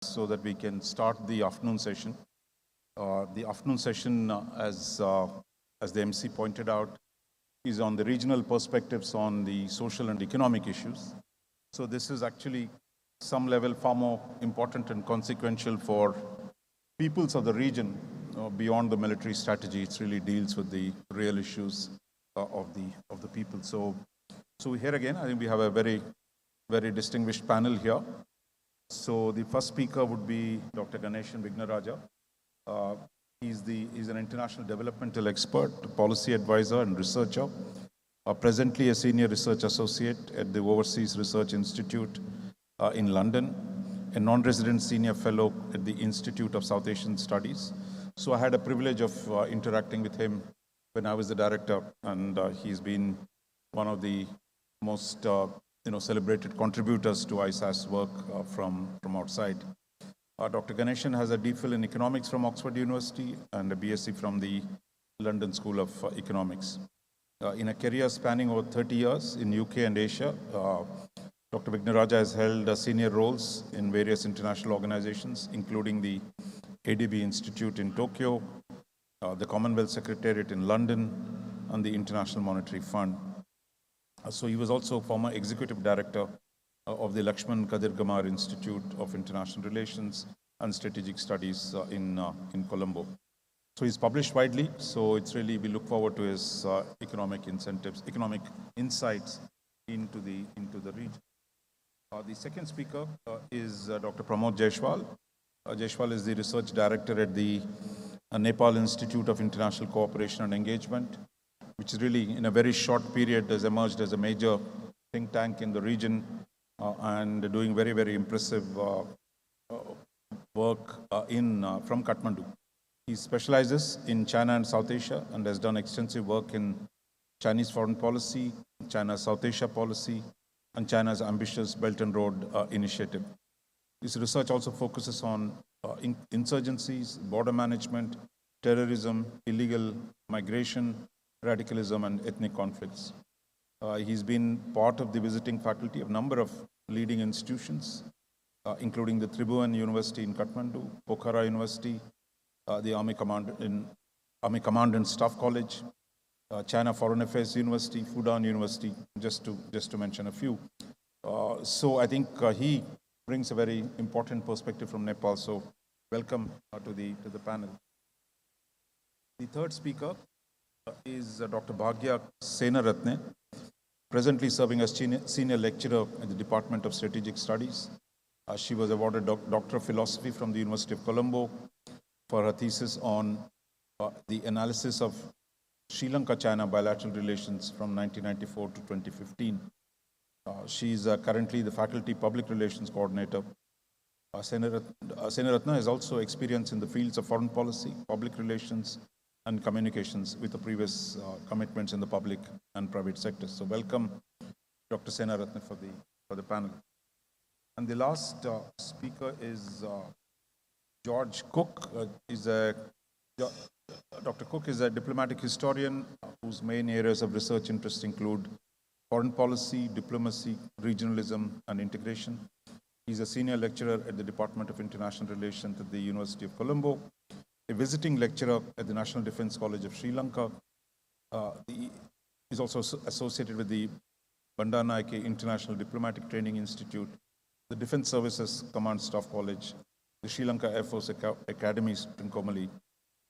so that we can start the afternoon session. The afternoon session, as the MC pointed out, is on the regional perspectives on the social and economic issues. So this is actually some level far more important and consequential for peoples of the region beyond the military strategy. It really deals with the real issues of the people. So here again, I think we have a very, very distinguished panel here. So the first speaker would be Dr. Ganeshan Ignaraja. He's an international developmental expert, policy advisor, and researcher. Presently a senior research associate at the Overseas Research Institute in London, a non-resident senior fellow at the Institute of South Asian Studies. So I had a privilege of interacting with him when I was the director, and he's been one of the most celebrated contributors to ISAS's work from outside. Dr. Ganeshan has a DPhil in economics from Oxford University and a BSc from the London School of Economics. In a career spanning over 30 years in UK and Asia, Dr. Ignaraja has held senior roles in various international organizations, including the ADB Institute in Tokyo, the Commonwealth Secretariat in London, and the International Monetary Fund. So he was also former executive director of the Lakshman Kadirgamar Institute of International Relations and Strategic Studies in Colombo. So he's published widely, so it's really, we look forward to his economic insights into the region. The second speaker is Dr. Pramod Jaishwal. Jaishwal is the research director at the Nepal Institute of International Cooperation and Engagement, which is really, in a very short period, has emerged as a major think tank in the region and doing very, very impressive work from Kathmandu. He specializes in China and South Asia and has done extensive work in Chinese foreign policy, China's South Asia policy, and China's ambitious Belt and Road initiative. His research also focuses on insurgencies, border management, terrorism, illegal migration, radicalism, and ethnic conflicts. He's been part of the visiting faculty of a number of leading institutions, including the Tribhuvan University in Kathmandu, Pokhara University, the Army Command and Staff College, China Foreign Affairs University, Fudan University, just to mention a few. So I think he brings a very important perspective from Nepal. So welcome to the panel. The third speaker is Dr. Bhagya Senaratne, presently serving as senior lecturer at the Department of Strategic Studies. She was awarded Doctor of Philosophy from the University of Colombo for her thesis on the analysis of Sri Lanka-China bilateral relations from 1994 to 2015. She is currently the faculty public relations coordinator. Senaratne has also experience in the fields of foreign policy, public relations, and communications with the previous commitments in the public and private sectors. So welcome, Dr. Senaratne, for the panel. And the last speaker is George Cook. Dr. Cook is a diplomatic historian whose main areas of research interest include foreign policy, diplomacy, regionalism, and integration. He's a senior lecturer at the Department of International Relations at the University of Colombo, a visiting lecturer at the National Defense College of Sri Lanka. He's also associated with the Bandaranaike International Diplomatic Training Institute, the Defense Services Command Staff College, the Sri Lanka Air Force Academy, Trincomalee,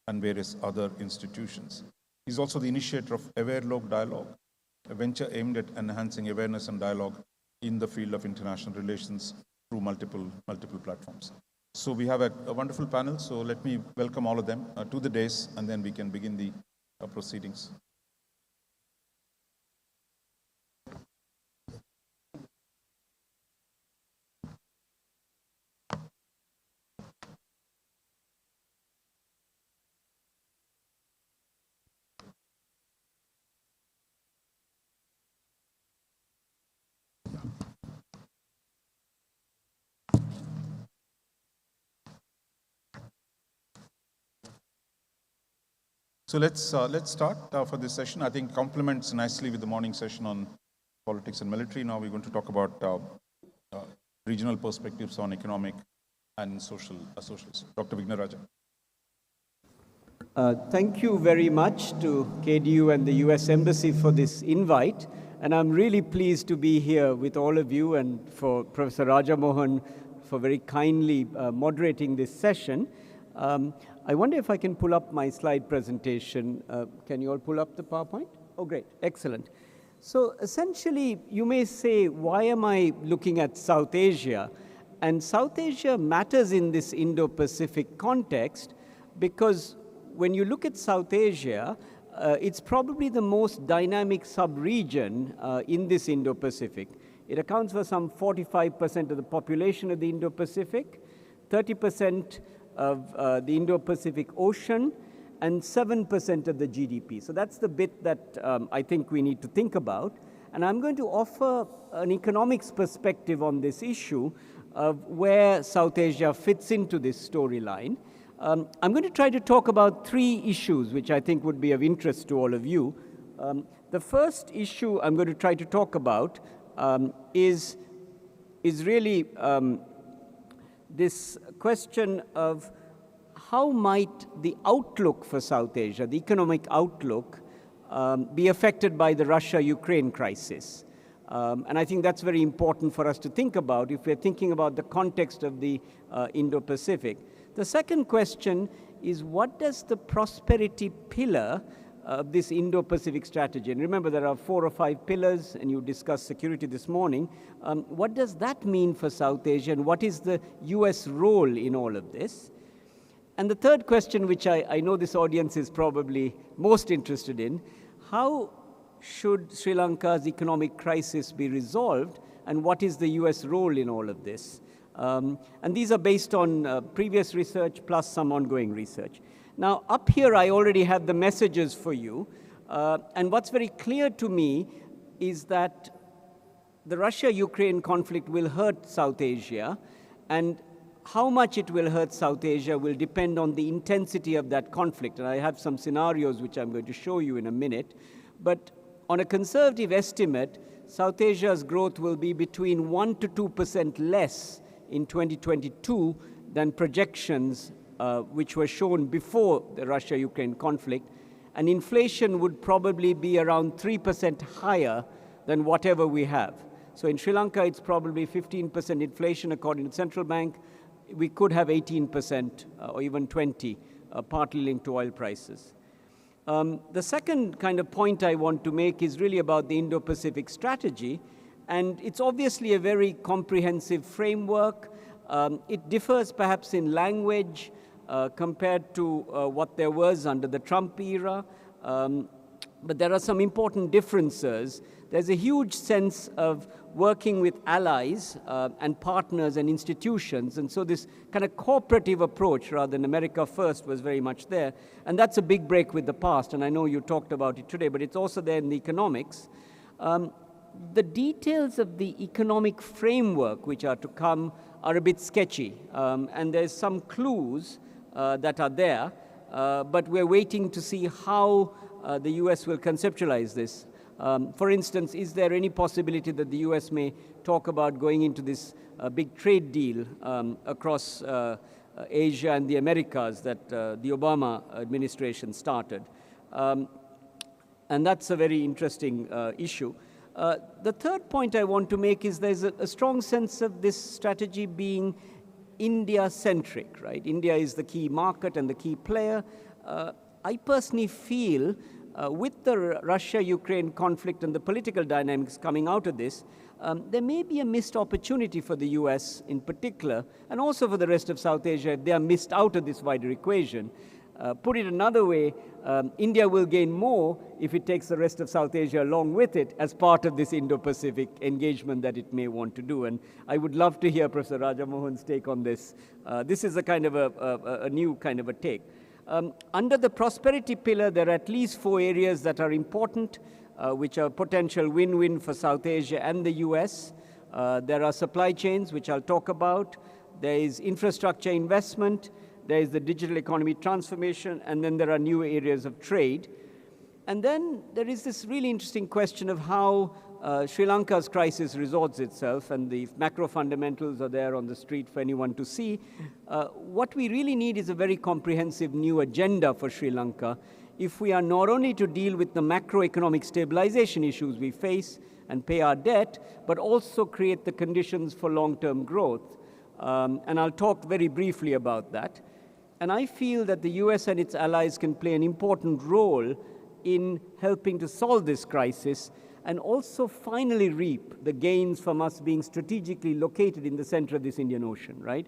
and various other institutions. He's also the initiator of Awarelogue Dialogue, a venture aimed at enhancing awareness and dialogue in the field of international relations through multiple platforms. So we have a wonderful panel, so let me welcome all of them to the dais, and then we can begin the proceedings. So let's start for this session. I think complements nicely with the morning session on politics and military. Now we're going to talk about regional perspectives on economic and social associates. Dr. Ignaraja. Thank you very much to KDU and the US Embassy for this invite. And I'm really pleased to be here with all of you and for Professor Rajamohan for very kindly moderating this session. I wonder if I can pull up my slide presentation. Can you all pull up the PowerPoint? Oh, great. Excellent. So essentially, you may say, why am I looking at South Asia? And South Asia matters in this Indo-Pacific context because when you look at South Asia, it's probably the most dynamic sub-region in this Indo-Pacific. It accounts for some 45% of the population of the Indo-Pacific, 30% of the Indo-Pacific Ocean, and 7% of the GDP. So that's the bit that I think we need to think about. And I'm going to offer an economics perspective on this issue of where South Asia fits into this storyline. I'm going to try to talk about three issues which I think would be of interest to all of you. The first issue I'm going to try to talk about is really this question of how might the outlook for South Asia, the economic outlook, be affected by the Russia-Ukraine crisis. And I think that's very important for us to think about if we're thinking about the context of the Indo-Pacific. The second question is, what does the prosperity pillar of this Indo-Pacific strategy, and remember there are 4 or 5 pillars, and you discussed security this morning, what does that mean for South Asia, and what is the US role in all of this? And the third question, which I know this audience is probably most interested in, how should Sri Lanka's economic crisis be resolved, and what is the US role in all of this? And these are based on previous research plus some ongoing research. Now, up here, I already have the messages for you. And what's very clear to me is that the Russia-Ukraine conflict will hurt South Asia, and how much it will hurt South Asia will depend on the intensity of that conflict. And I have some scenarios which I'm going to show you in a minute. But on a conservative estimate, South Asia's growth will be between 1% to 2% less in 2022 than projections which were shown before the Russia-Ukraine conflict. And inflation would probably be around 3% higher than whatever we have. So in Sri Lanka, it's probably 15% inflation according to the central bank. We could have 18% or even 20%, partly linked to oil prices. The second kind of point I want to make is really about the Indo-Pacific strategy. And it's obviously a very comprehensive framework. It differs perhaps in language compared to what there was under the Trump era. But there are some important differences. There's a huge sense of working with allies and partners and institutions. And so this kind of cooperative approach rather than America first was very much there. And that's a big break with the past. And I know you talked about it today, but it's also there in the economics. The details of the economic framework which are to come are a bit sketchy. And there's some clues that are there. But we're waiting to see how the US will conceptualize this. For instance, is there any possibility that the US may talk about going into this big trade deal across Asia and the Americas that the Obama administration started? And that's a very interesting issue. The third point I want to make is there's a strong sense of this strategy being India-centric, right? India is the key market and the key player. I personally feel with the Russia-Ukraine conflict and the political dynamics coming out of this, there may be a missed opportunity for the US in particular, and also for the rest of South Asia if they are missed out of this wider equation. Put it another way, India will gain more if it takes the rest of South Asia along with it as part of this Indo-Pacific engagement that it may want to do. And I would love to hear Professor Rajamohan's take on this. This is a kind of a new kind of a take. Under the prosperity pillar, there are at least 4 areas that are important, which are potential win-win for South Asia and the US. There are supply chains, which I'll talk about. There is infrastructure investment. There is the digital economy transformation, and then there are new areas of trade. And then there is this really interesting question of how Sri Lanka's crisis resorts itself, and the macro fundamentals are there on the street for anyone to see. What we really need is a very comprehensive new agenda for Sri Lanka if we are not only to deal with the macroeconomic stabilization issues we face and pay our debt, but also create the conditions for long-term growth. And I'll talk very briefly about that. And I feel that the US and its allies can play an important role in helping to solve this crisis and also finally reap the gains from us being strategically located in the center of this Indian Ocean, right?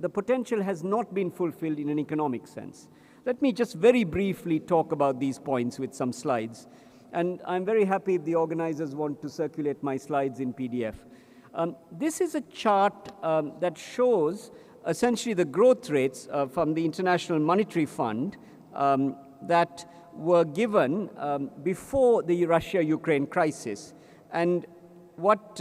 The potential has not been fulfilled in an economic sense. Let me just very briefly talk about these points with some slides. And I'm very happy if the organizers want to circulate my slides in PDF. This is a chart that shows essentially the growth rates from the International Monetary Fund that were given before the Russia-Ukraine crisis. And what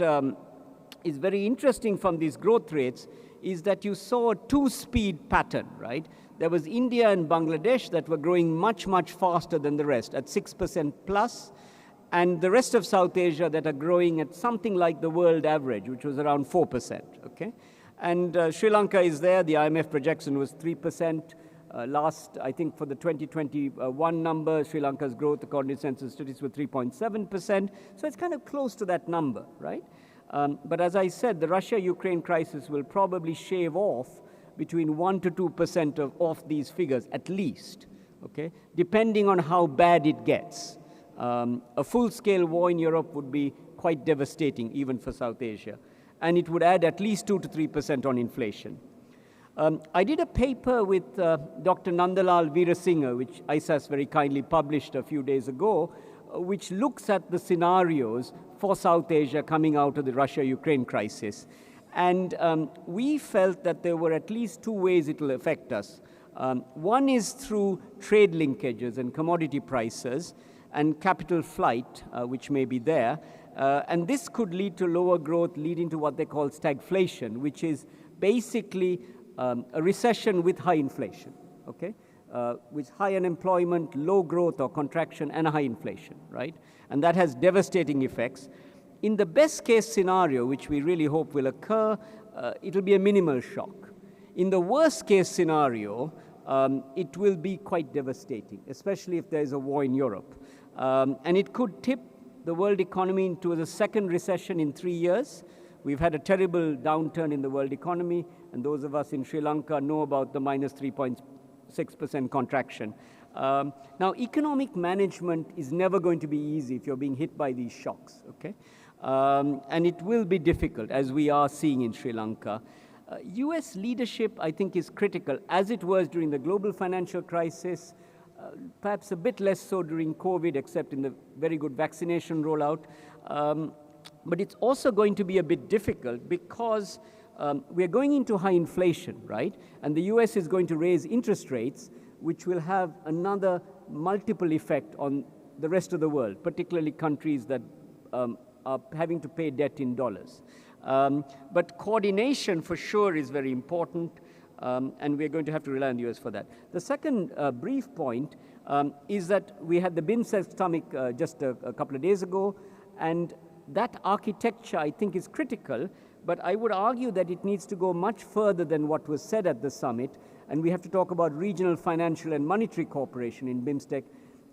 is very interesting from these growth rates is that you saw a two-speed pattern, right? There was India and Bangladesh that were growing much, much faster than the rest at 6% plus, and the rest of South Asia that are growing at something like the world average, which was around 4%, okay? And Sri Lanka is there. The IMF projection was 3%. Last, I think for the 2021 number, Sri Lanka's growth, according to census statistics, was 3.7%. So it's kind of close to that number, right? But as I said, the Russia-Ukraine crisis will probably shave off between 1 to 2% of these figures, at least, okay? Depending on how bad it gets. A full-scale war in Europe would be quite devastating, even for South Asia. And it would add at least 2 to 3% on inflation. I did a paper with Dr. Nandalal Veerasinghe, which ISAS very kindly published a few days ago, which looks at the scenarios for South Asia coming out of the Russia-Ukraine crisis. And we felt that there were at least two ways it will affect us. One is through trade linkages and commodity prices and capital flight, which may be there. And this could lead to lower growth, leading to what they call stagflation, which is basically a recession with high inflation, okay? With high unemployment, low growth or contraction, and high inflation, right? And that has devastating effects. In the best case scenario, which we really hope will occur, it'll be a minimal shock. In the worst case scenario, it will be quite devastating, especially if there's a war in Europe. And it could tip the world economy into a second recession in 3 years. We've had a terrible downturn in the world economy, and those of us in Sri Lanka know about the minus 3.6% contraction. Now, economic management is never going to be easy if you're being hit by these shocks, okay? And it will be difficult, as we are seeing in Sri Lanka. US leadership, I think, is critical, as it was during the global financial crisis, perhaps a bit less so during COVID, except in the very good vaccination rollout. But it's also going to be a bit difficult because we're going into high inflation, right? And the US is going to raise interest rates, which will have another multiple effect on the rest of the world, particularly countries that are having to pay debt in dollars. But coordination for sure is very important, and we're going to have to rely on the US for that. The second brief point is that we had the BIMSTEC summit just a couple of days ago, and that architecture, I think, is critical, but I would argue that it needs to go much further than what was said at the summit, and we have to talk about regional financial and monetary cooperation in BIMSTEC.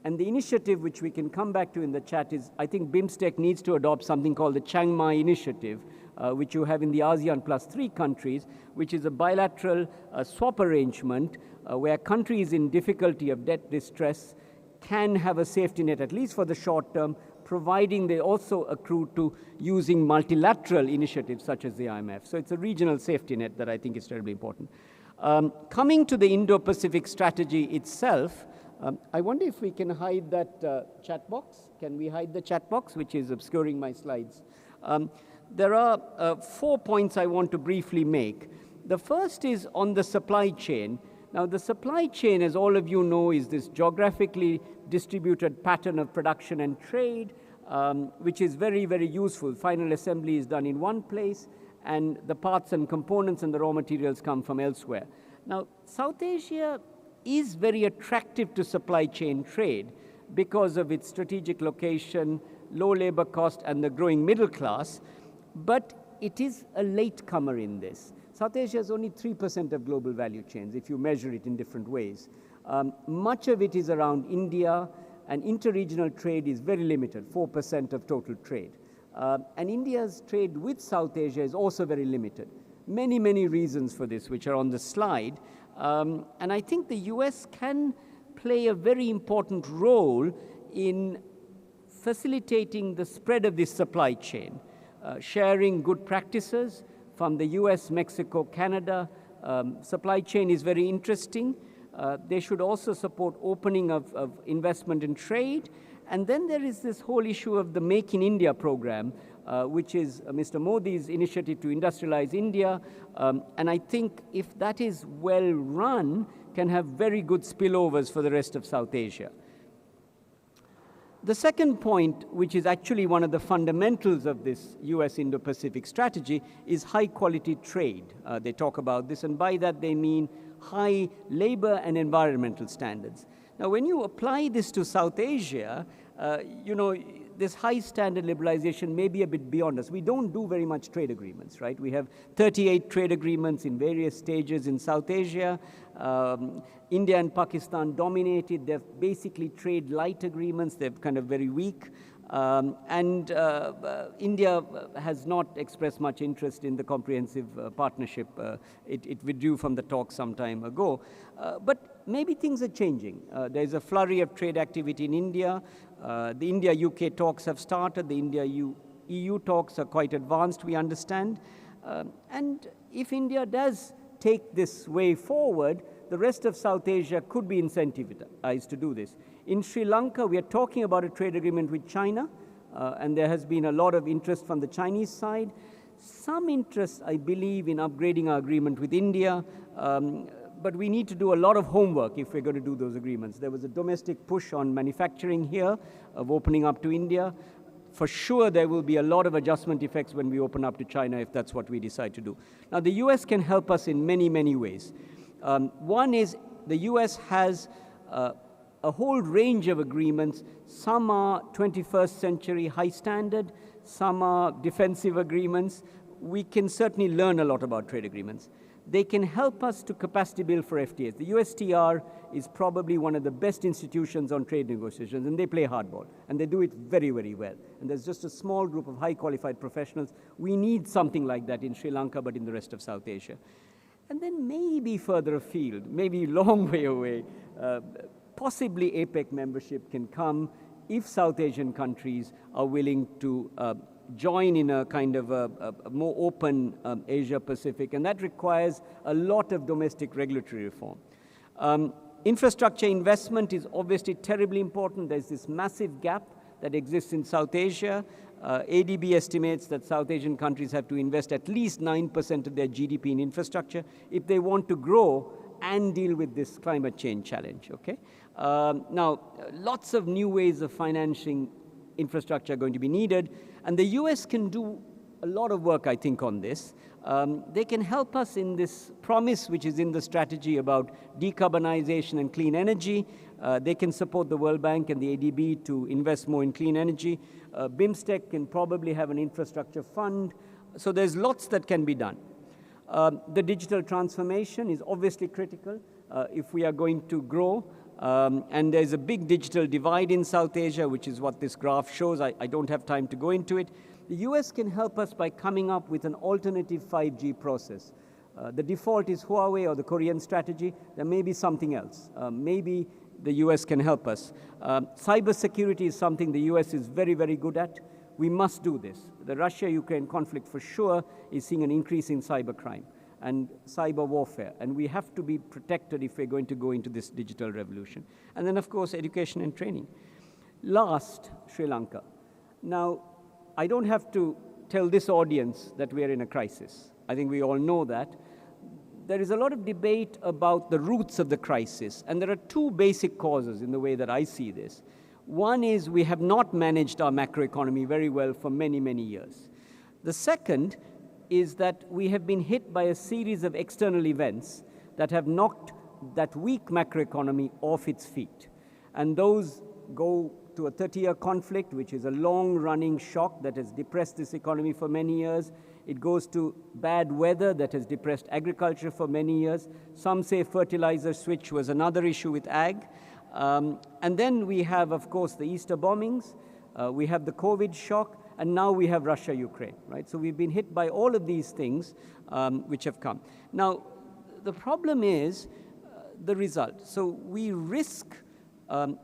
And the initiative, which we can come back to in the chat, is I think BIMSTEC needs to adopt something called the Chiang Mai Initiative, which you have in the ASEAN plus 3 countries, which is a bilateral swap arrangement where countries in difficulty of debt distress can have a safety net, at least for the short term, providing they also accrue to using multilateral initiatives such as the IMF. So it's a regional safety net that I think is terribly important. Coming to the Indo-Pacific Strategy itself, I wonder if we can hide that chat box. Can we hide the chat box, which is obscuring my slides? There are 4 points I want to briefly make. The first is on the supply chain. Now, the supply chain, as all of you know, is this geographically distributed pattern of production and trade, which is very, very useful. Final assembly is done in one place, and the parts and components and the raw materials come from elsewhere. Now, South Asia is very attractive to supply chain trade because of its strategic location, low labor cost and the growing middle class, but it is a latecomer in this. South Asia is only 3% of global value chains if you measure it in different ways. Much of it is around India, and interregional trade is very limited, 4% of total trade. And India's trade with South Asia is also very limited. Many, many reasons for this, which are on the slide. And I think the US can play a very important role in facilitating the spread of this supply chain, sharing good practices from the US, Mexico, Canada. Supply chain is very interesting. They should also support opening of investment and trade. And then there is this whole issue of the Make in India program, which is Mr. Modi's initiative to industrialize India. And I think if that is well run, can have very good spillovers for the rest of South Asia. The second point, which is actually one of the fundamentals of this US Indo-Pacific strategy, is high quality trade. They talk about this, and by that they mean high labor and environmental standards. Now, when you apply this to South Asia, this high standard liberalization may be a bit beyond us. We don't do very much trade agreements, right? We have 38 trade agreements in various stages in South Asia. India and Pakistan dominated. They're basically trade light agreements. They're kind of very weak. India has not expressed much interest in the comprehensive partnership. It withdrew from the talk some time ago. But maybe things are changing. There's a flurry of trade activity in India. The India-UK talks have started. The India-EU talks are quite advanced, we understand. And if India does take this way forward, the rest of South Asia could be incentivized to do this. In Sri Lanka, we are talking about a trade agreement with China, and there has been a lot of interest from the Chinese side. Some interest, I believe, in upgrading our agreement with India, but we need to do a lot of homework if we're going to do those agreements. There was a domestic push on manufacturing here, of opening up to India. For sure, there will be a lot of adjustment effects when we open up to China if that's what we decide to do. Now, the US can help us in many, many ways. One is the US has a whole range of agreements. Some are 21st century high standard, some are defensive agreements. We can certainly learn a lot about trade agreements. They can help us to capacity build for FTAs. The USTR is probably one of the best institutions on trade negotiations, and they play hardball, and they do it very, very well. And there's just a small group of high qualified professionals. We need something like that in Sri Lanka, but in the rest of South Asia. And then maybe further afield, maybe a long way away, possibly APEC membership can come if South Asian countries are willing to join in a kind of a more open Asia-Pacific, and that requires a lot of domestic regulatory reform. Infrastructure investment is obviously terribly important. There's this massive gap that exists in South Asia. ADB estimates that South Asian countries have to invest at least 9% of their GDP in infrastructure if they want to grow and deal with this climate change challenge, okay? Now, lots of new ways of financing infrastructure are going to be needed, and the US can do a lot of work, I think, on this. They can help us in this promise, which is in the strategy about decarbonization and clean energy. They can support the World Bank and the ADB to invest more in clean energy. BIMSTEC can probably have an infrastructure fund. So there's lots that can be done. The digital transformation is obviously critical if we are going to grow. And there's a big digital divide in South Asia, which is what this graph shows. I don't have time to go into it. The US can help us by coming up with an alternative 5G process. The default is Huawei or the Korean strategy. There may be something else. Maybe the US can help us. Cybersecurity is something the US is very, very good at. We must do this. The Russia-Ukraine conflict for sure is seeing an increase in cybercrime and cyber warfare, and we have to be protected if we're going to go into this digital revolution. And then, of course, education and training. Last, Sri Lanka. Now, I don't have to tell this audience that we are in a crisis. I think we all know that. There is a lot of debate about the roots of the crisis, and there are two basic causes in the way that I see this. One is we have not managed our macroeconomy very well for many, many years. The second is that we have been hit by a series of external events that have knocked that weak macroeconomy off its feet. And those go to a 30-year conflict, which is a long-running shock that has depressed this economy for many years. It goes to bad weather that has depressed agriculture for many years. Some say fertilizer switch was another issue with ag. And then we have, of course, the Easter bombings. We have the COVID shock. And now we have Russia-Ukraine, right? So we've been hit by all of these things which have come. Now, the problem is the result. So we risk a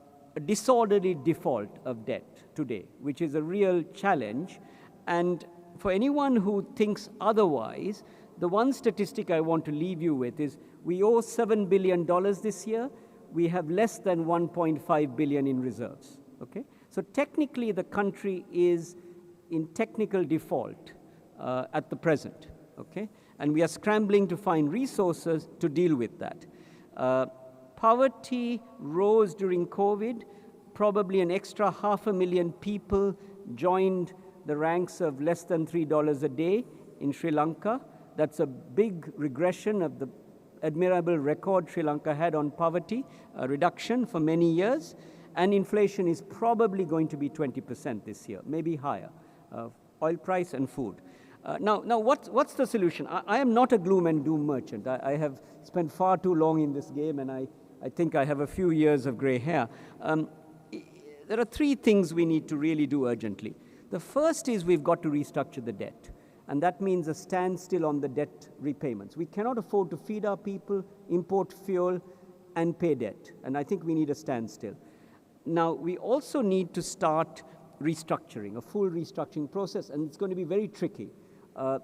disorderly default of debt today, which is a real challenge. And for anyone who thinks otherwise, the one statistic I want to leave you with is we owe $7 billion this year. We have less than 1.5 billion in reserves, okay? So technically the country is in technical default at the present, okay? And we are scrambling to find resources to deal with that. Poverty rose during COVID. Probably an extra 500,000 people joined the ranks of less than $3 a day in Sri Lanka. That's a big regression of the admirable record Sri Lanka had on poverty reduction for many years. And inflation is probably going to be 20% this year, maybe higher. Oil price and food. Now what's the solution? I am not a gloom and doom merchant. I have spent far too long in this game, and I think I have a few years of gray hair. There are three things we need to really do urgently. The first is we've got to restructure the debt, and that means a standstill on the debt repayments. We cannot afford to feed our people, import fuel, and pay debt, and I think we need a standstill. Now, we also need to start restructuring, a full restructuring process, and it's going to be very tricky.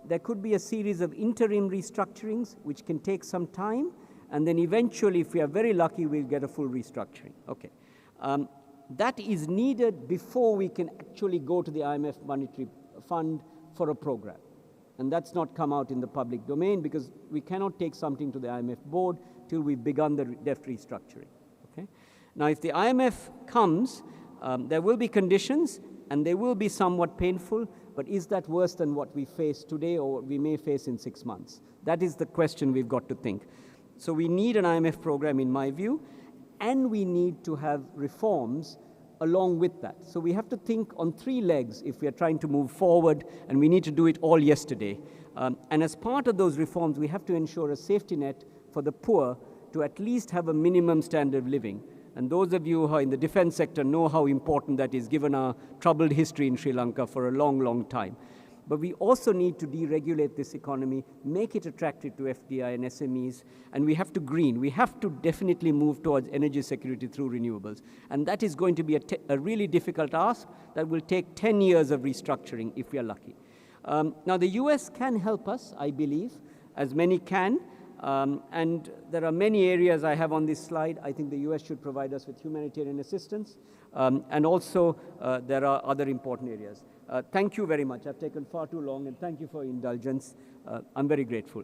There could be a series of interim restructurings, which can take some time, and then eventually, if we are very lucky, we'll get a full restructuring. Okay. That is needed before we can actually go to the IMF Monetary Fund for a program. And that's not come out in the public domain because we cannot take something to the IMF board till we've begun the debt restructuring. Okay? Now, if the IMF comes, there will be conditions, and they will be somewhat painful, but is that worse than what we face today or what we may face in 6 months? That is the question we've got to think. So we need an IMF program, in my view, and we need to have reforms along with that. So we have to think on three legs if we are trying to move forward, and we need to do it all yesterday. And as part of those reforms, we have to ensure a safety net for the poor to at least have a minimum standard of living. And those of you who are in the defense sector know how important that is, given our troubled history in Sri Lanka for a long, long time. But we also need to deregulate this economy, make it attractive to FDI and SMEs, and we have to green. We have to definitely move towards energy security through renewables. And that is going to be a really difficult ask that will take 10 years of restructuring if we are lucky. Now, the US can help us, I believe, as many can. And there are many areas I have on this slide. I think the US should provide us with humanitarian assistance. And also, there are other important areas. Thank you very much. I've taken far too long, and thank you for your indulgence. I'm very grateful.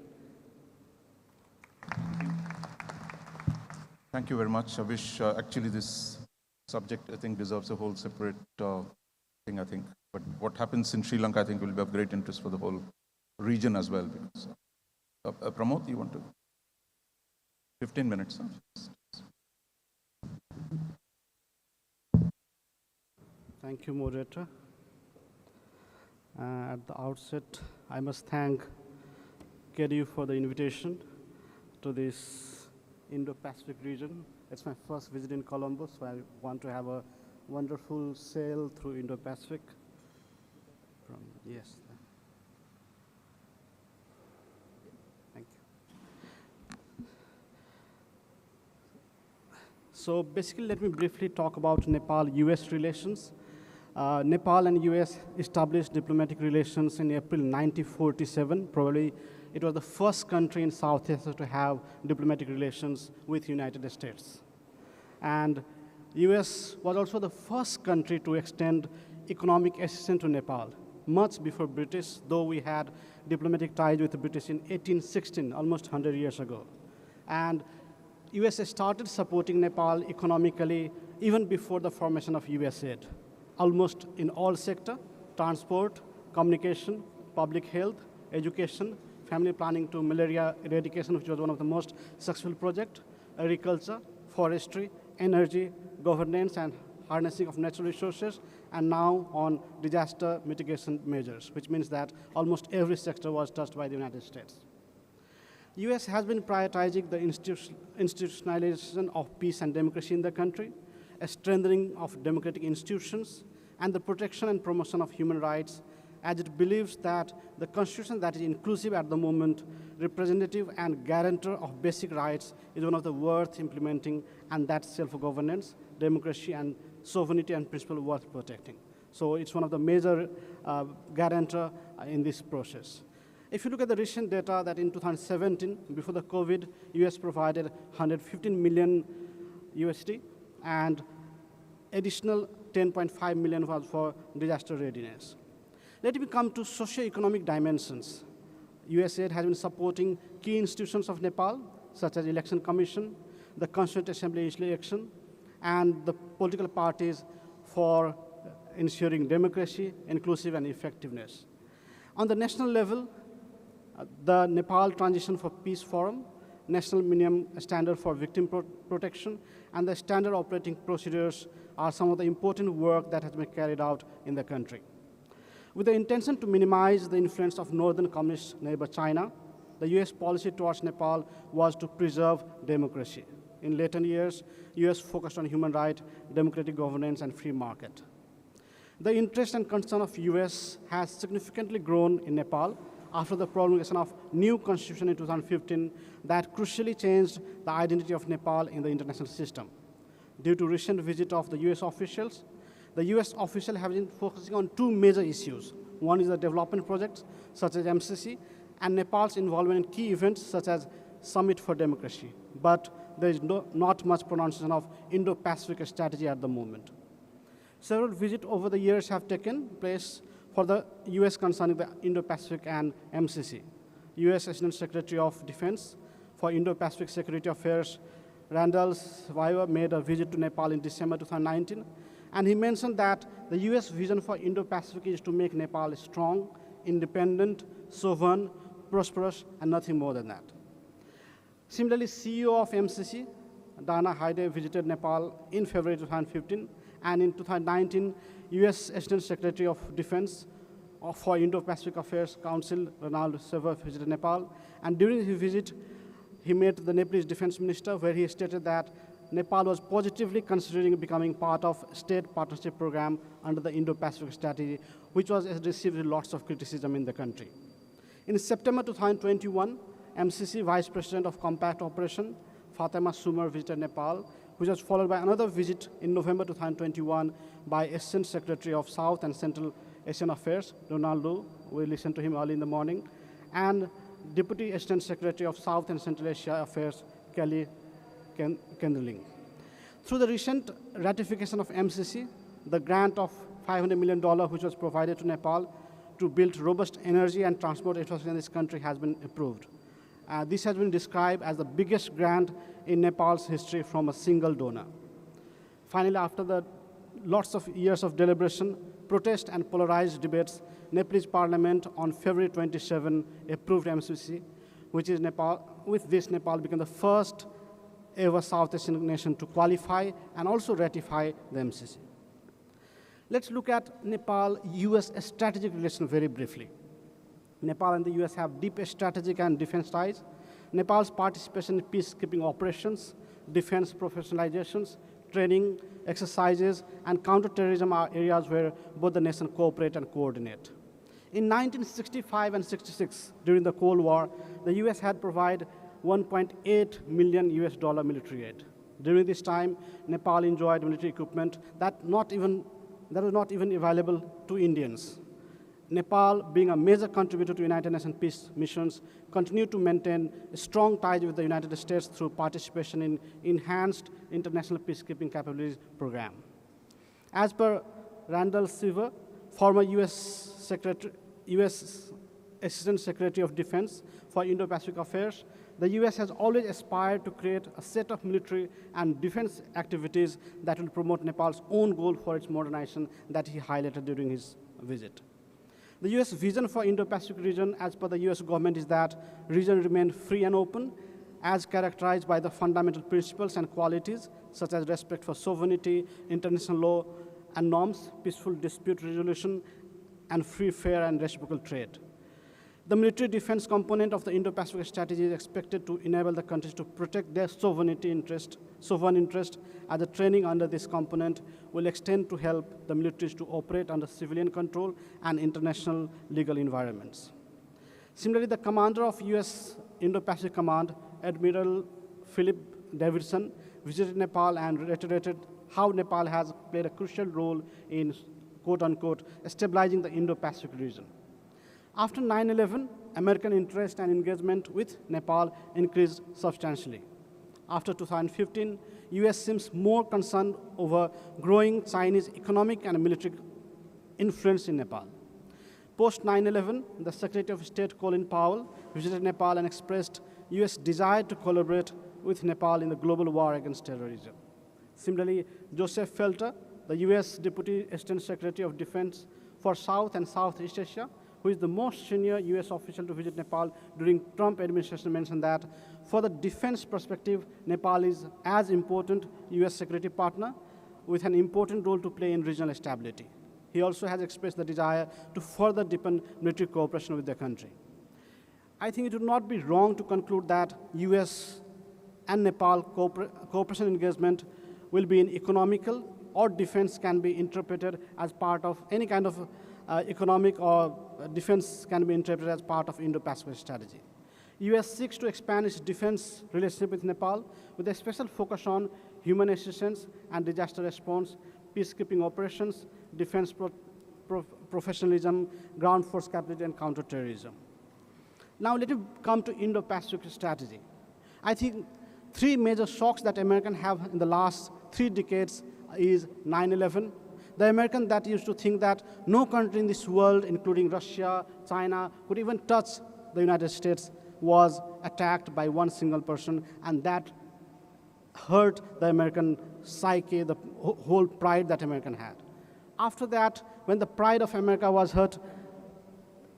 Thank you very much. I wish actually this subject, I think, deserves a whole separate thing, I think. But what happens in Sri Lanka, I think, will be of great interest for the whole region as well. Because, Pramod, you want to? 15 minutes. Thank you, moderator. At the outset, I must thank KDU for the invitation to this Indo-Pacific region. It's my first visit in Colombo, so I want to have a wonderful sail through Indo-Pacific. Yes. Thank you. So basically, let me briefly talk about Nepal-US relations. Nepal and US established diplomatic relations in April 1947. Probably it was the first country in South Asia to have diplomatic relations with United States. And US was also the first country to extend economic assistance to Nepal, much before British, though we had diplomatic ties with the British in 1816, almost 100 years ago. And US started supporting Nepal economically even before the formation of USAID. Almost in all sectors: transport, communication, public health, education, family planning to malaria eradication, which was one of the most successful projects, agriculture, forestry, energy, governance, and harnessing of natural resources, and now on disaster mitigation measures, which means that almost every sector was touched by the United States. US has been prioritizing the institutionalization of peace and democracy in the country, a strengthening of democratic institutions, and the protection and promotion of human rights, as it believes that the constitution that is inclusive at the moment, representative and guarantor of basic rights is one of the worth implementing, and that self-governance, democracy, and sovereignty and principle worth protecting. So it's one of the major guarantor in this process. If you look at the recent data that in 2017, before the COVID, US provided 115 million USD, and additional 10.5 million was for disaster readiness. Let me come to socio-economic dimensions. USAID has been supporting key institutions of Nepal, such as Election Commission, the Constituent Assembly election, and the political parties for ensuring democracy, inclusive, and effectiveness. On the national level, the Nepal Transition for Peace Forum, National Minimum Standard for Victim Protection, and the Standard Operating Procedures are some of the important work that has been carried out in the country. With the intention to minimize the influence of northern communist neighbor China, the US policy towards Nepal was to preserve democracy. In later years, US focused on human rights, democratic governance, and free market. The interest and concern of US has significantly grown in Nepal after the promulgation of new constitution in 2015 that crucially changed the identity of Nepal in the international system. Due to recent visit of the US officials, the US officials have been focusing on two major issues. One is the development projects, such as MCC, and Nepal's involvement in key events, such as Summit for Democracy. But there is not much pronunciation of Indo-Pacific Strategy at the moment. Several visits over the years have taken place for the US concerning the Indo-Pacific and MCC. US Assistant Secretary of Defense for Indo-Pacific Security Affairs, Randall Weaver, made a visit to Nepal in December 2019, and he mentioned that the US vision for Indo-Pacific is to make Nepal strong, independent, sovereign, prosperous, and nothing more than that. Similarly, CEO of MCC, Dana Haide, visited Nepal in February 2015, and in 2019, US Assistant Secretary of Defense for Indo-Pacific Affairs Council, Ronald Sever, visited Nepal, and during his visit, he met the Nepalese Defense Minister, where he stated that Nepal was positively considering becoming part of state partnership program under the Indo-Pacific Strategy, which was received lots of criticism in the country. In September 2021, MCC Vice President of Compact Operation, Fatima Sumer, visited Nepal, which was followed by another visit in November 2021 by Assistant Secretary of South and Central Asian Affairs, Donald Lu. We listened to him early in the morning, and Deputy Assistant Secretary of South and Central Asia Affairs, Kelly Kendling. Through the recent ratification of MCC, the grant of $500 million which was provided to Nepal to build robust energy and transport infrastructure in this country has been approved. This has been described as the biggest grant in Nepal's history from a single donor. Finally, after the lots of years of deliberation, protest, and polarized debates, Nepalese Parliament on February 27 approved MCC, which is Nepal. With this, Nepal became the first ever South Asian nation to qualify and also ratify the MCC. Let's look at Nepal-US strategic relation very briefly. Nepal and the US have deep strategic and defense ties. Nepal's participation in peacekeeping operations, defense professionalizations, training, exercises, and counterterrorism are areas where both the nations cooperate and coordinate. In 1965 and 66, during the Cold War, the US had provided $1.8 million military aid. During this time, Nepal enjoyed military equipment that was not even available to Indians. Nepal, being a major contributor to United Nations peace missions, continued to maintain strong ties with the United States through participation in enhanced international peacekeeping capabilities program. As per Randall Sever, former US Assistant Secretary of Defense for Indo-Pacific Affairs, the US has always aspired to create a set of military and defense activities that will promote Nepal's own goal for its modernization that he highlighted during his visit. The US vision for Indo-Pacific region, as per the US government, is that region remain free and open, as characterized by the fundamental principles and qualities such as respect for sovereignty, international law and norms, peaceful dispute resolution, and free, fair, and reciprocal trade. The military defense component of the Indo-Pacific strategy is expected to enable the countries to protect their sovereign interest, as the training under this component will extend to help the militaries to operate under civilian control and international legal environments. Similarly, the commander of US Indo-Pacific Command, Admiral Philip Davidson, visited Nepal and reiterated how Nepal has played a crucial role in, quote unquote, stabilizing the Indo-Pacific region. After 9/11, American interest and engagement with Nepal increased substantially. After 2015, US seems more concerned over growing Chinese economic and military influence in Nepal. Post 9/11, the Secretary of State Colin Powell visited Nepal and expressed US desire to collaborate with Nepal in the global war against terrorism. Similarly, Joseph Felter, the US Deputy Assistant Secretary of Defense for South and Southeast Asia, who is the most senior US official to visit Nepal during Trump administration, mentioned that for the defense perspective, Nepal is as important US security partner with an important role to play in regional stability. He also has expressed the desire to further deepen military cooperation with the country. I think it would not be wrong to conclude that US and Nepal cooperation engagement will be in economical or defense can be interpreted as part of any kind of economic or defense can be interpreted as part of Indo-Pacific strategy. US seeks to expand its defense relationship with Nepal with a special focus on human assistance and disaster response, peacekeeping operations, defense professionalism, ground force capability, and counterterrorism. Now let me come to Indo-Pacific strategy. I think three major shocks that Americans have in the last 3 decades is 9/11. The American that used to think that no country in this world, including Russia, China, could even touch the United States, was attacked by one single person, and that hurt the American psyche, the whole pride that American had. After that, when the pride of America was hurt,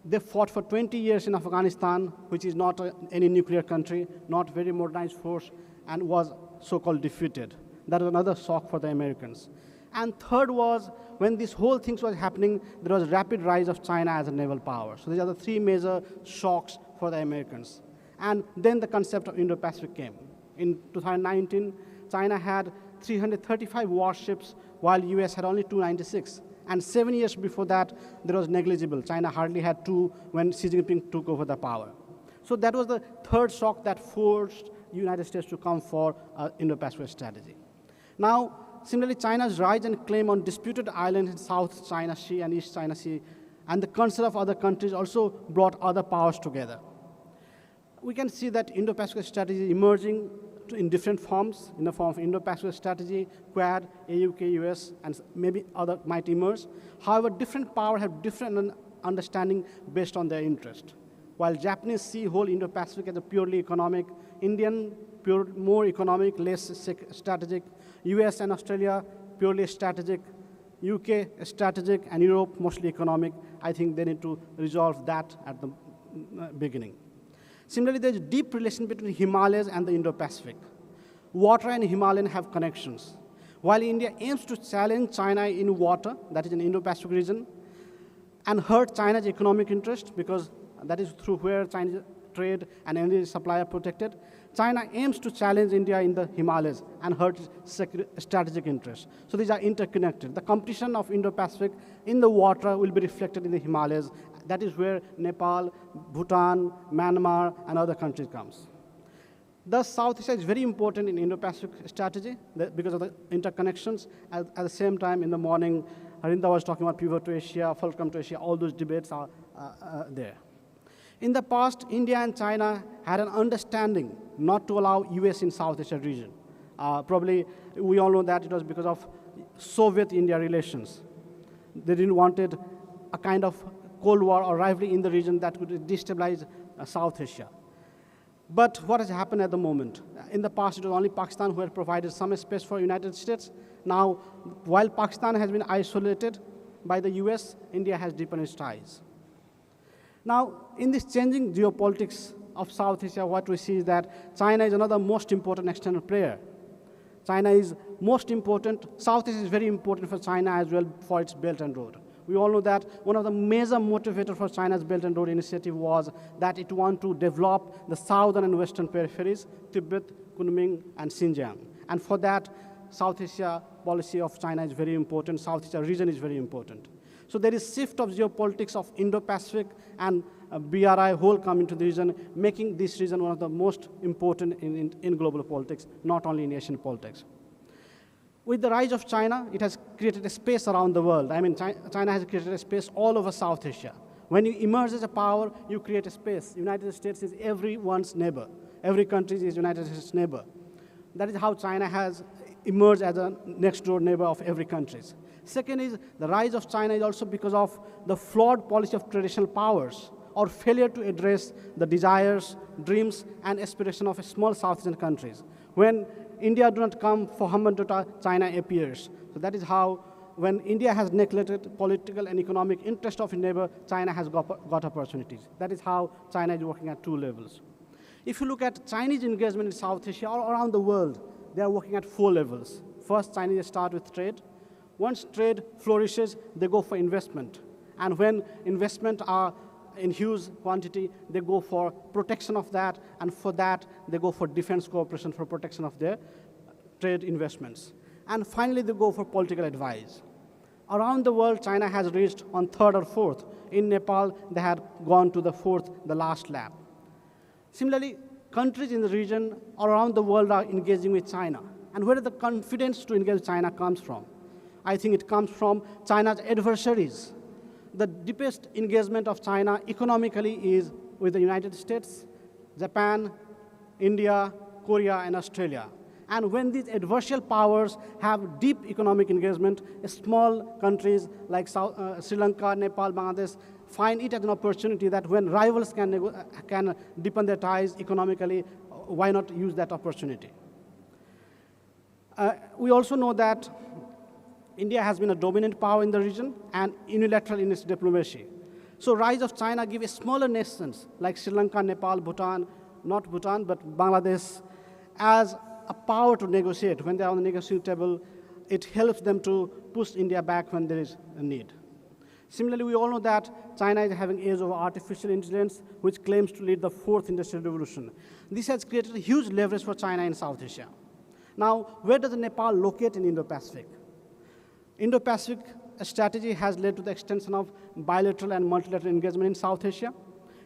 they fought for 20 years in Afghanistan, which is not any nuclear country, not very modernized force, and was so-called defeated. That was another shock for the Americans. And third was, when this whole thing was happening, there was a rapid rise of China as a naval power. So these are the 3 major shocks for the Americans. And then the concept of Indo-Pacific came. In 2019, China had 335 warships, while US had only 296. And 7 years before that, there was negligible. China hardly had 2 when Xi Jinping took over the power. So that was the third shock that forced the United States to come for Indo-Pacific strategy. Now, similarly, China's rise and claim on disputed islands in South China Sea and East China Sea, and the concern of other countries also brought other powers together. We can see that Indo-Pacific strategy is emerging in different forms, in the form of Indo-Pacific strategy, Quad, AUK, US, and maybe other might emerge. However, different powers have different understanding based on their interest. While Japanese see whole Indo-Pacific as a purely economic, Indian more economic, less strategic, US and Australia purely strategic, UK strategic, and Europe mostly economic. I think they need to resolve that at the beginning. Similarly, there's a deep relation between Himalayas and the Indo-Pacific. Water and Himalayan have connections. While India aims to challenge China in water, that is in Indo-Pacific region, and hurt China's economic interest, because that is through where Chinese trade and energy supply are protected, China aims to challenge India in the Himalayas and hurt strategic interests. So these are interconnected. The competition of Indo-Pacific in the water will be reflected in the Himalayas. That is where Nepal, Bhutan, Myanmar, and other countries comes. Thus, Southeast Asia is very important in Indo-Pacific strategy because of the interconnections. At the same time, in the morning, Harinda was talking about pivot to Asia, fulcrum to Asia, all those debates are there. In the past, India and China had an understanding not to allow US in South Asia region. Probably, we all know that it was because of Soviet-India relations. They didn't wanted a kind of Cold War or rivalry in the region that could destabilize South Asia. But what has happened at the moment? In the past, it was only Pakistan who had provided some space for United States. Now, while Pakistan has been isolated by the US, India has deepened its ties. Now, in this changing geopolitics of South Asia, what we see is that China is another most important external player. China is most important. South Asia is very important for China as well for its Belt and Road. We all know that one of the major motivators for China's Belt and Road Initiative was that it wanted to develop the southern and western peripheries, Tibet, Kunming, and Xinjiang. And for that, South Asia policy of China is very important. South Asia region is very important. So there is shift of geopolitics of Indo-Pacific and BRI whole come into the region, making this region one of the most important in global politics, not only in Asian politics. With the rise of China, it has created a space around the world. I mean, China has created a space all over South Asia. When you emerge as a power, you create a space. United States is everyone's neighbor. Every country is United States' neighbor. That is how China has emerged as a next-door neighbor of every country. Second is the rise of China is also because of the flawed policy of traditional powers or failure to address the desires, dreams, and aspirations of small South Asian countries. When India do not come for Hambantota, China appears. So that is how, when India has neglected political and economic interest of a neighbor, China has got opportunities. That is how China is working at two levels. If you look at Chinese engagement in South Asia or around the world, they are working at 4 levels. First, Chinese start with trade. Once trade flourishes, they go for investment. And when investment are in huge quantity, they go for protection of that, and for that, they go for defense cooperation for protection of their trade investments. And finally, they go for political advice. Around the world, China has reached on 3rd or 4th. In Nepal, they had gone to the 4th, the last lap. Similarly, countries in the region around the world are engaging with China. And where the confidence to engage with China comes from? I think it comes from China's adversaries. The deepest engagement of China economically is with the United States, Japan, India, Korea, and Australia. And when these adversarial powers have deep economic engagement, small countries like Sri Lanka, Nepal, Bangladesh find it as an opportunity that when rivals can deepen their ties economically, why not use that opportunity? We also know that India has been a dominant power in the region and unilateral in its diplomacy. So rise of China gives smaller nations like Sri Lanka, Nepal, Bhutan, not Bhutan, but Bangladesh, as a power to negotiate. When they are on the negotiating table, it helps them to push India back when there is a need. Similarly, we all know that China is having age of artificial intelligence, which claims to lead the 4th industrial revolution. This has created a huge leverage for China in South Asia. Now, where does Nepal locate in Indo-Pacific? Indo-Pacific strategy has led to the extension of bilateral and multilateral engagement in South Asia.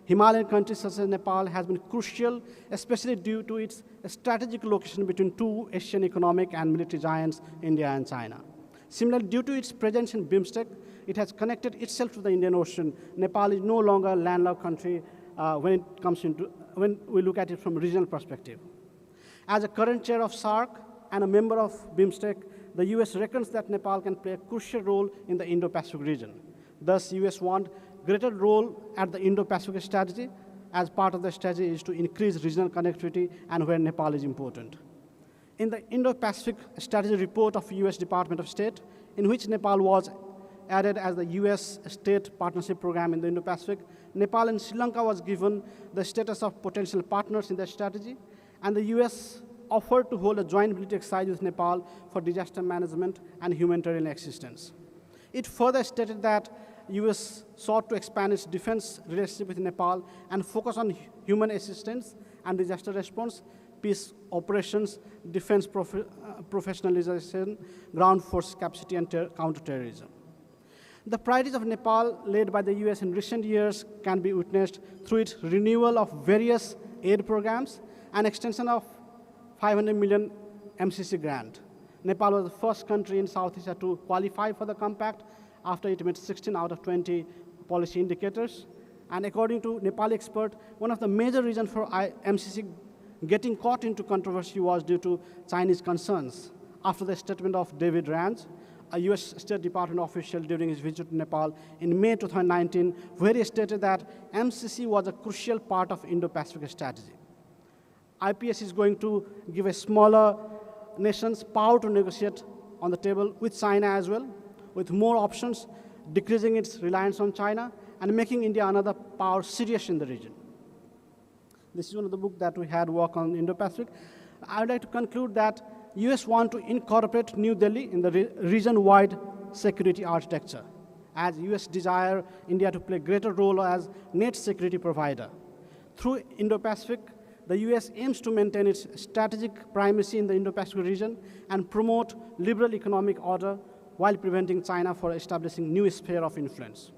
Himalayan countries such as Nepal has been crucial, especially due to its strategic location between 2 Asian economic and military giants, India and China. Similarly, due to its presence in BIMSTEC, it has connected itself to the Indian Ocean. Nepal is no longer a landlocked country when we look at it from a regional perspective. As a current chair of SAARC and a member of BIMSTEC, the US reckons that Nepal can play a crucial role in the Indo-Pacific region. Thus, US want greater role at the Indo-Pacific strategy. As part of the strategy is to increase regional connectivity and where Nepal is important. In the Indo-Pacific strategy report of US Department of State, in which Nepal was added as the US state partnership program in the Indo-Pacific, Nepal and Sri Lanka was given the status of potential partners in the strategy, and the US offered to hold a joint military exercise with Nepal for disaster management and humanitarian assistance. It further stated that US sought to expand its defense relationship with Nepal and focus on human assistance and disaster response, peace operations, defense professionalization, ground force capacity, and counterterrorism. The priorities of Nepal, led by the US in recent years, can be witnessed through its renewal of various aid programs and extension of 500 million MCC grant. Nepal was the first country in South Asia to qualify for the compact after it met 16 out of 20 policy indicators. And according to Nepali expert, one of the major reasons for MCC getting caught into controversy was due to Chinese concerns. After the statement of David Range, a US State Department official during his visit to Nepal in May 2019, where he stated that MCC was a crucial part of Indo-Pacific strategy. IPS is going to give a smaller nations power to negotiate on the table with China as well, with more options, decreasing its reliance on China, and making India another power serious in the region. This is one of the books that we had work on Indo-Pacific. I would like to conclude that US want to incorporate New Delhi in the region-wide security architecture, as US desire India to play a greater role as net security provider. Through Indo-Pacific, the US aims to maintain its strategic primacy in the Indo-Pacific region and promote liberal economic order while preventing China from establishing new sphere of influence.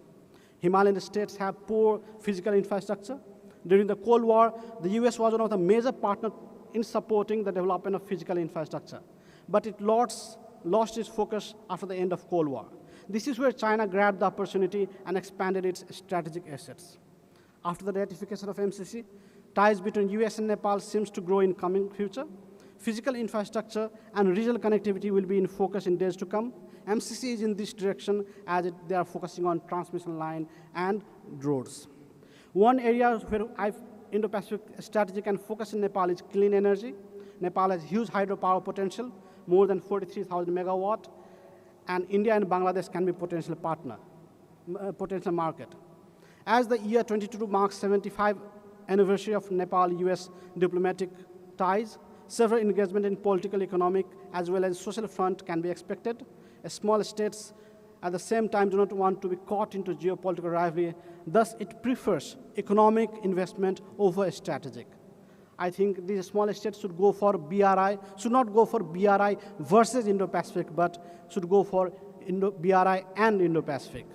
Himalayan states have poor physical infrastructure. During the Cold War, the US was one of the major partners in supporting the development of physical infrastructure, but it lost its focus after the end of Cold War. This is where China grabbed the opportunity and expanded its strategic assets. After the ratification of MCC, ties between US and Nepal seems to grow in coming future. Physical infrastructure and regional connectivity will be in focus in days to come. MCC is in this direction as they are focusing on transmission line and roads. One area where Indo-Pacific strategy can focus in Nepal is clean energy. Nepal has huge hydropower potential, more than 43,000 megawatt, and India and Bangladesh can be potential partner, potential market. As the year 2022 marks 75th anniversary of Nepal-US diplomatic ties, several engagement in political, economic, as well as social front can be expected. Small states at the same time do not want to be caught into geopolitical rivalry. Thus, it prefers economic investment over strategic. I think these small states should go for BRI, should not go for BRI versus Indo-Pacific, but should go for BRI and Indo-Pacific.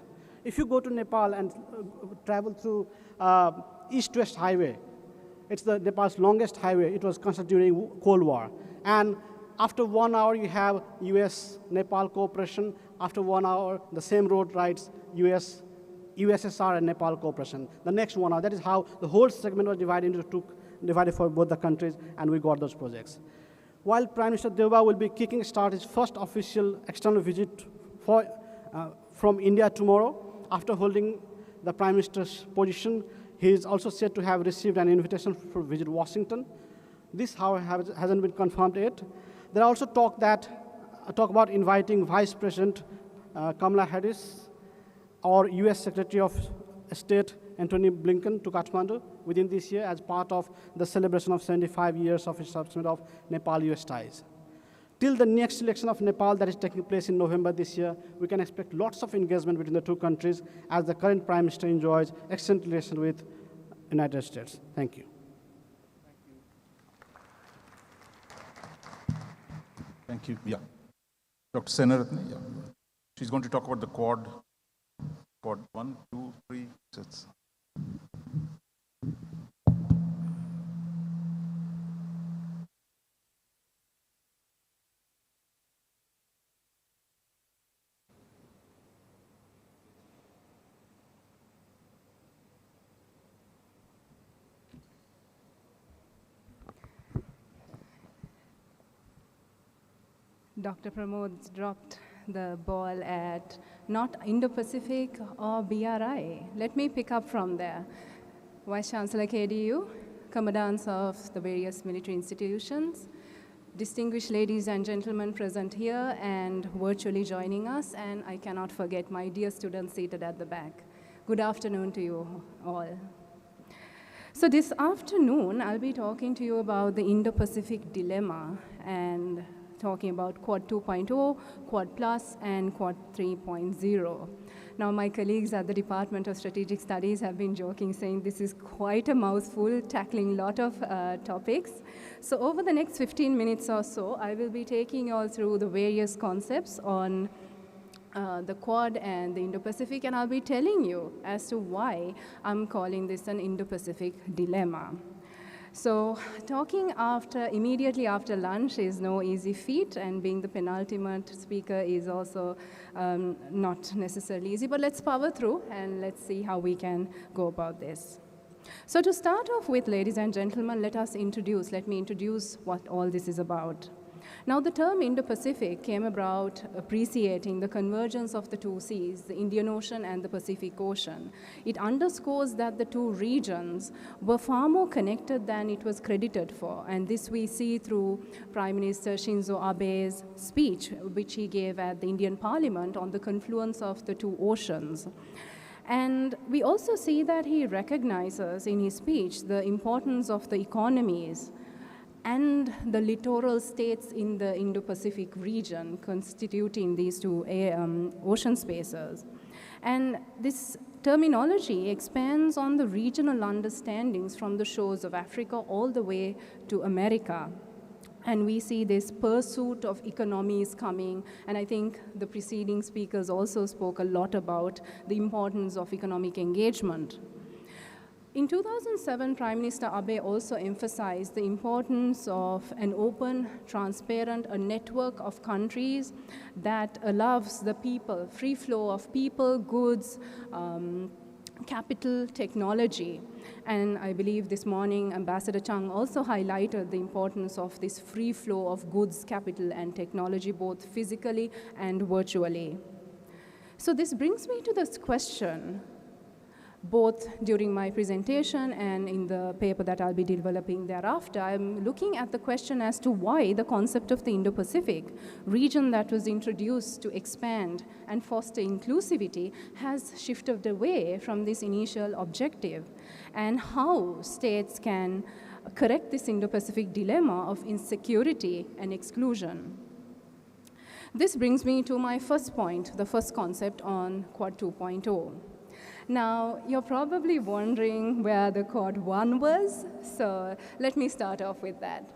If you go to Nepal and travel through East-West Highway, it's Nepal's longest highway. It was constructed during Cold War. And after 1 hour, you have US-Nepal cooperation. After 1 hour, the same road rides USSR and Nepal cooperation. The next 1 hour, that is how the whole segment was divided for both the countries, and we got those projects. While Prime Minister Deva will be kicking start his first official external visit from India tomorrow, after holding the Prime Minister's position, he is also said to have received an invitation for visit Washington. This, however, hasn't been confirmed yet. There are also talk about inviting Vice President Kamala Harris or US Secretary of State Antony Blinken to Kathmandu within this year as part of the celebration of 75 years of establishment of Nepal-US ties. Till the next election of Nepal that is taking place in November this year, we can expect lots of engagement between the two countries as the current Prime Minister enjoys excellent relations with United States. Thank you. Thank you. Yeah. Dr. Senaratne, yeah. She's going to talk about the Quad 1, 2, 3, 6. Dr. Pramod dropped the ball at not Indo-Pacific or BRI. Let me pick up from there. Vice Chancellor KDU, commandants of the various military institutions, distinguished ladies and gentlemen present here and virtually joining us, and I cannot forget my dear students seated at the back. Good afternoon to you all. So this afternoon, I'll be talking to you about the Indo-Pacific dilemma and talking about Quad 2.0, Quad Plus, and Quad 3.0. Now, my colleagues at the Department of Strategic Studies have been joking, saying this is quite a mouthful, tackling a lot of topics. So over the next 15 minutes or so, I will be taking you all through the various concepts on the Quad and the Indo-Pacific, and I'll be telling you as to why I'm calling this an Indo-Pacific dilemma. So talking immediately after lunch is no easy feat, and being the penultimate speaker is also not necessarily easy, but let's power through and let's see how we can go about this. So to start off with, ladies and gentlemen, let me introduce what all this is about. Now, the term Indo-Pacific came about appreciating the convergence of the two seas, the Indian Ocean and the Pacific Ocean. It underscores that the two regions were far more connected than it was credited for, and this we see through Prime Minister Shinzo Abe's speech, which he gave at the Indian Parliament on the confluence of the two oceans. And we also see that he recognizes in his speech the importance of the economies and the littoral states in the Indo-Pacific region constituting these two ocean spaces. And this terminology expands on the regional understandings from the shores of Africa all the way to America. And we see this pursuit of economies coming, and I think the preceding speakers also spoke a lot about the importance of economic engagement. In 2007, Prime Minister Abe also emphasized the importance of an open, transparent, a network of countries that allows the people, free flow of people, goods, capital, technology. And I believe this morning Ambassador Chung also highlighted the importance of this free flow of goods, capital, and technology, both physically and virtually. So this brings me to this question, both during my presentation and in the paper that I'll be developing thereafter. I'm looking at the question as to why the concept of the Indo-Pacific region that was introduced to expand and foster inclusivity has shifted away from this initial objective, and how states can correct this Indo-Pacific dilemma of insecurity and exclusion. This brings me to my first point, the first concept on Quad 2.0. Now, you're probably wondering where the Quad 1 was, so let me start off with that.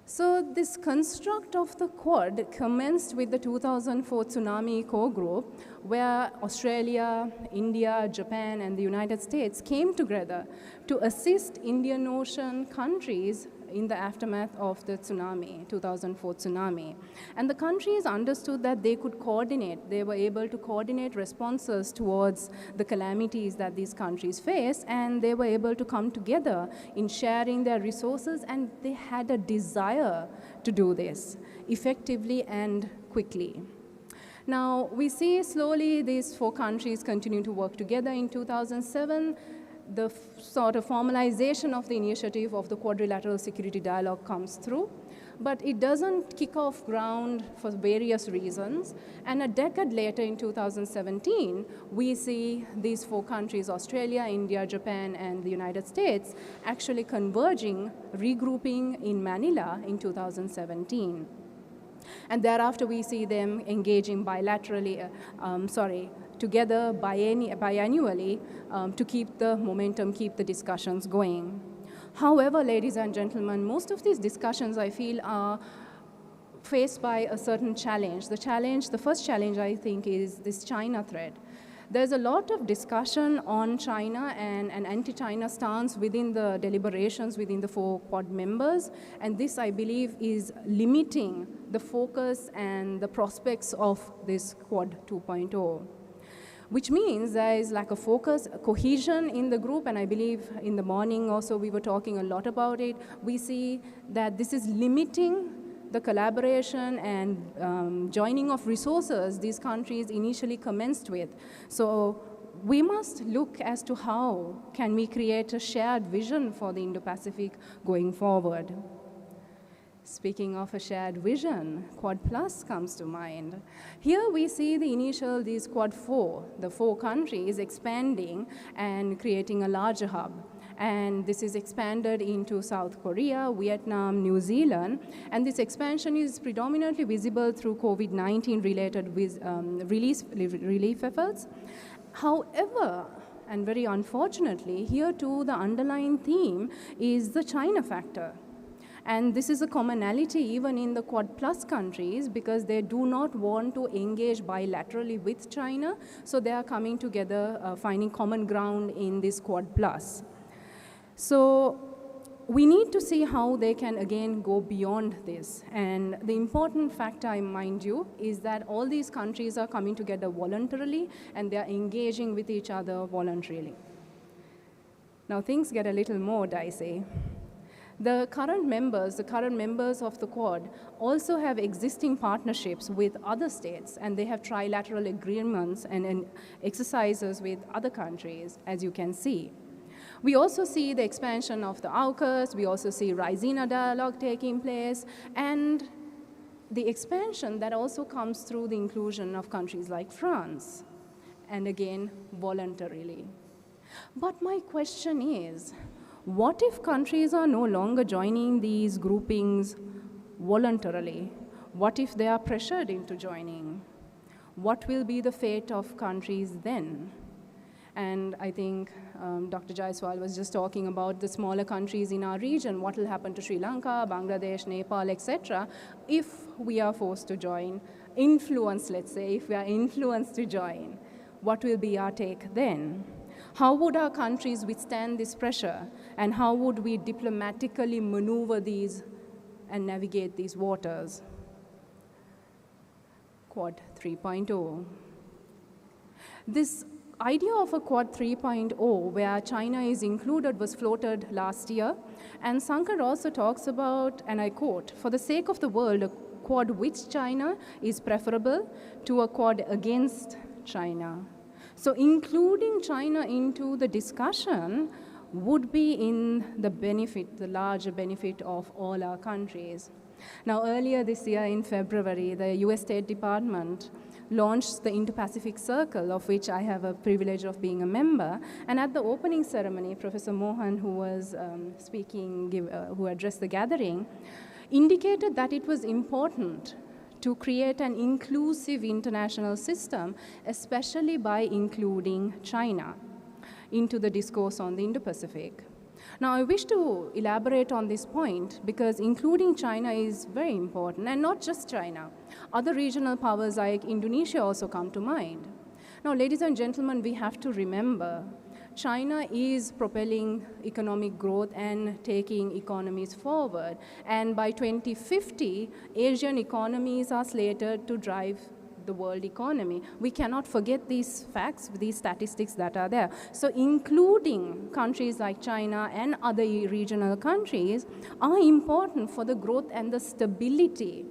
So this construct of the Quad commenced with the 2004 tsunami core group, where Australia, India, Japan, and the United States came together to assist Indian Ocean countries in the aftermath of the tsunami, 2004 tsunami. And the countries understood that they could coordinate, they were able to coordinate responses towards the calamities that these countries face, and they were able to come together in sharing their resources, and they had a desire to do this effectively and quickly. Now, we see slowly these four countries continue to work together. In 2007, the sort of formalization of the initiative of the quadrilateral security dialogue comes through, but it doesn't kick off ground for various reasons. And a decade later, in 2017, we see these four countries, Australia, India, Japan, and the United States, actually converging, regrouping in Manila in 2017. And thereafter, we see them engaging bilaterally, together biannually to keep the momentum, keep the discussions going. However, ladies and gentlemen, most of these discussions, I feel, are faced by a certain challenge. The first challenge, I think, is this China threat. There's a lot of discussion on China and an anti-China stance within the deliberations within the four Quad members, and this, I believe, is limiting the focus and the prospects of this Quad 2.0. Which means there is lack of focus, cohesion in the group, and I believe in the morning also we were talking a lot about it. We see that this is limiting the collaboration and joining of resources these countries initially commenced with. So we must look as to how can we create a shared vision for the Indo-Pacific going forward. Speaking of a shared vision, Quad Plus comes to mind. Here we see these Quad 4, the four countries expanding and creating a larger hub. And this is expanded into South Korea, Vietnam, New Zealand, and this expansion is predominantly visible through COVID-19 related relief efforts. However, and very unfortunately, here too the underlying theme is the China factor. And this is a commonality even in the Quad Plus countries, because they do not want to engage bilaterally with China, so they are coming together, finding common ground in this Quad Plus. So we need to see how they can again go beyond this. And the important factor, I mind you, is that all these countries are coming together voluntarily and they are engaging with each other voluntarily. Now things get a little more dicey. The current members of the Quad also have existing partnerships with other states, and they have trilateral agreements and exercises with other countries, as you can see. We also see the expansion of the AUKUS, we also see Raisina dialogue taking place, and the expansion that also comes through the inclusion of countries like France and again, voluntarily. But my question is, what if countries are no longer joining these groupings voluntarily? What if they are pressured into joining? What will be the fate of countries then? And I think Dr. Jaiswal was just talking about the smaller countries in our region. What will happen to Sri Lanka, Bangladesh, Nepal, etc., if we are forced to join, influenced, let's say, if we are influenced to join, what will be our take then? How would our countries withstand this pressure? And how would we diplomatically maneuver these and navigate these waters? Quad 3.0. This idea of a Quad 3.0, where China is included, was floated last year. And Sankar also talks about, and I quote, "For the sake of the world, a Quad with China is preferable to a Quad against China." So including China into the discussion would be in the benefit, the larger benefit of all our countries. Now, earlier this year in February, the US State Department launched the Indo-Pacific Circle, of which I have a privilege of being a member. And at the opening ceremony, Professor Mohan, who was who addressed the gathering, indicated that it was important to create an inclusive international system, especially by including China into the discourse on the Indo-Pacific. Now, I wish to elaborate on this point because including China is very important, and not just China. Other regional powers like Indonesia also come to mind. Now, ladies and gentlemen, we have to remember China is propelling economic growth and taking economies forward. And by 2050, Asian economies are slated to drive the world economy. We cannot forget these facts, these statistics that are there. So including countries like China and other regional countries are important for the growth and the stability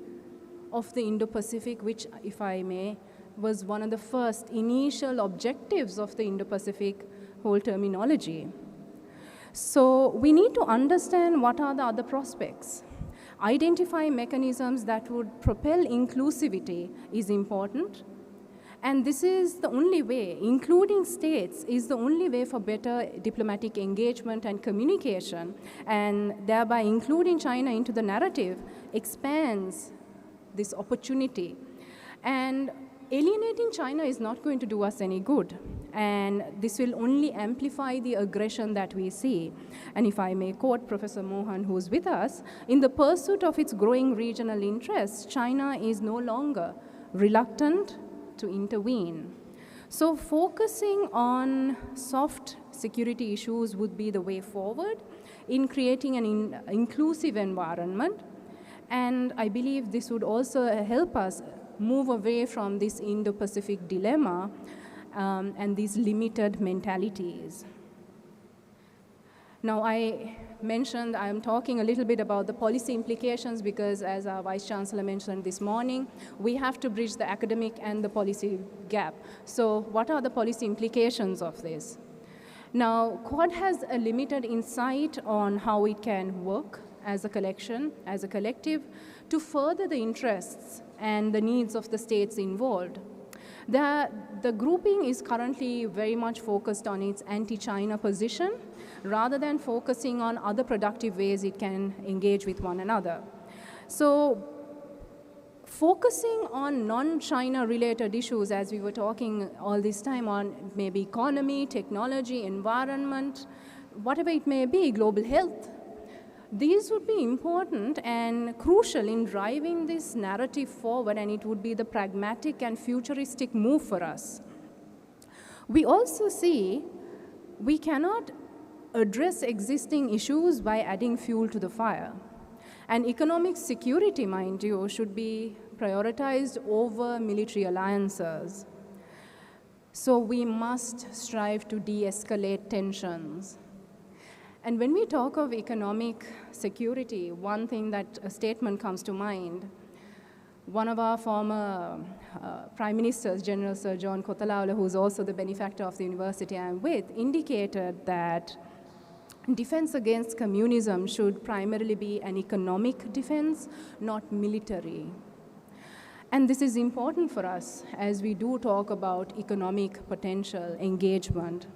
of the Indo-Pacific, which, if I may, was one of the first initial objectives of the Indo-Pacific whole terminology. So we need to understand what are the other prospects. Identify mechanisms that would propel inclusivity is important. And this is the only way, including states, is the only way for better diplomatic engagement and communication. And thereby including China into the narrative expands this opportunity. And alienating China is not going to do us any good. And this will only amplify the aggression that we see. And if I may quote Professor Mohan, who is with us, in the pursuit of its growing regional interests, China is no longer reluctant to intervene. So focusing on soft security issues would be the way forward in creating an inclusive environment. And I believe this would also help us move away from this Indo-Pacific dilemma and these limited mentalities. Now, I mentioned I'm talking a little bit about the policy implications because, as our Vice Chancellor mentioned this morning, we have to bridge the academic and the policy gap. So what are the policy implications of this? Now, Quad has a limited insight on how it can work as a collection, as a collective, to further the interests and the needs of the states involved. The grouping is currently very much focused on its anti-China position rather than focusing on other productive ways it can engage with one another. So focusing on non-China related issues, as we were talking all this time on maybe economy, technology, environment, whatever it may be, global health, these would be important and crucial in driving this narrative forward, and it would be the pragmatic and futuristic move for us. We also see we cannot address existing issues by adding fuel to the fire. And economic security, mind you, should be prioritized over military alliances. So we must strive to de-escalate tensions. And when we talk of economic security, one thing that a statement comes to mind. One of our former prime ministers, General Sir John Kothalaula, who's also the benefactor of the university I'm with, indicated that defense against communism should primarily be an economic defense, not military. And this is important for us as we do talk about economic potential engagement.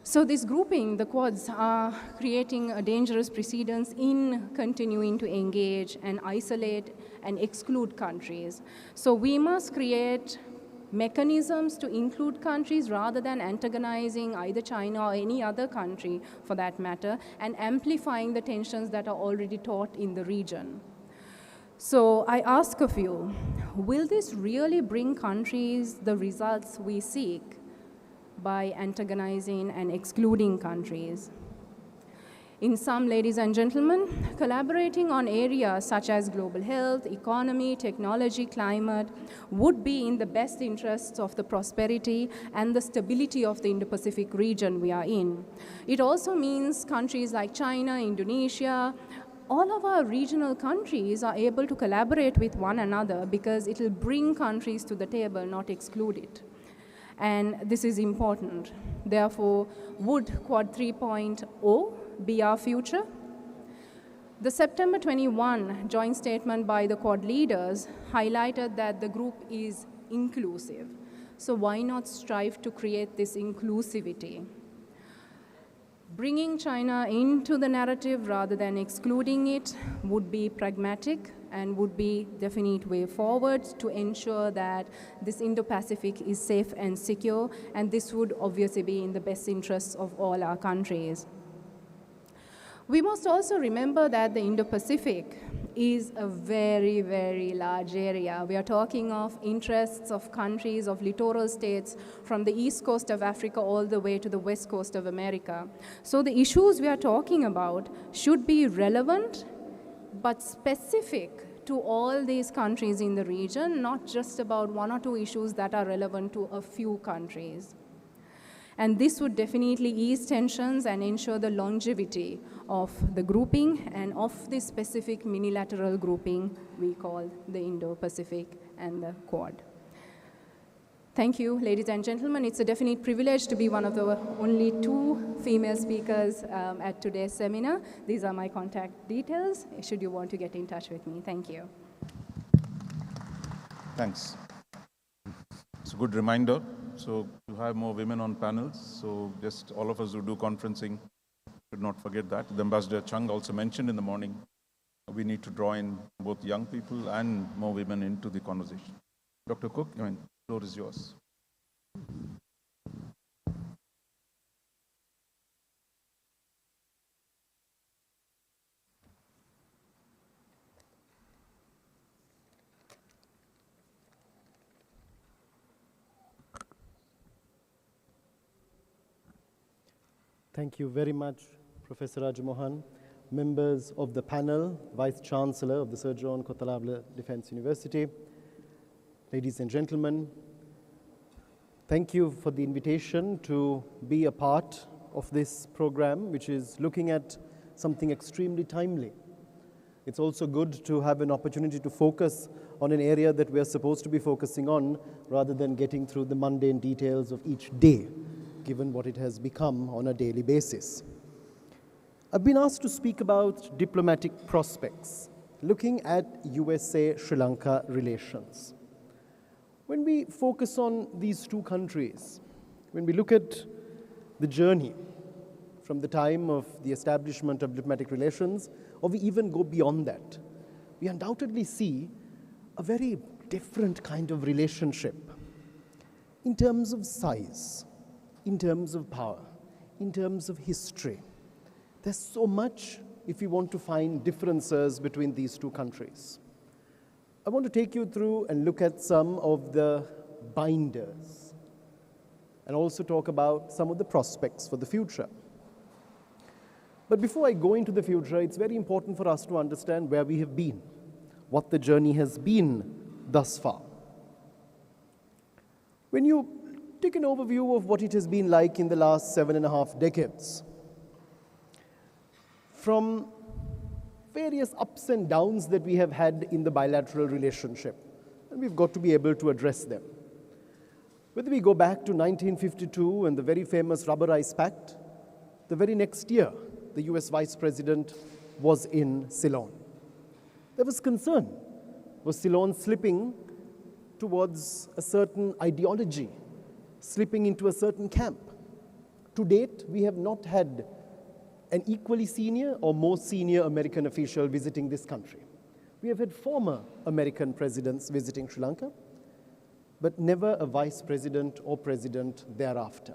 So this grouping, the Quads, are creating a dangerous precedence in continuing to engage and isolate and exclude countries. So we must create mechanisms to include countries rather than antagonizing either China or any other country for that matter, and amplifying the tensions that are already taught in the region. So I ask of you, will this really bring countries the results we seek by antagonizing and excluding countries? In sum, ladies and gentlemen, collaborating on areas such as global health, economy, technology, climate would be in the best interests of the prosperity and the stability of the Indo-Pacific region we are in. It also means countries like China, Indonesia, all of our regional countries are able to collaborate with one another because it will bring countries to the table, not exclude it. And this is important. Therefore, would Quad 3.0 be our future? The September 21 joint statement by the Quad leaders highlighted that the group is inclusive. So why not strive to create this inclusivity? Bringing China into the narrative rather than excluding it would be pragmatic and would be definite way forward to ensure that this Indo-Pacific is safe and secure, and this would obviously be in the best interests of all our countries. We must also remember that the Indo-Pacific is a very, very large area. We are talking of interests of countries, of littoral states, from the east coast of Africa all the way to the west coast of America. So the issues we are talking about should be relevant, but specific to all these countries in the region, not just about one or two issues that are relevant to a few countries. And this would definitely ease tensions and ensure the longevity of the grouping and of this specific minilateral grouping we call the Indo-Pacific and the Quad. Thank you, ladies and gentlemen. It's a definite privilege to be one of the only two female speakers at today's seminar. These are my contact details, should you want to get in touch with me. Thank you. Thanks. It's a good reminder. So to have more women on panels. So just all of us who do conferencing should not forget that. The Ambassador Chung also mentioned in the morning, we need to draw in both young people and more women into the conversation. Dr. Cook, the floor is yours. Thank you very much, Professor Rajamohan, members of the panel, Vice Chancellor of the Sir John Kotalabla Defense University, ladies and gentlemen, thank you for the invitation to be a part of this program, which is looking at something extremely timely. It's also good to have an opportunity to focus on an area that we're supposed to be focusing on rather than getting through the mundane details of each day, given what it has become on a daily basis. I've been asked to speak about diplomatic prospects, looking at USA-Sri Lanka relations. When we focus on these two countries, when we look at the journey from the time of the establishment of diplomatic relations, or we even go beyond that, we undoubtedly see a very different kind of relationship in terms of size, in terms of power, in terms of history. There's so much if we want to find differences between these two countries. I want to take you through and look at some of the binders and also talk about some of the prospects for the future. But before I go into the future, it's very important for us to understand where we have been, what the journey has been thus far. When you take an overview of what it has been like in the last 7.5 decades, from various ups and downs that we have had in the bilateral relationship, and we've got to be able to address them. Whether we go back to 1952 and the very famous Rubber Ice Pact, the very next year, the US Vice President was in Ceylon. There was concern was Ceylon slipping towards a certain ideology, slipping into a certain camp. To date, we have not had an equally senior or more senior American official visiting this country. We have had former American presidents visiting Sri Lanka, but never a vice president or president thereafter.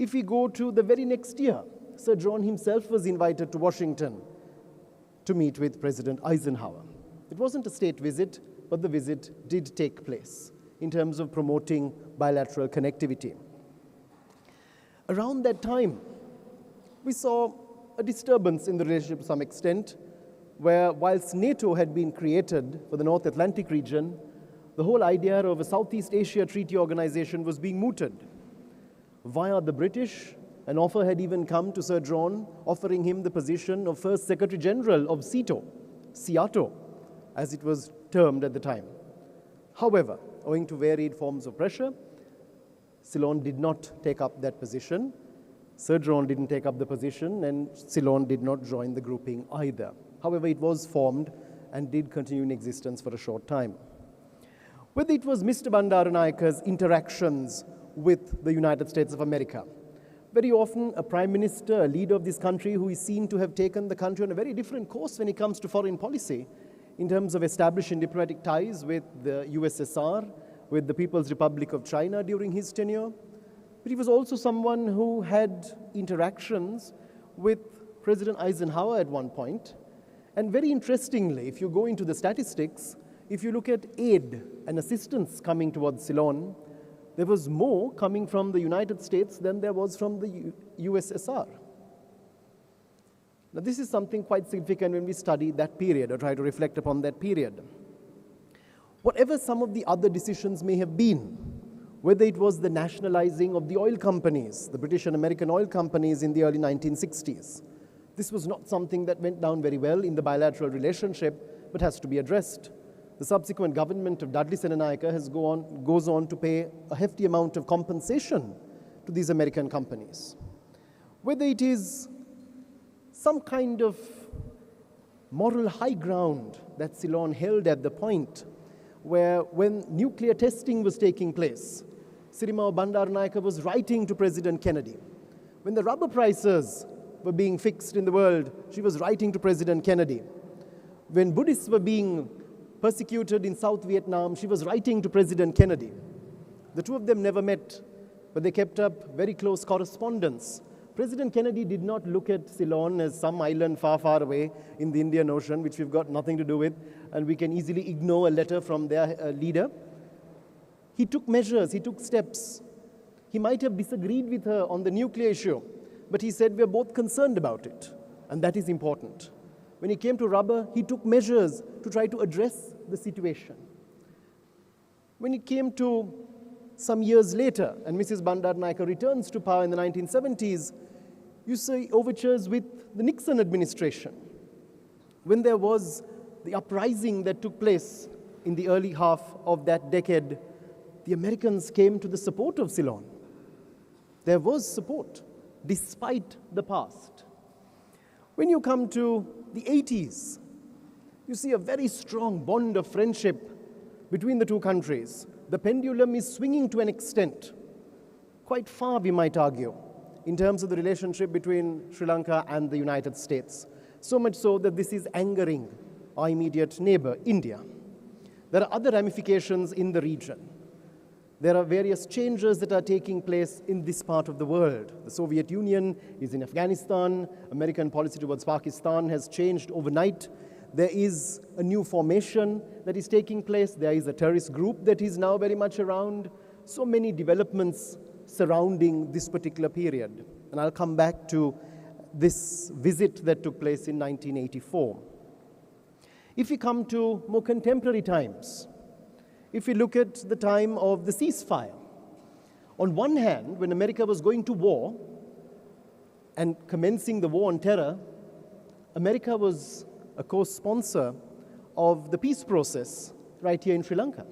If we go to the very next year, Sir John himself was invited to Washington to meet with President Eisenhower. It wasn't a state visit, but the visit did take place in terms of promoting bilateral connectivity. Around that time, we saw a disturbance in the relationship to some extent, where whilst NATO had been created for the North Atlantic region, the whole idea of a Southeast Asia Treaty Organization was being mooted. Via the British, an offer had even come to Sir John, offering him the position of First Secretary General of SEATO, as it was termed at the time. However, owing to varied forms of pressure, Ceylon did not take up that position. Sir John didn't take up the position, and Ceylon did not join the grouping either. However, it was formed and did continue in existence for a short time. Whether it was Mr. Bandaranaike's interactions with the United States of America, very often a prime minister, a leader of this country who is seen to have taken the country on a very different course when it comes to foreign policy, in terms of establishing diplomatic ties with the USSR, with the People's Republic of China during his tenure. But he was also someone who had interactions with President Eisenhower at one point. And very interestingly, if you go into the statistics, if you look at aid and assistance coming towards Ceylon, there was more coming from the United States than there was from the USSR. Now, this is something quite significant when we study that period or try to reflect upon that period. Whatever some of the other decisions may have been, whether it was the nationalizing of the oil companies, the British and American oil companies in the early 1960s, this was not something that went down very well in the bilateral relationship, but has to be addressed. The subsequent government of Dudley Senanayake goes on to pay a hefty amount of compensation to these American companies. Whether it is some kind of moral high ground that Ceylon held at the point where when nuclear testing was taking place, Sirimao Bandaranaike was writing to President Kennedy. When the rubber prices were being fixed in the world, she was writing to President Kennedy. When Buddhists were being persecuted in South Vietnam, she was writing to President Kennedy. The two of them never met, but they kept up very close correspondence. President Kennedy did not look at Ceylon as some island far, far away in the Indian Ocean, which we've got nothing to do with, and we can easily ignore a letter from their leader. He took measures, he took steps. He might have disagreed with her on the nuclear issue, but he said we're both concerned about it, and that is important. When it came to rubber, he took measures to try to address the situation. When it came to some years later, and Mrs. Bandaranaike returns to power in the 1970s, you see overtures with the Nixon administration. When there was the uprising that took place in the early half of that decade, the Americans came to the support of Ceylon. There was support, despite the past. When you come to the 80s, you see a very strong bond of friendship between the two countries. The pendulum is swinging to an extent, quite far we might argue, in terms of the relationship between Sri Lanka and the United States. So much so that this is angering our immediate neighbor, India. There are other ramifications in the region. There are various changes that are taking place in this part of the world. The Soviet Union is in Afghanistan. American policy towards Pakistan has changed overnight. There is a new formation that is taking place. There is a terrorist group that is now very much around. So many developments surrounding this particular period. And I'll come back to this visit that took place in 1984. If we come to more contemporary times, if we look at the time of the ceasefire, on one hand, when America was going to war and commencing the war on terror, America was a co-sponsor of the peace process right here in Sri Lanka.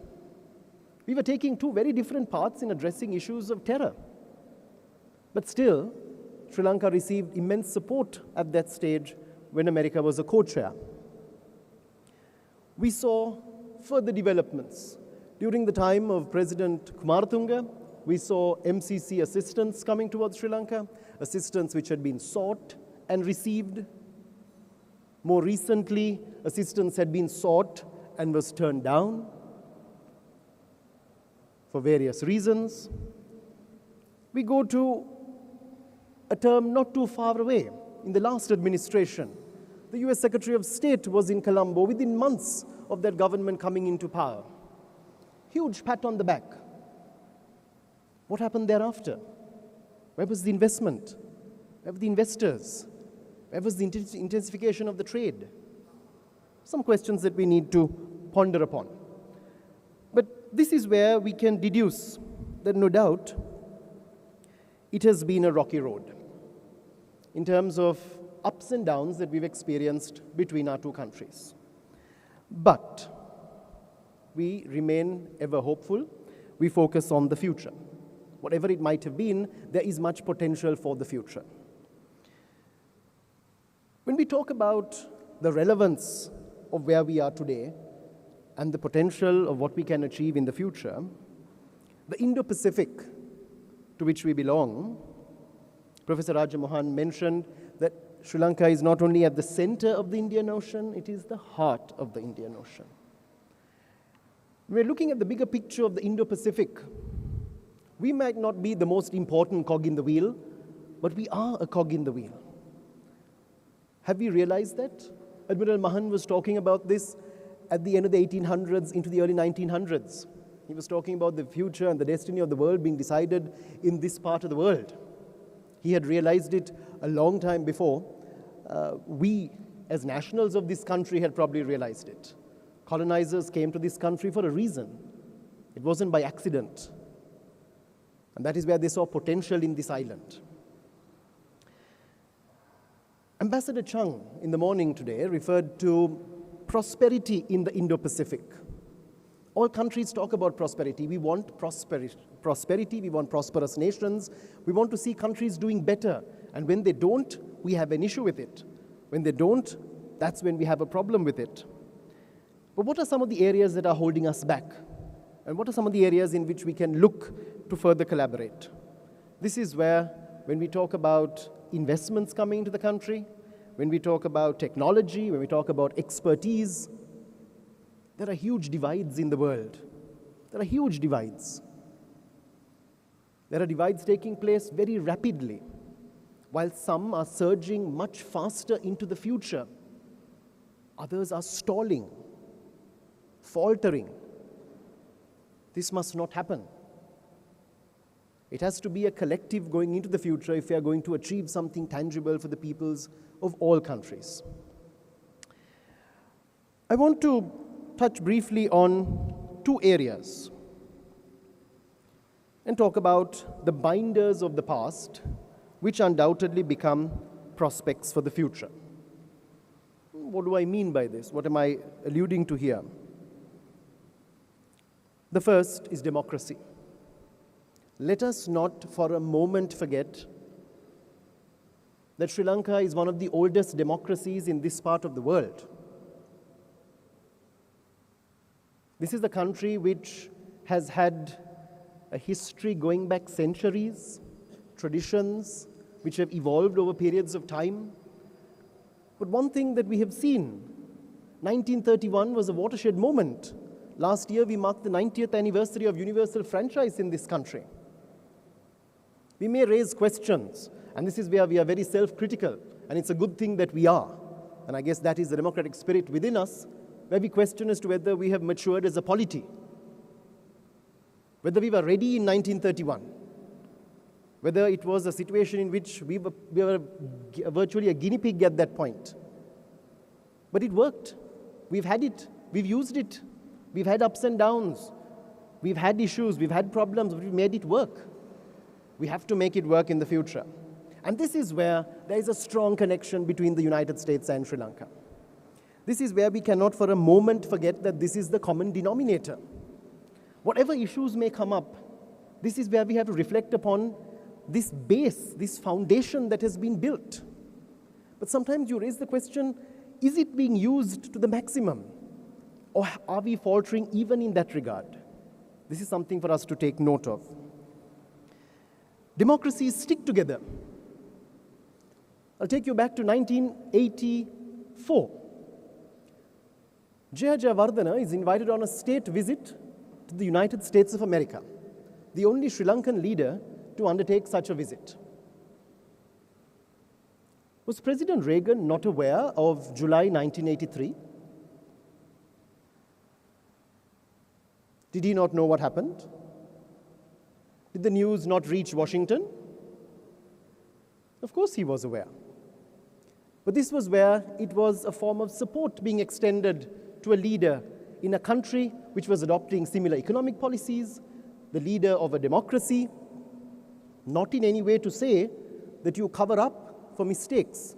We were taking two very different paths in addressing issues of terror. But still, Sri Lanka received immense support at that stage when America was a co-chair. We saw further developments. During the time of President Kumaratunga, we saw MCC assistance coming towards Sri Lanka, assistance which had been sought and received. More recently, assistance had been sought and was turned down for various reasons. We go to a term not too far away. In the last administration, the US Secretary of State was in Colombo within months of that government coming into power. Huge pat on the back. What happened thereafter? Where was the investment? Where were the investors? Where was the intensification of the trade? Some questions that we need to ponder upon. But this is where we can deduce that no doubt it has been a rocky road in terms of ups and downs that we've experienced between our two countries. But we remain ever hopeful. We focus on the future. Whatever it might have been, there is much potential for the future. When we talk about the relevance of where we are today and the potential of what we can achieve in the future, the Indo-Pacific to which we belong, Professor Raja Mohan mentioned that Sri Lanka is not only at the center of the Indian Ocean, it is the heart of the Indian Ocean. We're looking at the bigger picture of the Indo-Pacific. We might not be the most important cog in the wheel, but we are a cog in the wheel. Have we realized that? Admiral Mahan was talking about this at the end of the 1800s into the early 1900s. He was talking about the future and the destiny of the world being decided in this part of the world. He had realized it a long time before. We, as nationals of this country, had probably realized it. Colonizers came to this country for a reason. It wasn't by accident. And that is where they saw potential in this island. Ambassador Chung, in the morning today, referred to prosperity in the Indo-Pacific. All countries talk about prosperity. We want prosperity, we want prosperous nations. We want to see countries doing better. And when they don't, we have an issue with it. When they don't, that's when we have a problem with it. But what are some of the areas that are holding us back? And what are some of the areas in which we can look to further collaborate? This is where, when we talk about investments coming into the country, when we talk about technology, when we talk about expertise, there are huge divides in the world. There are huge divides. There are divides taking place very rapidly, while some are surging much faster into the future. Others are stalling, faltering. This must not happen. It has to be a collective going into the future if we are going to achieve something tangible for the peoples of all countries. I want to touch briefly on two areas and talk about the binders of the past, which undoubtedly become prospects for the future. What do I mean by this? What am I alluding to here? The first is democracy. Let us not for a moment forget that Sri Lanka is one of the oldest democracies in this part of the world. This is a country which has had a history going back centuries, traditions which have evolved over periods of time. But one thing that we have seen, 1931 was a watershed moment. Last year we marked the 90th anniversary of universal franchise in this country. We may raise questions, and this is where we are very self-critical, and it's a good thing that we are. And I guess that is the democratic spirit within us, where we question as to whether we have matured as a polity, whether we were ready in 1931, whether it was a situation in which we were virtually a guinea pig at that point. But it worked. We've had it. We've used it. We've had ups and downs. We've had issues. We've had problems. But we've made it work. We have to make it work in the future. And this is where there is a strong connection between the United States and Sri Lanka. This is where we cannot for a moment forget that this is the common denominator. Whatever issues may come up, this is where we have to reflect upon this base, this foundation that has been built. But sometimes you raise the question, is it being used to the maximum? Or are we faltering even in that regard? This is something for us to take note of. Democracies stick together. I'll take you back to 1984. Jaya Jayawardena is invited on a state visit to the United States of America, the only Sri Lankan leader to undertake such a visit. Was President Reagan not aware of July 1983? Did he not know what happened? Did the news not reach Washington? Of course he was aware. But this was where it was a form of support being extended to a leader in a country which was adopting similar economic policies, the leader of a democracy, not in any way to say that you cover up for mistakes.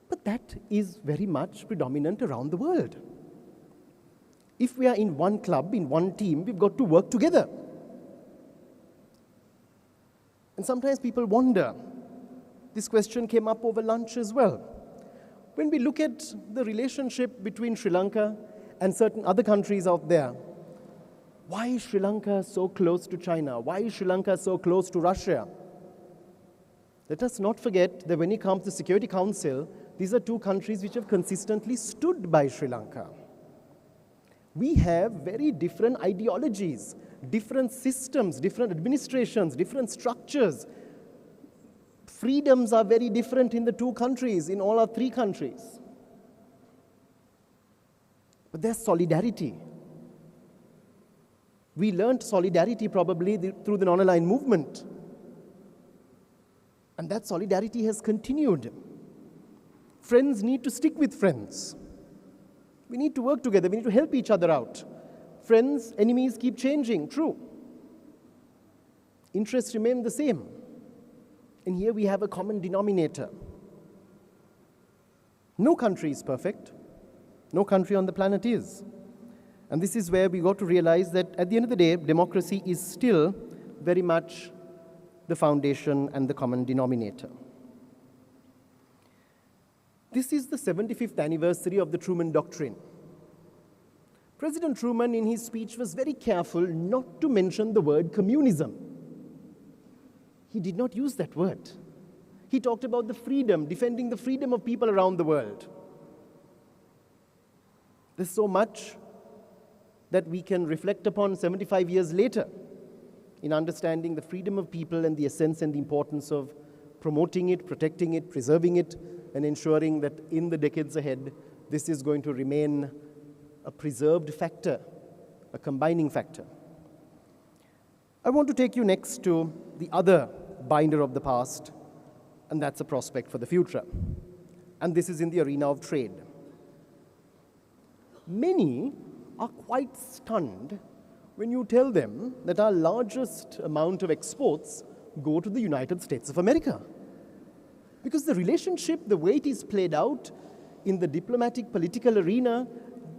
But that is very much predominant around the world. If we are in one club, in one team, we've got to work together. And sometimes people wonder, this question came up over lunch as well. When we look at the relationship between Sri Lanka and certain other countries out there, why is Sri Lanka so close to China? Why is Sri Lanka so close to Russia? Let us not forget that when it comes to the Security Council, these are two countries which have consistently stood by Sri Lanka. We have very different ideologies, different systems, different administrations, different structures. Freedoms are very different in the two countries, in all our three countries. But there's solidarity. We learned solidarity probably through the non-aligned movement. And that solidarity has continued. Friends need to stick with friends. We need to work together. We need to help each other out. Friends, enemies keep changing, true. Interests remain the same. And here we have a common denominator. No country is perfect. No country on the planet is. And this is where we got to realize that at the end of the day, democracy is still very much the foundation and the common denominator. This is the 75th anniversary of the Truman Doctrine. President Truman, in his speech, was very careful not to mention the word communism. He did not use that word. He talked about the freedom, defending the freedom of people around the world. There's so much that we can reflect upon 75 years later in understanding the freedom of people and the essence and the importance of promoting it, protecting it, preserving it, and ensuring that in the decades ahead, this is going to remain a preserved factor, a combining factor. I want to take you next to the other binder of the past, and that's a prospect for the future. And this is in the arena of trade. Many are quite stunned when you tell them that our largest amount of exports go to the United States of America. Because the relationship, the way it is played out in the diplomatic political arena,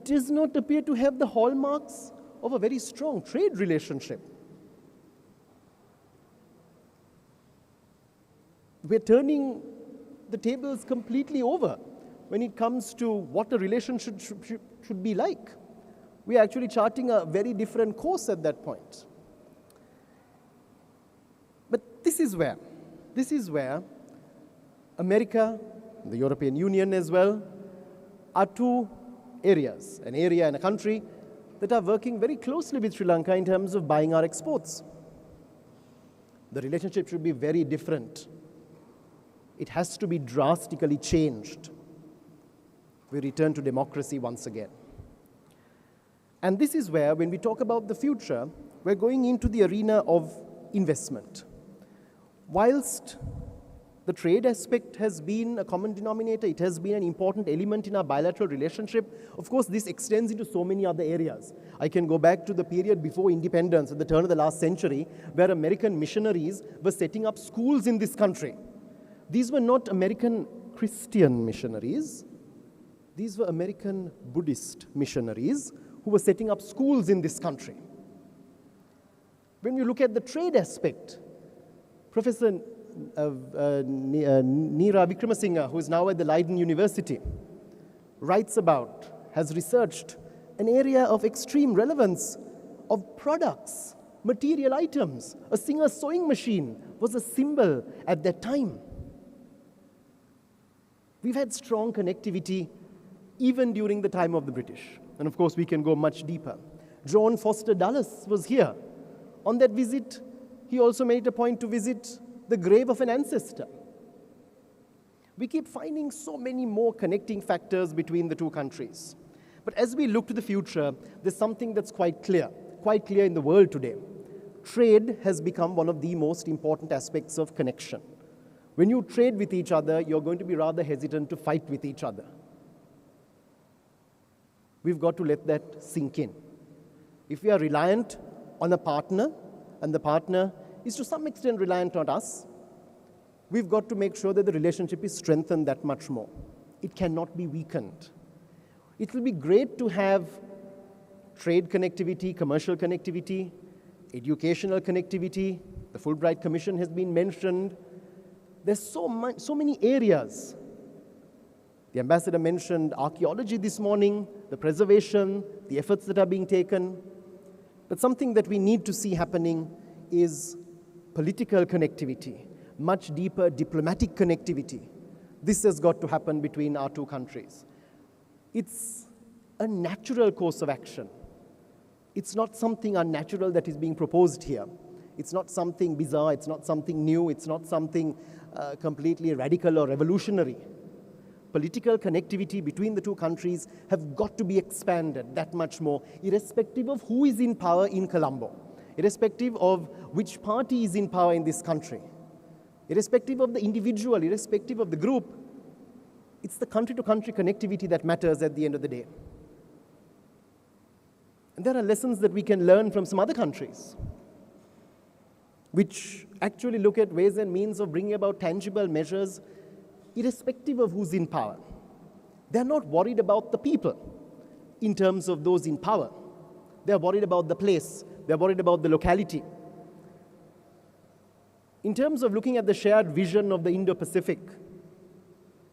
does not appear to have the hallmarks of a very strong trade relationship. We're turning the tables completely over when it comes to what a relationship should be like. We are actually charting a very different course at that point. But this is where America, the European Union as well, are two areas, an area and a country that are working very closely with Sri Lanka in terms of buying our exports. The relationship should be very different. It has to be drastically changed. We return to democracy once again. And this is where, when we talk about the future, we're going into the arena of investment. Whilst the trade aspect has been a common denominator, it has been an important element in our bilateral relationship. Of course, this extends into so many other areas. I can go back to the period before independence, at the turn of the last century, where American missionaries were setting up schools in this country. These were not American Christian missionaries. These were American Buddhist missionaries who were setting up schools in this country. When you look at the trade aspect, Professor Neera Wickramasinghe, who is now at the Leiden University, writes about, has researched, an area of extreme relevance of products, material items. A Singer's sewing machine was a symbol at that time. We've had strong connectivity even during the time of the British. And of course, we can go much deeper. John Foster Dulles was here. On that visit, he also made a point to visit the grave of an ancestor. We keep finding so many more connecting factors between the two countries. But as we look to the future, there's something that's quite clear in the world today. Trade has become one of the most important aspects of connection. When you trade with each other, you're going to be rather hesitant to fight with each other. We've got to let that sink in. If we are reliant on a partner, and the partner is to some extent reliant on us, we've got to make sure that the relationship is strengthened that much more. It cannot be weakened. It will be great to have trade connectivity, commercial connectivity, educational connectivity. The Fulbright Commission has been mentioned. There's so many areas. The ambassador mentioned archaeology this morning, the preservation, the efforts that are being taken. But something that we need to see happening is political connectivity, much deeper diplomatic connectivity. This has got to happen between our two countries. It's a natural course of action. It's not something unnatural that is being proposed here. It's not something bizarre, it's not something new, it's not something completely radical or revolutionary. Political connectivity between the two countries have got to be expanded that much more, irrespective of who is in power in Colombo, irrespective of which party is in power in this country, irrespective of the individual, irrespective of the group. It's the country-to-country connectivity that matters at the end of the day. And there are lessons that we can learn from some other countries, which actually look at ways and means of bringing about tangible measures irrespective of who's in power. They're not worried about the people in terms of those in power. They're worried about the place. They're worried about the locality. In terms of looking at the shared vision of the Indo-Pacific,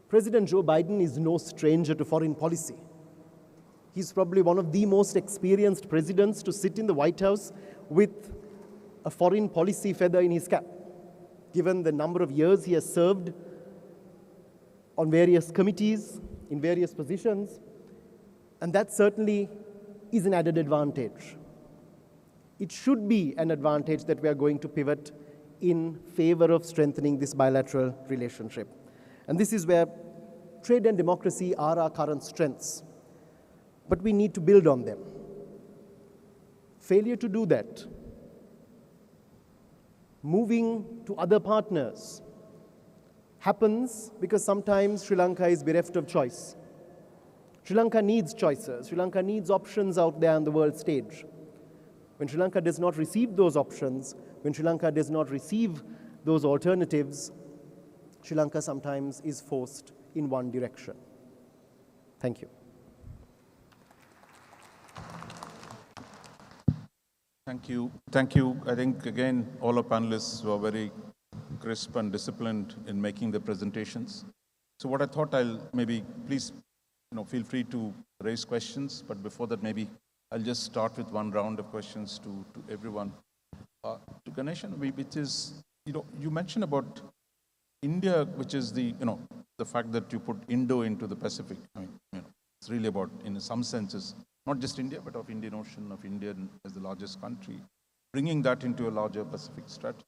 President Joe Biden is no stranger to foreign policy. He's probably one of the most experienced presidents to sit in the White House with a foreign policy feather in his cap, given the number of years he has served on various committees, in various positions, and that certainly is an added advantage. It should be an advantage that we are going to pivot in favor of strengthening this bilateral relationship. And this is where trade and democracy are our current strengths, but we need to build on them. Failure to do that, moving to other partners, happens because sometimes Sri Lanka is bereft of choice. Sri Lanka needs choices. Sri Lanka needs options out there on the world stage. When Sri Lanka does not receive those options, when Sri Lanka does not receive those alternatives, Sri Lanka sometimes is forced in one direction. Thank you. Thank you. Thank you. I think, again, all our panelists were very crisp and disciplined in making the presentations. So what I thought please, feel free to raise questions, but before that, maybe I'll just start with one round of questions to everyone. To Ganeshan, which is, you mentioned about India, which is the fact that you put Indo into the Pacific. It's really about, in some senses, not just India, but of Indian Ocean, of India as the largest country, bringing that into a larger Pacific strategy.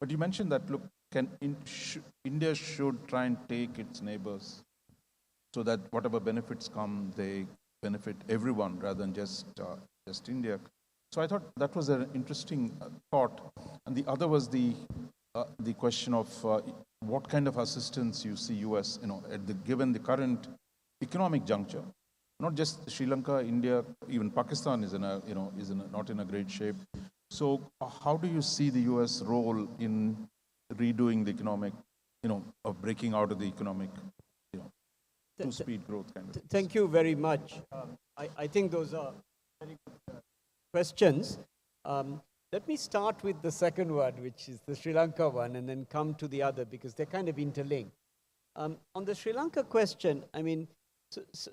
But you mentioned that, look, India should try and take its neighbors so that whatever benefits come, they benefit everyone rather than just India. So I thought that was an interesting thought. And the other was the question of what kind of assistance you see U.S. Given the current economic juncture, not just Sri Lanka, India, even Pakistan is not in a great shape. So how do you see the U.S. role in redoing the economic, of breaking out of the economic, two-speed growth kind of? Thank you very much. I think those are very good questions. Let me start with the second one, which is the Sri Lanka one, and then come to the other, because they're kind of interlinked. On the Sri Lanka question,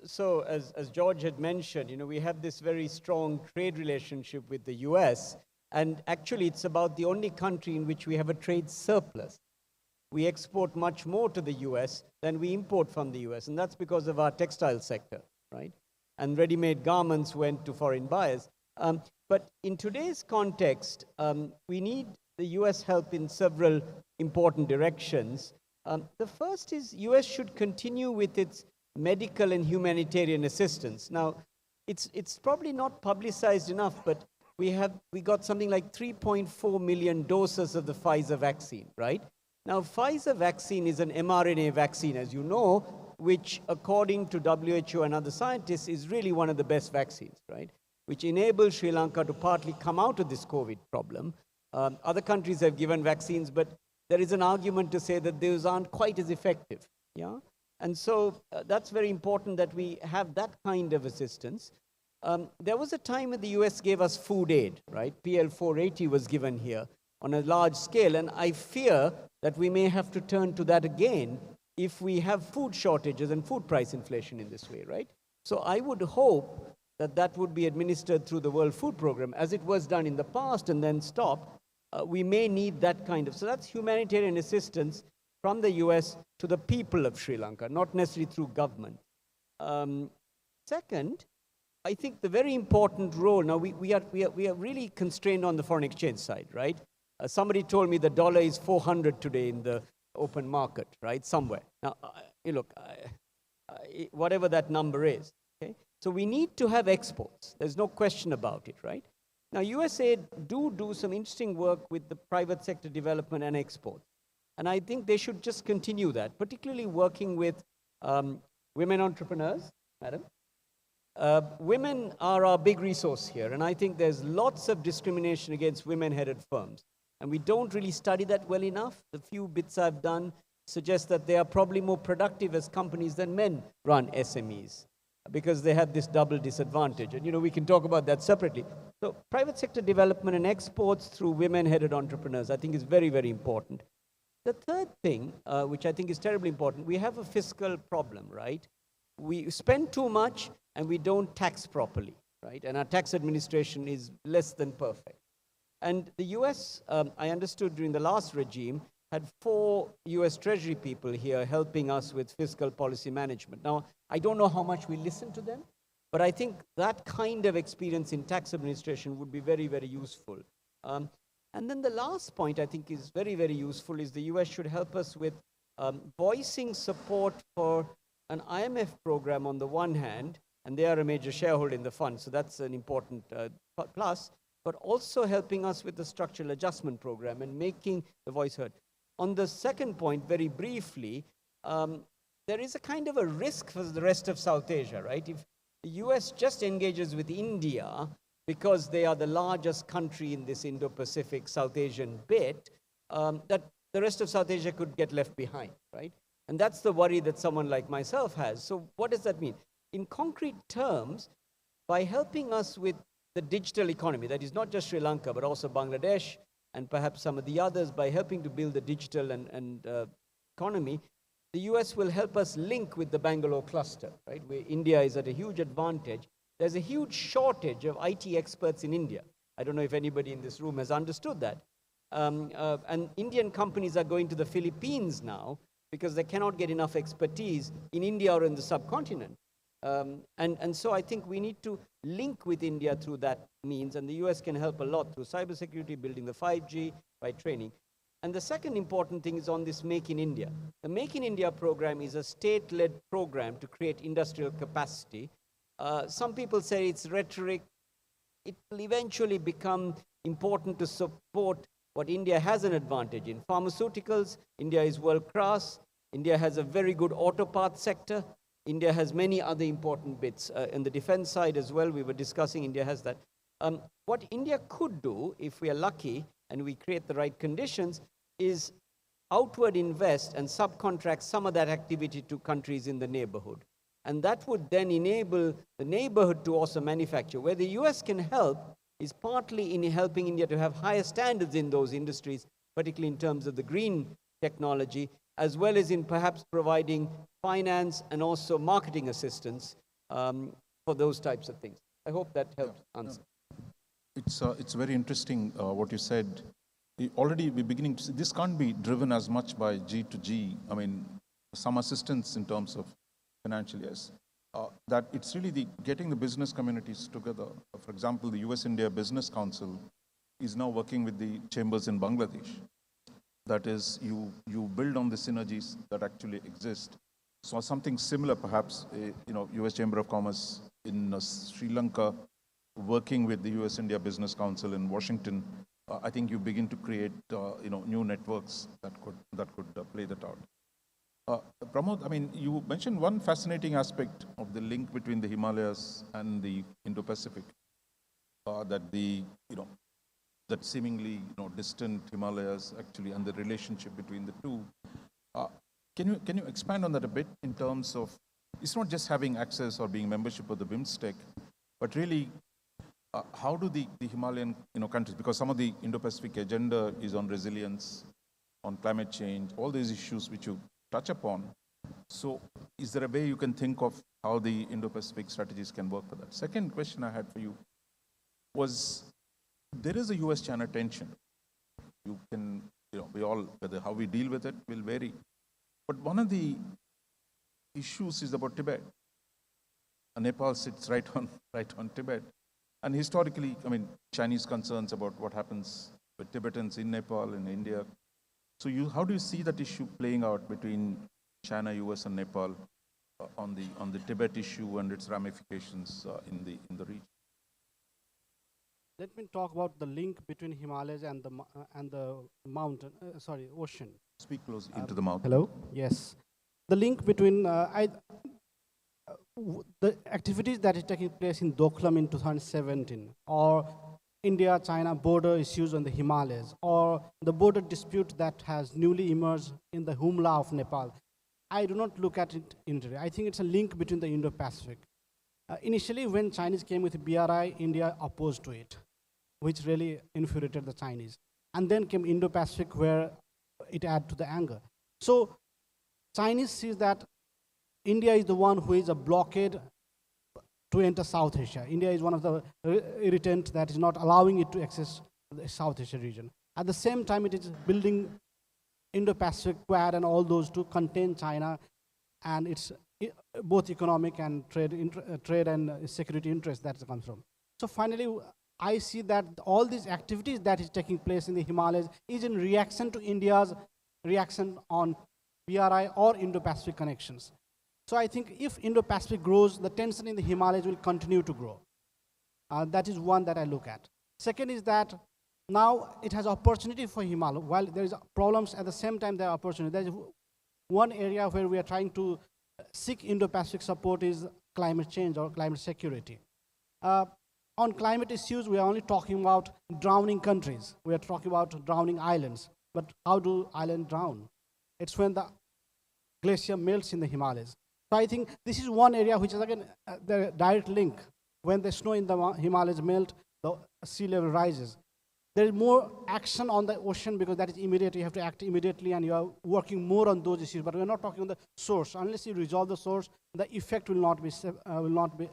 So as George had mentioned, we have this very strong trade relationship with the US, and actually it's about the only country in which we have a trade surplus. We export much more to the US than we import from the US, and that's because of our textile sector, right? And ready-made garments went to foreign buyers. But in today's context, we need the US help in several important directions. The first is US should continue with its medical and humanitarian assistance. Now, it's probably not publicized enough, but we got something like 3.4 million doses of the Pfizer vaccine, right? Now, Pfizer vaccine is an mRNA vaccine, as you know, which according to WHO and other scientists is really one of the best vaccines, right? Which enables Sri Lanka to partly come out of this COVID problem. Other countries have given vaccines, but there is an argument to say that those aren't quite as effective, yeah? And so that's very important that we have that kind of assistance. There was a time when the US gave us food aid, right? PL 480 was given here on a large scale, and I fear that we may have to turn to that again if we have food shortages and food price inflation in this way, right? So I would hope that that would be administered through the World Food Program, as it was done in the past and then stopped. We may need that kind of, so that's humanitarian assistance from the US to the people of Sri Lanka, not necessarily through government. Second, I think the very important role, now we are really constrained on the foreign exchange side, right? Somebody told me the dollar is 400 today in the open market, right? Somewhere. Now, look, whatever that number is, okay? So we need to have exports. There's no question about it, right? Now, USAID do some interesting work with the private sector development and export. And I think they should just continue that, particularly working with women entrepreneurs, madam. Women are our big resource here, and I think there's lots of discrimination against women-headed firms. And we don't really study that well enough. The few bits I've done suggest that they are probably more productive as companies than men run SMEs, because they have this double disadvantage. And we can talk about that separately. So private sector development and exports through women-headed entrepreneurs, I think is very, very important. The third thing, which I think is terribly important, we have a fiscal problem, right? We spend too much and we don't tax properly, right? And our tax administration is less than perfect. And the US, I understood during the last regime, had 4 US Treasury people here helping us with fiscal policy management. Now, I don't know how much we listen to them, but I think that kind of experience in tax administration would be very, very useful. And then the last point I think is very, very useful is the US should help us with voicing support for an IMF program on the one hand, and they are a major shareholder in the fund, so that's an important plus, but also helping us with the structural adjustment program and making the voice heard. On the second point, very briefly, there is a kind of a risk for the rest of South Asia, right? If the US just engages with India because they are the largest country in this Indo-Pacific South Asian bit, that the rest of South Asia could get left behind, right? And that's the worry that someone like myself has. So what does that mean? In concrete terms, by helping us with the digital economy, that is not just Sri Lanka, but also Bangladesh and perhaps some of the others, by helping to build the digital and economy, the US will help us link with the Bangalore cluster, right? Where India is at a huge advantage. There's a huge shortage of IT experts in India. I don't know if anybody in this room has understood that. And Indian companies are going to the Philippines now because they cannot get enough expertise in India or in the subcontinent. And so I think we need to link with India through that means, and the US can help a lot through cybersecurity, building the 5G, by training. And the second important thing is on this Make in India. The Make in India program is a state-led program to create industrial capacity. Some people say it's rhetoric. It will eventually become important to support what India has an advantage in. Pharmaceuticals, India is world-class. India has a very good auto parts sector. India has many other important bits. In the defense side as well, we were discussing, India has that. What India could do, if we are lucky and we create the right conditions, is outward invest and subcontract some of that activity to countries in the neighborhood. And that would then enable the neighborhood to also manufacture. Where the US can help is partly in helping India to have higher standards in those industries, particularly in terms of the green technology, as well as in perhaps providing finance and also marketing assistance for those types of things. I hope that helps answer. It's very interesting what you said. Already we're beginning to see this can't be driven as much by G to G. I mean, some assistance in terms of financial, yes. That it's really getting the business communities together. For example, the US-India Business Council is now working with the chambers in Bangladesh. That is, you build on the synergies that actually exist. So something similar, perhaps, US Chamber of Commerce in Sri Lanka, working with the US-India Business Council in Washington. I think you begin to create, new networks that could play that out. Pramod, I mean, you mentioned one fascinating aspect of the link between the Himalayas and the Indo-Pacific, that seemingly distant Himalayas actually, and the relationship between the two. Can you expand on that a bit in terms of it's not just having access or being membership of the BIMSTEC, but really how do the Himalayan countries, because some of the Indo-Pacific agenda is on resilience, on climate change, all these issues which you touch upon. So is there a way you can think of how the Indo-Pacific strategies can work for that? Second question I had for you was, there is a US-China tension. You can, we all, whether how we deal with it will vary. But one of the issues is about Tibet. And Nepal sits right on Tibet. And historically, I mean, Chinese concerns about what happens with Tibetans in Nepal and India. So how do you see that issue playing out between China, US, and Nepal on the Tibet issue and its ramifications in the region? Let me talk about the link between Himalayas and the mountain, ocean. Speak close into the mouth. Hello? Yes. The link between the activities that is taking place in Doklam in 2017, or India-China border issues on the Himalayas, or the border dispute that has newly emerged in the Humla of Nepal. I do not look at it individually. I think it's a link between the Indo-Pacific. Initially, when Chinese came with BRI, India opposed to it, which really infuriated the Chinese. And then came Indo-Pacific, where it added to the anger. So Chinese sees that India is the one who is a blockade to enter South Asia. India is one of the irritant that is not allowing it to access the South Asia region. At the same time, it is building Indo-Pacific Quad and all those to contain China and its both economic and trade and security interests that comes from. So finally, I see that all these activities that is taking place in the Himalayas is in reaction to India's reaction on BRI or Indo-Pacific connections. So I think if Indo-Pacific grows, the tension in the Himalayas will continue to grow. That is one that I look at. Second is that now it has opportunity for Himalaya. While there is problems, at the same time there are opportunities. There is one area where we are trying to seek Indo-Pacific support is climate change or climate security. On climate issues, we are only talking about drowning countries. We are talking about drowning islands. But how do islands drown? It's when the glacier melts in the Himalayas. So I think this is one area which is again the direct link. When the snow in the Himalayas melt, the sea level rises. There is more action on the ocean because that is immediate. You have to act immediately, and you are working more on those issues. But we are not talking on the source. Unless you resolve the source, the effect will not be.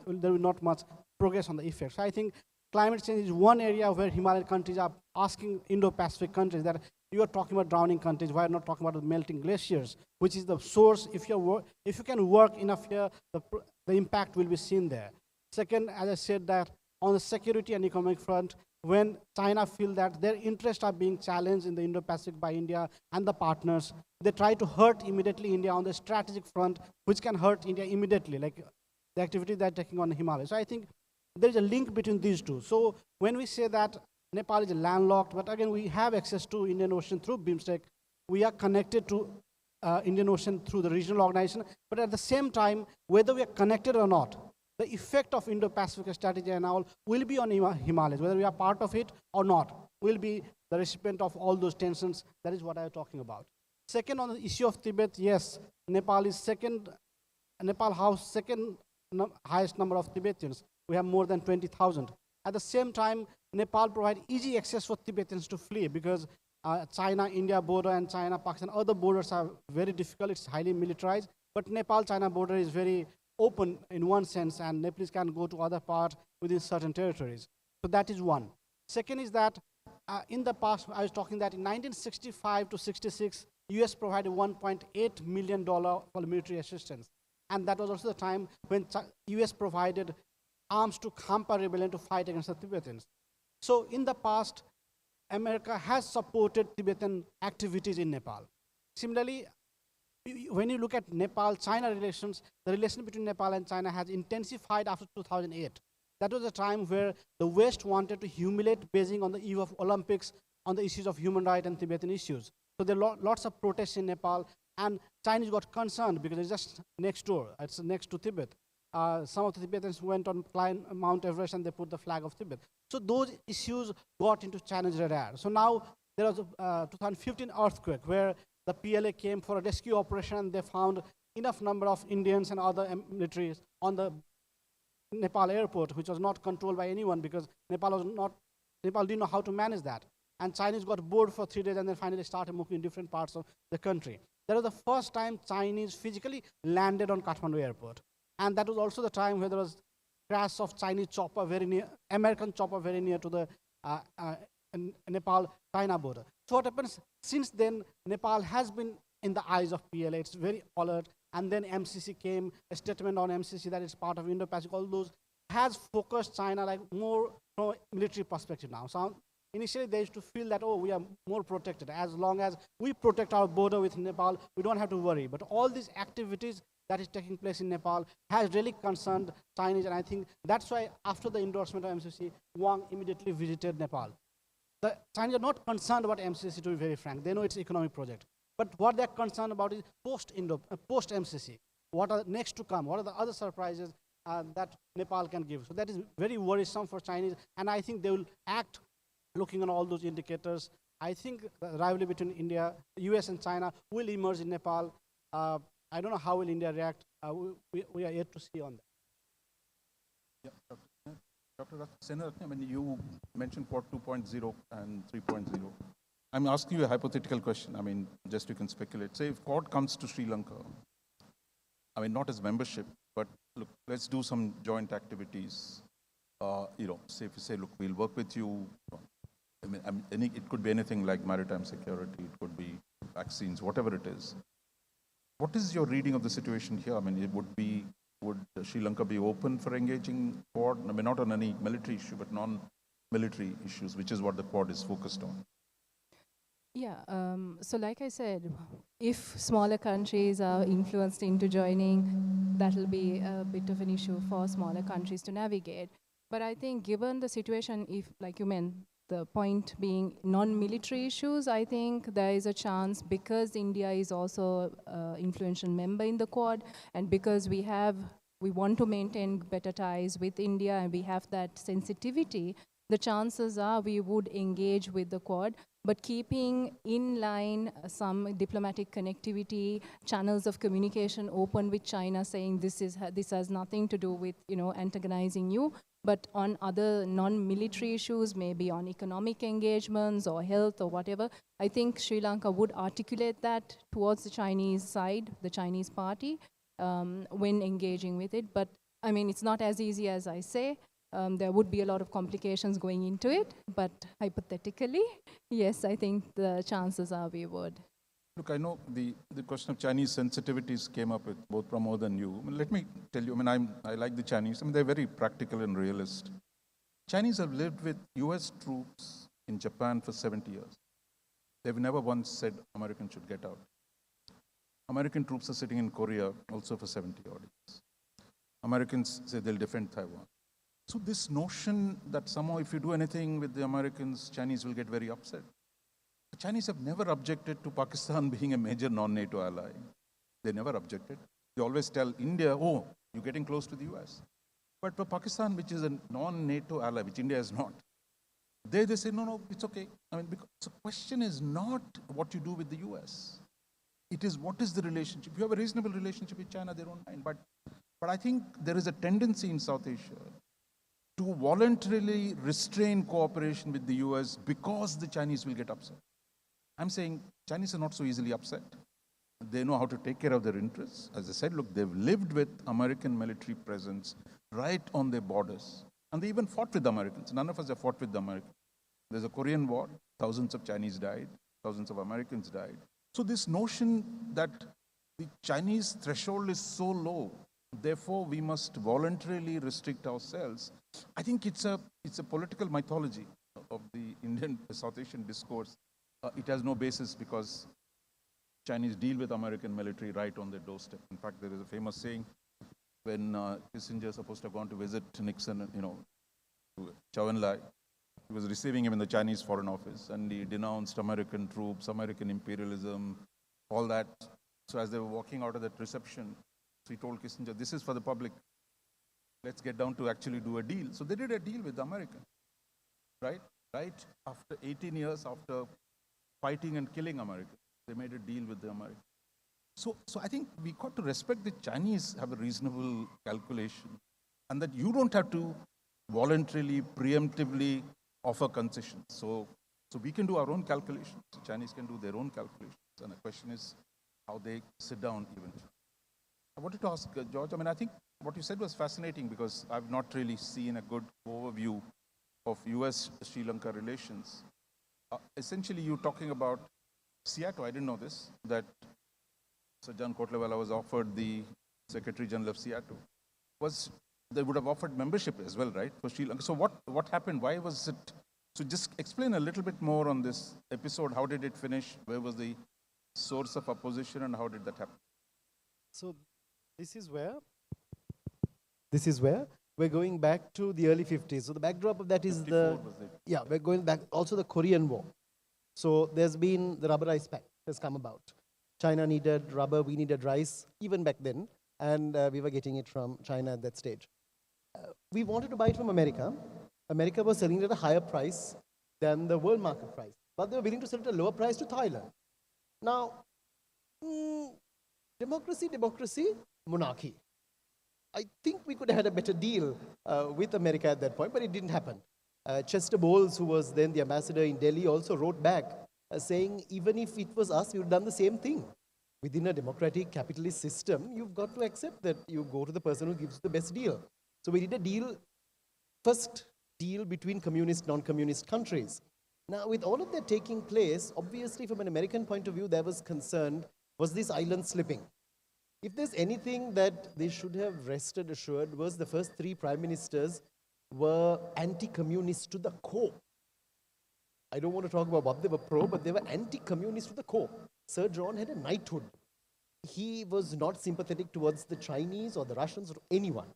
There will not much progress on the effect. So I think climate change is one area where Himalayan countries are asking Indo-Pacific countries that you are talking about drowning countries. Why not talking about the melting glaciers, which is the source? If you can work enough here, the impact will be seen there. Second, as I said, that on the security and economic front, when China feel that their interests are being challenged in the Indo-Pacific by India and the partners, they try to hurt immediately India on the strategic front, which can hurt India immediately, like the activity they're taking on the Himalayas. So I think there is a link between these two. So when we say that Nepal is landlocked, but again, we have access to Indian Ocean through BIMSTEC. We are connected to Indian Ocean through the regional organization. But at the same time, whether we are connected or not, the effect of Indo-Pacific strategy and all will be on Himalayas. Whether we are part of it or not, will be the recipient of all those tensions. That is what I am talking about. Second, on the issue of Tibet, yes, Nepal is second. Nepal house second highest number of Tibetans. We have more than 20,000. At the same time, Nepal provides easy access for Tibetans to flee because China-India border and China-Pakistan, other borders are very difficult. It's highly militarized. But Nepal-China border is very open in one sense, and Nepalese can go to other parts within certain territories. So that is one. Second is that in the past, I was talking that in 1965 to 66, US provided $1.8 million for military assistance. And that was also the time when US provided arms to Khampa rebellion to fight against the Tibetans. So in the past, America has supported Tibetan activities in Nepal. Similarly, when you look at Nepal-China relations, the relation between Nepal and China has intensified after 2008. That was a time where the West wanted to humiliate Beijing on the eve of Olympics on the issues of human rights and Tibetan issues. So there are lots of protests in Nepal, and Chinese got concerned because it's just next door. It's next to Tibet. Some of the Tibetans went on climb Mount Everest and they put the flag of Tibet. So those issues got into Chinese radar. So now there was a 2015 earthquake where the PLA came for a rescue operation and they found enough number of Indians and other militaries on the Nepal airport, which was not controlled by anyone because Nepal didn't know how to manage that. And Chinese got bored for 3 days and then finally started moving in different parts of the country. That was the first time Chinese physically landed on Kathmandu airport. And that was also the time where there was crash of Chinese chopper very near, American chopper very near to the Nepal-China border. So what happens, since then, Nepal has been in the eyes of PLA. It's very alert. And then MCC came, a statement on MCC that is part of Indo-Pacific, all those has focused China like more from a military perspective now. So initially they used to feel that, oh, we are more protected. As long as we protect our border with Nepal, we don't have to worry. But all these activities that is taking place in Nepal has really concerned Chinese, and I think that's why after the endorsement of MCC, Wang immediately visited Nepal. The Chinese are not concerned about MCC, to be very frank. They know it's an economic project. But what they're concerned about is post-MCC. What are next to come? What are the other surprises that Nepal can give? So that is very worrisome for Chinese, and I think they will act looking on all those indicators. I think the rivalry between India, US and China will emerge in Nepal. I don't know how will India react. We are yet to see on that. Yeah, Dr. Senaratne, I mean, you mentioned Quad 2.0 and 3.0. I'm asking you a hypothetical question. I mean, just you can speculate. Say if Quad comes to Sri Lanka, I mean, not as membership, but look, let's do some joint activities. Say if you say, look, we'll work with you. I mean, it could be anything like maritime security. It could be vaccines, whatever it is. What is your reading of the situation here? I mean, would Sri Lanka be open for engaging Quad? I mean, not on any military issue, but non-military issues, which is what the Quad is focused on. Yeah, so like I said, if smaller countries are influenced into joining, that'll be a bit of an issue for smaller countries to navigate. But I think given the situation, if, like you meant, the point being non-military issues, I think there is a chance, because India is also an influential member in the Quad, and because we want to maintain better ties with India and we have that sensitivity, the chances are we would engage with the Quad, but keeping in line some diplomatic connectivity, channels of communication open with China, saying this has nothing to do with antagonizing you, but on other non-military issues, maybe on economic engagements or health or whatever, I think Sri Lanka would articulate that towards the Chinese side, the Chinese party, when engaging with it. But I mean, it's not as easy as I say. There would be a lot of complications going into it, but hypothetically, yes, I think the chances are we would. Look, I know the question of Chinese sensitivities came up with both Pramod and you. I mean, let me tell you, I mean, I like the Chinese. I mean, they're very practical and realist. Chinese have lived with US troops in Japan for 70 years. They've never once said Americans should get out. American troops are sitting in Korea also for 70 odd years. Americans say they'll defend Taiwan. So this notion that somehow if you do anything with the Americans, Chinese will get very upset. The Chinese have never objected to Pakistan being a major non-NATO ally. They never objected. They always tell India, oh, you're getting close to the US. But for Pakistan, which is a non-NATO ally, which India is not, they say, no, it's okay. I mean, because the question is not what you do with the US. It is what is the relationship. If you have a reasonable relationship with China, they don't mind. But I think there is a tendency in South Asia to voluntarily restrain cooperation with the US because the Chinese will get upset. I'm saying Chinese are not so easily upset. They know how to take care of their interests. As I said, look, they've lived with American military presence right on their borders. And they even fought with the Americans. None of us have fought with the Americans. There's a Korean War, thousands of Chinese died, thousands of Americans died. So this notion that the Chinese threshold is so low, therefore we must voluntarily restrict ourselves, I think it's a political mythology of the Indian South Asian discourse. It has no basis because Chinese deal with American military right on their doorstep. In fact, there is a famous saying when Kissinger is supposed to have gone to visit Nixon, to Chow En-lai, he was receiving him in the Chinese Foreign Office, and he denounced American troops, American imperialism, all that. So as they were walking out of that reception, he told Kissinger, this is for the public. Let's get down to actually do a deal. So they did a deal with the Americans, right? Right after 18 years after fighting and killing Americans, they made a deal with the Americans. So I think we got to respect the Chinese have a reasonable calculation, and that you don't have to voluntarily, preemptively offer concessions. So we can do our own calculations. The Chinese can do their own calculations. And the question is how they sit down eventually. I wanted to ask George, I think what you said was fascinating because I've not really seen a good overview of US-Sri Lanka relations. Essentially, you're talking about Seattle, I didn't know this, that Sir John Kotlawala was offered the Secretary General of Seattle. They would have offered membership as well, right, for Sri Lanka. So what happened? Why was it? So just explain a little bit more on this episode. How did it finish? Where was the source of opposition and how did that happen? So this is where we're going back to the early 50s. So the backdrop of that is we're going back also the Korean War. So there's been the rubber rice pact has come about. China needed rubber, we needed rice, even back then, and we were getting it from China at that stage. We wanted to buy it from America. America was selling it at a higher price than the world market price, but they were willing to sell it at a lower price to Thailand. Now, democracy, monarchy. I think we could have had a better deal with America at that point, but it didn't happen. Chester Bowles, who was then the ambassador in Delhi, also wrote back saying, even if it was us, we would have done the same thing. Within a democratic capitalist system, you've got to accept that you go to the person who gives you the best deal. So we did a deal, first deal between communist, non-communist countries. Now, with all of that taking place, obviously from an American point of view, there was concern, was this island slipping? If there's anything that they should have rested assured was the first three prime ministers were anti-communist to the core. I don't want to talk about what they were pro, but they were anti-communist to the core. Sir John had a knighthood. He was not sympathetic towards the Chinese or the Russians or anyone.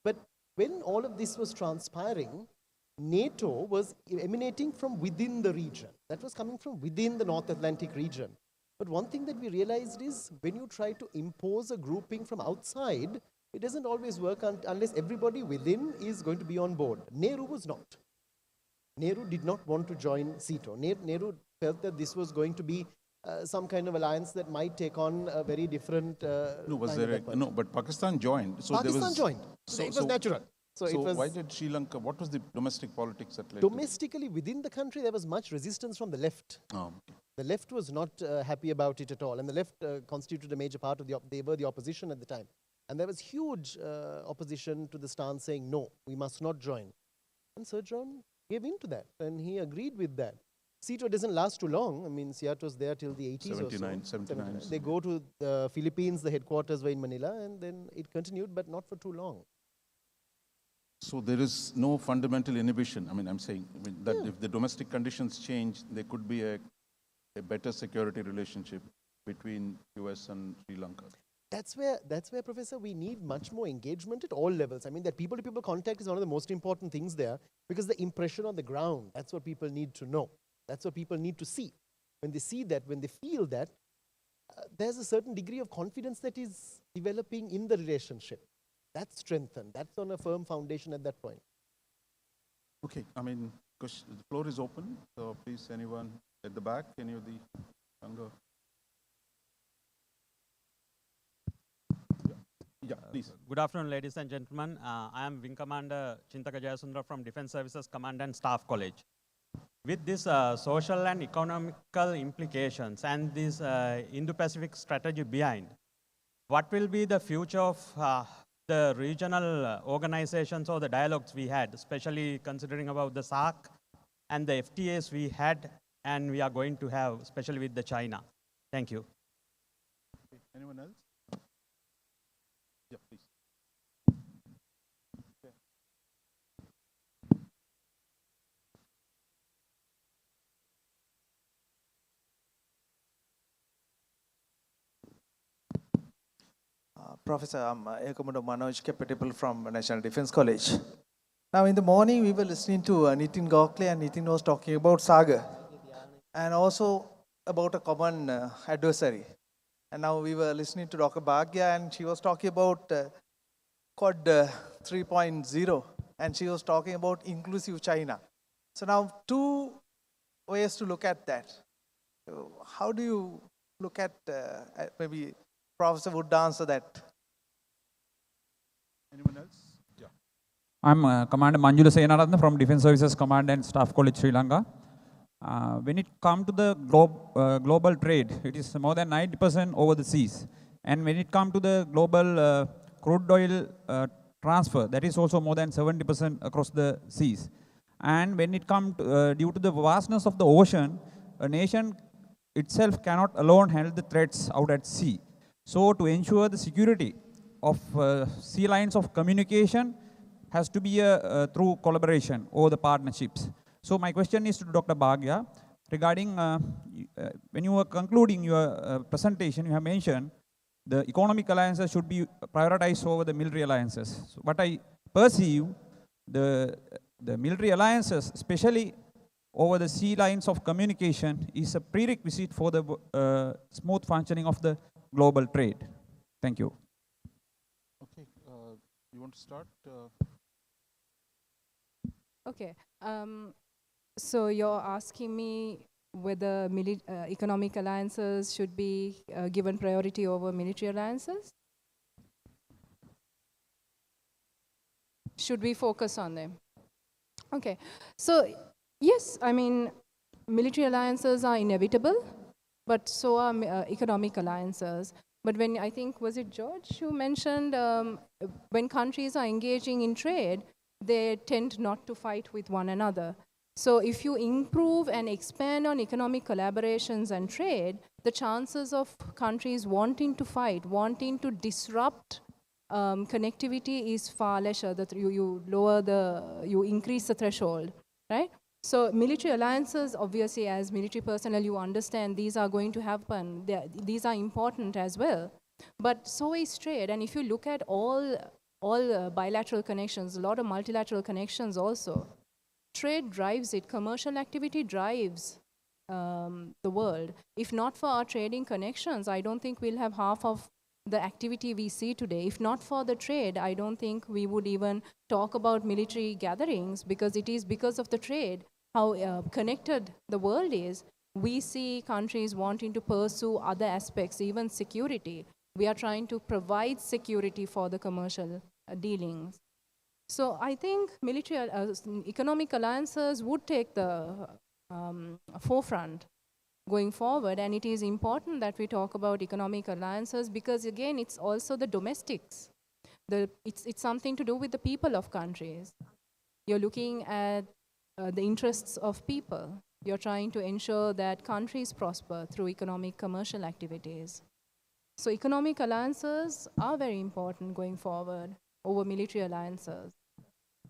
But when all of this was transpiring, NATO was emanating from within the region. That was coming from within the North Atlantic region. But one thing that we realized is when you try to impose a grouping from outside, it doesn't always work unless everybody within is going to be on board. Nehru was not. Nehru did not want to join SEATO. Nehru felt that this was going to be some kind of alliance that might take on a very different but Pakistan joined. So Pakistan joined. So it was natural. So why did Sri Lanka, what was the domestic politics that led domestically, within the country, there was much resistance from the left. The left was not happy about it at all. And the left constituted a major part of they were the opposition at the time. And there was huge opposition to the stance saying, no, we must not join. And Sir John gave in to that. And he agreed with that. SEATO doesn't last too long. I mean, SEATO was there till the 80s or so. 79. They go to the Philippines, the headquarters were in Manila, and then it continued, but not for too long. So there is no fundamental inhibition. I'm saying that if the domestic conditions change, there could be a better security relationship between US and Sri Lanka. That's where, Professor, we need much more engagement at all levels. I mean, that people-to-people contact is one of the most important things there because the impression on the ground, that's what people need to know. That's what people need to see. When they see that, when they feel that, there's a certain degree of confidence that is developing in the relationship. That's strengthened. That's on a firm foundation at that point. Okay, the floor is open. So please, anyone at the back, any of the younger. Yeah, please. Good afternoon, ladies and gentlemen. I am Wing Commander Chintaka Jayasundra from Defence Services Command and Staff College. with this social and economical implications and this Indo-Pacific strategy behind, what will be the future of the regional organizations or the dialogues we had, especially considering about the SAARC and the FTAs we had and we are going to have, especially with the China? Thank you. Anyone else? Yeah, please. Professor, I'm Ekamundo Manoj Kapatipal from National Defense College. Now, in the morning, we were listening to Nitin Gokhale, and Nitin was talking about Saga and also about a common adversary. And now we were listening to Dr. Bhagya, and she was talking about Quad 3.0, and she was talking about inclusive China. So now, two ways to look at that. How do you look at, maybe Professor would answer that? Anyone else? Yeah. I'm Commander Manjula Senaratna from Defence Services Command and Staff College, Sri Lanka. When it comes to the global trade, it is more than 90% over the seas. And when it comes to the global crude oil transfer, that is also more than 70% across the seas. And when it comes due to the vastness of the ocean, a nation itself cannot alone handle the threats out at sea. So to ensure the security of sea lines of communication has to be through collaboration or the partnerships. So my question is to Dr. Bhagya regarding when you were concluding your presentation, you have mentioned the economic alliances should be prioritized over the military alliances. So what I perceive, the military alliances, especially over the sea lines of communication, is a prerequisite for the smooth functioning of the global trade. Thank you. Okay, you want to start? Okay. So you're asking me whether economic alliances should be given priority over military alliances? Should we focus on them? Okay. So yes, I mean, military alliances are inevitable, but so are economic alliances. But when, I think, was it George who mentioned when countries are engaging in trade, they tend not to fight with one another. So if you improve and expand on economic collaborations and trade, the chances of countries wanting to fight, wanting to disrupt connectivity is far lesser. That you increase the threshold, right? So military alliances, obviously, as military personnel, you understand these are going to happen. These are important as well. But so is trade. And if you look at all bilateral connections, a lot of multilateral connections also, trade drives it. Commercial activity drives the world. If not for our trading connections, I don't think we'll have half of the activity we see today. If not for the trade, I don't think we would even talk about military gatherings, because it is because of the trade, how connected the world is. We see countries wanting to pursue other aspects, even security. We are trying to provide security for the commercial dealings. So I think military, economic alliances would take the forefront going forward, and it is important that we talk about economic alliances because, again, it's also the domestics. It's something to do with the people of countries. You're looking at the interests of people. You're trying to ensure that countries prosper through economic, commercial activities. So economic alliances are very important going forward over military alliances.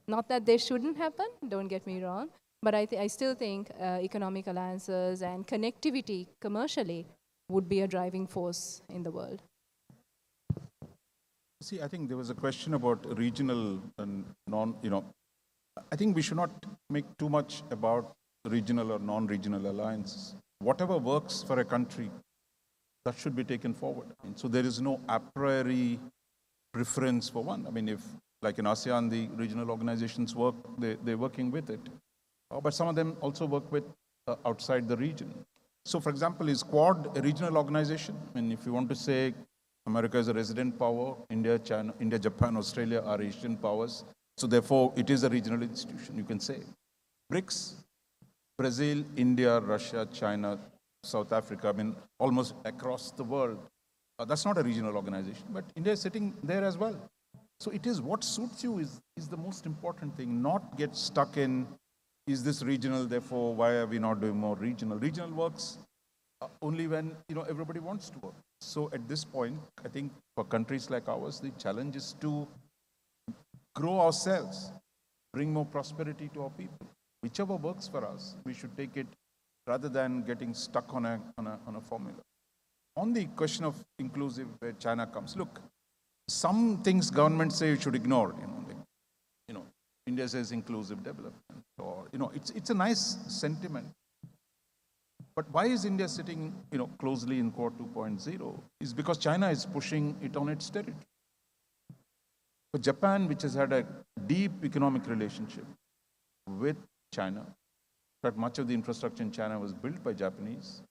Not that they shouldn't happen, don't get me wrong, but I still think economic alliances and connectivity commercially would be a driving force in the world. See, I think there was a question about regional and I think we should not make too much about regional or non-regional alliances. Whatever works for a country, that should be taken forward. And so there is no a priori preference for one. I mean, if like in ASEAN, the regional organizations work, they're working with it. But some of them also work with outside the region. So for example, is Quad a regional organization? I mean, if you want to say America is a resident power, India, China, India, Japan, Australia are Asian powers. So therefore, it is a regional institution, you can say. BRICS, Brazil, India, Russia, China, South Africa, I mean, almost across the world. That's not a regional organization, but India is sitting there as well. So it is what suits you is the most important thing, not get stuck in, is this regional, therefore why are we not doing more regional? Regional works only when everybody wants to work. So at this point, I think for countries like ours, the challenge is to grow ourselves, bring more prosperity to our people. Whichever works for us, we should take it rather than getting stuck on a formula. On the question of inclusive, where China comes, look, some things governments say you should ignore. India says inclusive development, or it's a nice sentiment. But why is India sitting closely in Core 2.0? Is because China is pushing it on its territory. For Japan, which has had a deep economic relationship with China, in fact, much of the infrastructure in China was built by Japanese,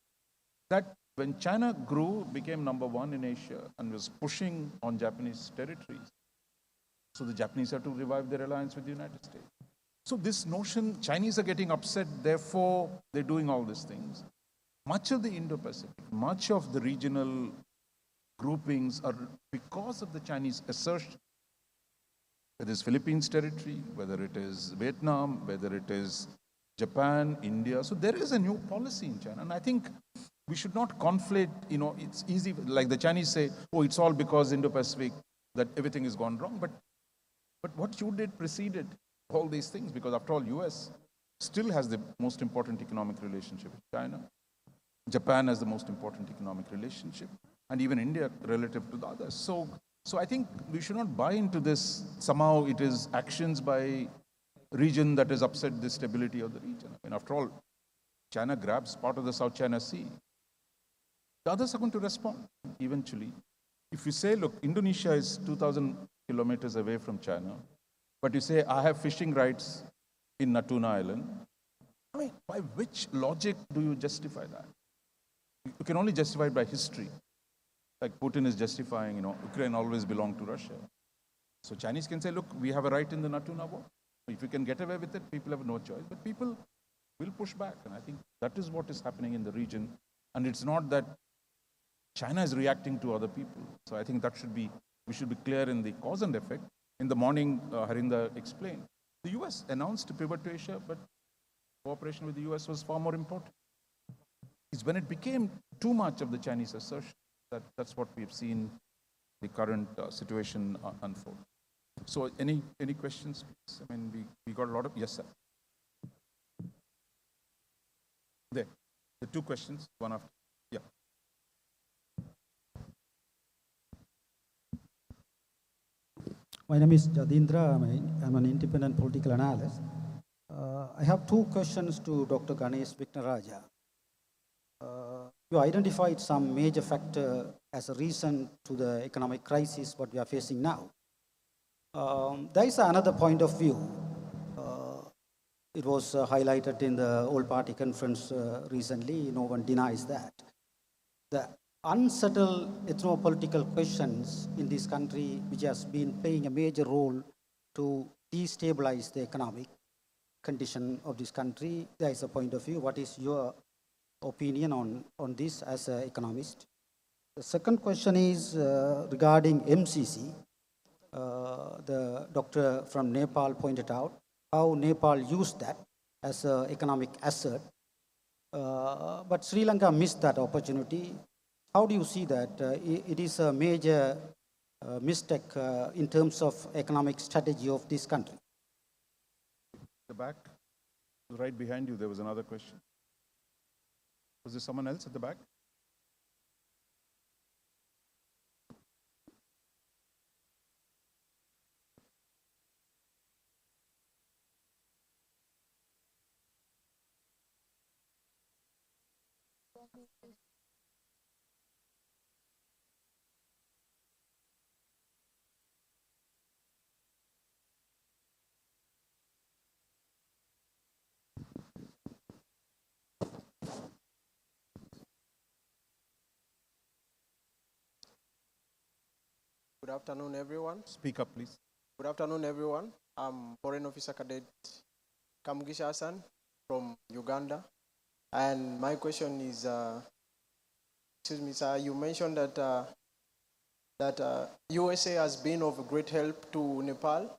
that when China grew, became number one in Asia and was pushing on Japanese territories, so the Japanese had to revive their alliance with the United States. So this notion, Chinese are getting upset, therefore they're doing all these things. Much of the Indo-Pacific, much of the regional groupings are because of the Chinese assertion. Whether it's Philippines territory, whether it is Vietnam, whether it is Japan, India. So there is a new policy in China. And I think we should not conflate, it's easy, like the Chinese say, oh, it's all because Indo-Pacific, that everything has gone wrong. But what you did preceded all these things, because after all, US still has the most important economic relationship with China. Japan has the most important economic relationship, and even India relative to the others. So I think we should not buy into this, somehow it is actions by region that has upset the stability of the region. I mean, after all, China grabs part of the South China Sea. The others are going to respond eventually. If you say, look, Indonesia is 2,000 kilometers away from China, but you say, I have fishing rights in Natuna Island, I mean, by which logic do you justify that? You can only justify it by history. Like Putin is justifying, Ukraine always belonged to Russia. So Chinese can say, look, we have a right in the Natuna war. If you can get away with it, people have no choice. But people will push back. And I think that is what is happening in the region. And it's not that China is reacting to other people. So I think we should be clear in the cause and effect. In the morning, Harinda explained, the US announced to pivot to Asia, but cooperation with the US was far more important. It's when it became too much of the Chinese assertion that's what we've seen the current situation unfold. So any questions, please? I mean, we got a lot of, yes, sir. There, the two questions, one after, yeah. My name is Jadindra. I'm an independent political analyst. I have two questions to Dr. Ganeshan Ignaraja. You identified some major factor as a reason to the economic crisis what we are facing now. There is another point of view. It was highlighted in the all-party conference recently. No one denies that. The unsettled ethno-political questions in this country, which has been playing a major role to destabilize the economic condition of this country. There is a point of view. What is your opinion on this as an economist? The second question is regarding MCC. The doctor from Nepal pointed out how Nepal used that as an economic asset. But Sri Lanka missed that opportunity. How do you see that? It is a major mistake in terms of economic strategy of this country. The back, right behind you, there was another question. Was there someone else at the back? Good afternoon, everyone. Speak up, please. Good afternoon, everyone. I'm Foreign Officer Cadet Kamgisha Hassan from Uganda. And my question is, excuse me, sir, you mentioned that USA has been of great help to Nepal,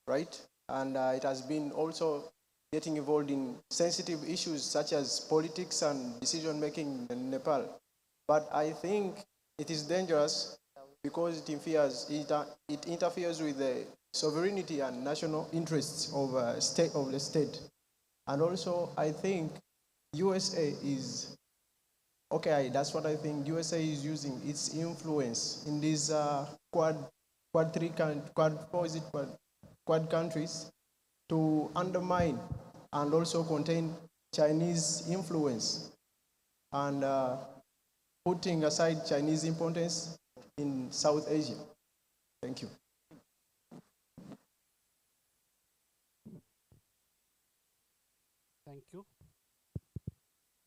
right? And it has been also getting involved in sensitive issues such as politics and decision making in Nepal. But I think it is dangerous because it interferes with the sovereignty and national interests of the state. And also, I think USA is okay. That's what I think. USA is using its influence in these quad countries to undermine and also contain Chinese influence and putting aside Chinese importance in South Asia. Thank you. Thank you.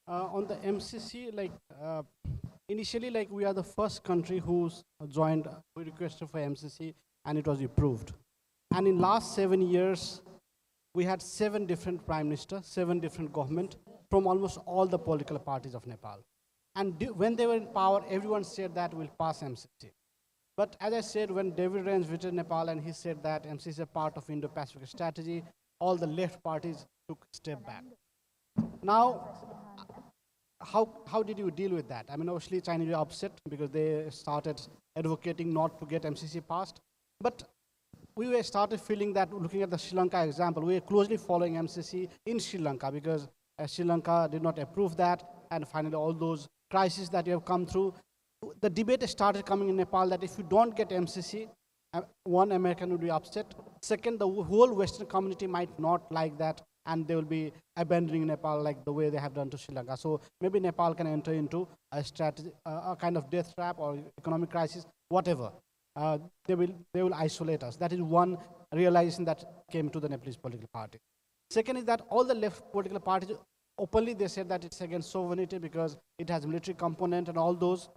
On the MCC, initially, we are the first country who's joined, we requested for MCC, and it was approved. And in last 7 years, we had 7 different prime ministers, 7 different government from almost all the political parties of Nepal. And when they were in power, everyone said that we'll pass MCC. But as I said, when David Rains visited Nepal and he said that MCC is a part of Indo-Pacific Strategy, all the left parties took a step back. Now, how did you deal with that? I mean, obviously, Chinese were upset because they started advocating not to get MCC passed. But we were started feeling that, looking at the Sri Lanka example, we were closely following MCC in Sri Lanka because Sri Lanka did not approve that, and finally all those crises that you have come through, the debate started coming in Nepal that if you don't get MCC, one, American would be upset. Second, the whole Western community might not like that, and they will be abandoning Nepal like the way they have done to Sri Lanka. So maybe Nepal can enter into a strategy, a kind of death trap or economic crisis, whatever. They will isolate us. That is one realization that came to the Nepalese political party. Second is that all the left political parties, openly they said that it's against sovereignty because it has military component and all those.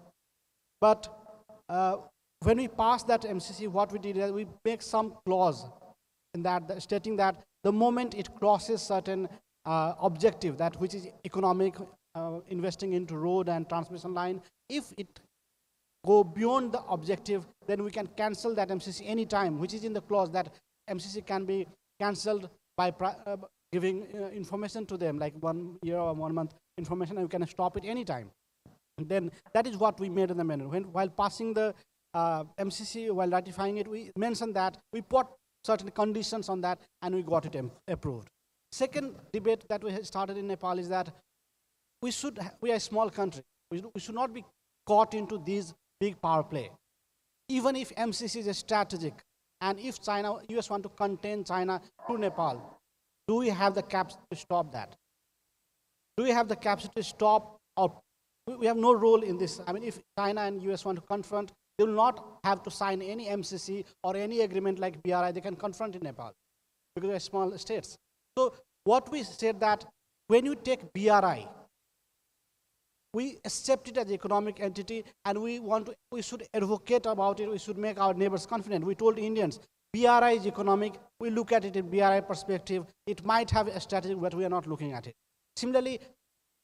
But when we passed that MCC, what we did is we make some clause in that stating that the moment it crosses certain objective, that which is economic, investing into road and transmission line, if it go beyond the objective, then we can cancel that MCC anytime, which is in the clause that MCC can be cancelled by giving information to them, like 1 year or 1 month information, and we can stop it anytime. And then that is what we made in the manual. While passing the MCC, while ratifying it, we mentioned that we put certain conditions on that, and we got it approved. Second debate that we started in Nepal is that we are a small country. We should not be caught into these big power play. Even if MCC is strategic, and if US want to contain China to Nepal, do we have the capacity to stop that? Do we have the capacity to stop, or we have no role in this? I mean, if China and US want to confront, they will not have to sign any MCC or any agreement like BRI. They can confront in Nepal because they're small states. So what we said that when you take BRI, we accept it as an economic entity, and we should advocate about it. We should make our neighbors confident. We told Indians, BRI is economic. We look at it in BRI perspective. It might have a strategy, but we are not looking at it. Similarly,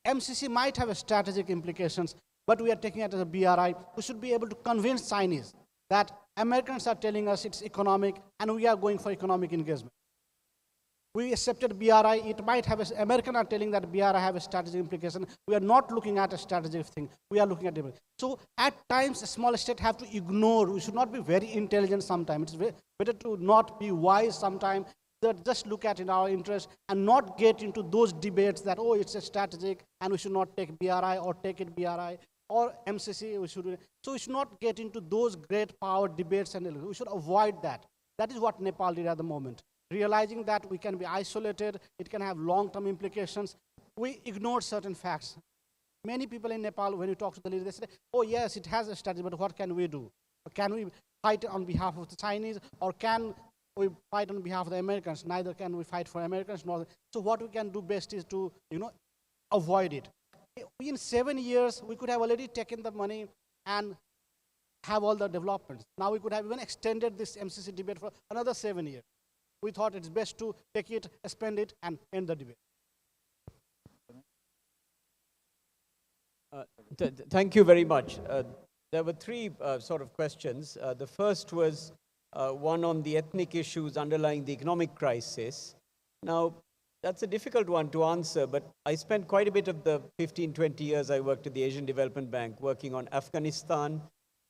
MCC might have a strategic implications, but we are taking it as a BRI. We should be able to convince Chinese that Americans are telling us it's economic, and we are going for economic engagement. We accepted BRI. It might have Americans are telling that BRI have a strategic implication. We are not looking at a strategic thing. We are looking at it. So at times, a small state have to ignore. We should not be very intelligent sometimes. It's better to not be wise sometimes. Just look at in our interest and not get into those debates that, oh, it's a strategic and we should not take BRI or take it BRI or MCC. So we should not get into those great power debates, and we should avoid that. That is what Nepal did at the moment. Realizing that we can be isolated, it can have long-term implications, we ignored certain facts. Many people in Nepal, when you talk to the leaders, they say, oh yes, it has a strategy, but what can we do? Can we fight on behalf of the Chinese, or can we fight on behalf of the Americans? Neither can we fight for Americans, nor. So what we can do best is to, avoid it. In 7 years, we could have already taken the money and have all the developments. Now we could have even extended this MCC debate for another 7 years. We thought it's best to take it, spend it, and end the debate. Thank you very much. There were three sort of questions. The first was one on the ethnic issues underlying the economic crisis. Now, that's a difficult one to answer, but I spent quite a bit of the 15, 20 years I worked at the Asian Development Bank working on Afghanistan,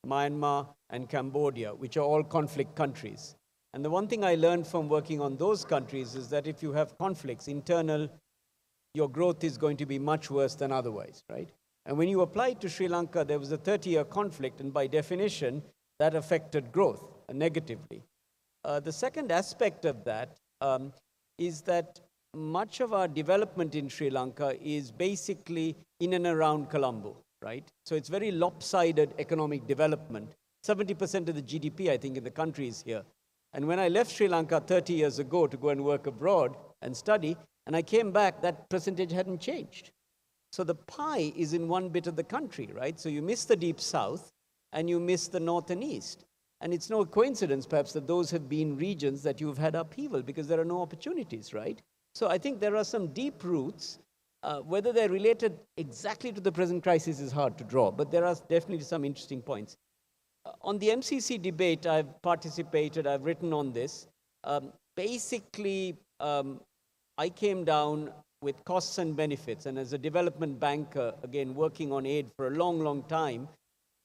Myanmar, and Cambodia, which are all conflict countries. And the one thing I learned from working on those countries is that if you have conflicts, internal, your growth is going to be much worse than otherwise, right? And when you apply it to Sri Lanka, there was a 30-year conflict, and by definition, that affected growth negatively. The second aspect of that is that much of our development in Sri Lanka is basically in and around Colombo, right? So it's very lopsided economic development. 70% of the GDP, I think, in the country is here. And when I left Sri Lanka 30 years ago to go and work abroad and study, and I came back, that percentage hadn't changed. So the pie is in one bit of the country, right? So you miss the deep south and you miss the north and east. And it's no coincidence, perhaps, that those have been regions that you've had upheaval because there are no opportunities, right? So I think there are some deep roots. Whether they're related exactly to the present crisis is hard to draw, but there are definitely some interesting points. On the MCC debate, I've participated, I've written on this. Basically, I came down with costs and benefits, and as a development banker, again, working on aid for a long, long time,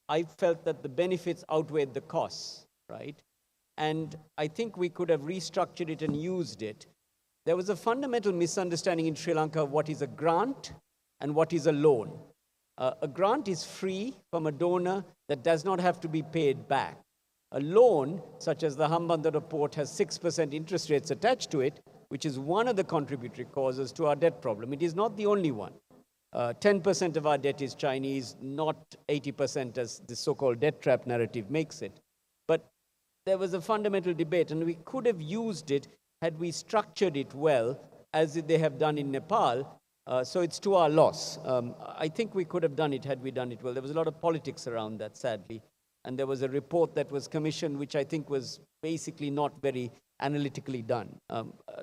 I felt that the benefits outweighed the costs, right? And I think we could have restructured it and used it. There was a fundamental misunderstanding in Sri Lanka of what is a grant and what is a loan. A grant is free from a donor that does not have to be paid back. A loan, such as the Hambantota port, has 6% interest rates attached to it, which is one of the contributory causes to our debt problem. It is not the only one. 10% of our debt is Chinese, not 80% as the so-called debt trap narrative makes it. But there was a fundamental debate, and we could have used it had we structured it well, as they have done in Nepal. So it's to our loss. I think we could have done it had we done it well. There was a lot of politics around that, sadly. And there was a report that was commissioned, which I think was basically not very analytically done.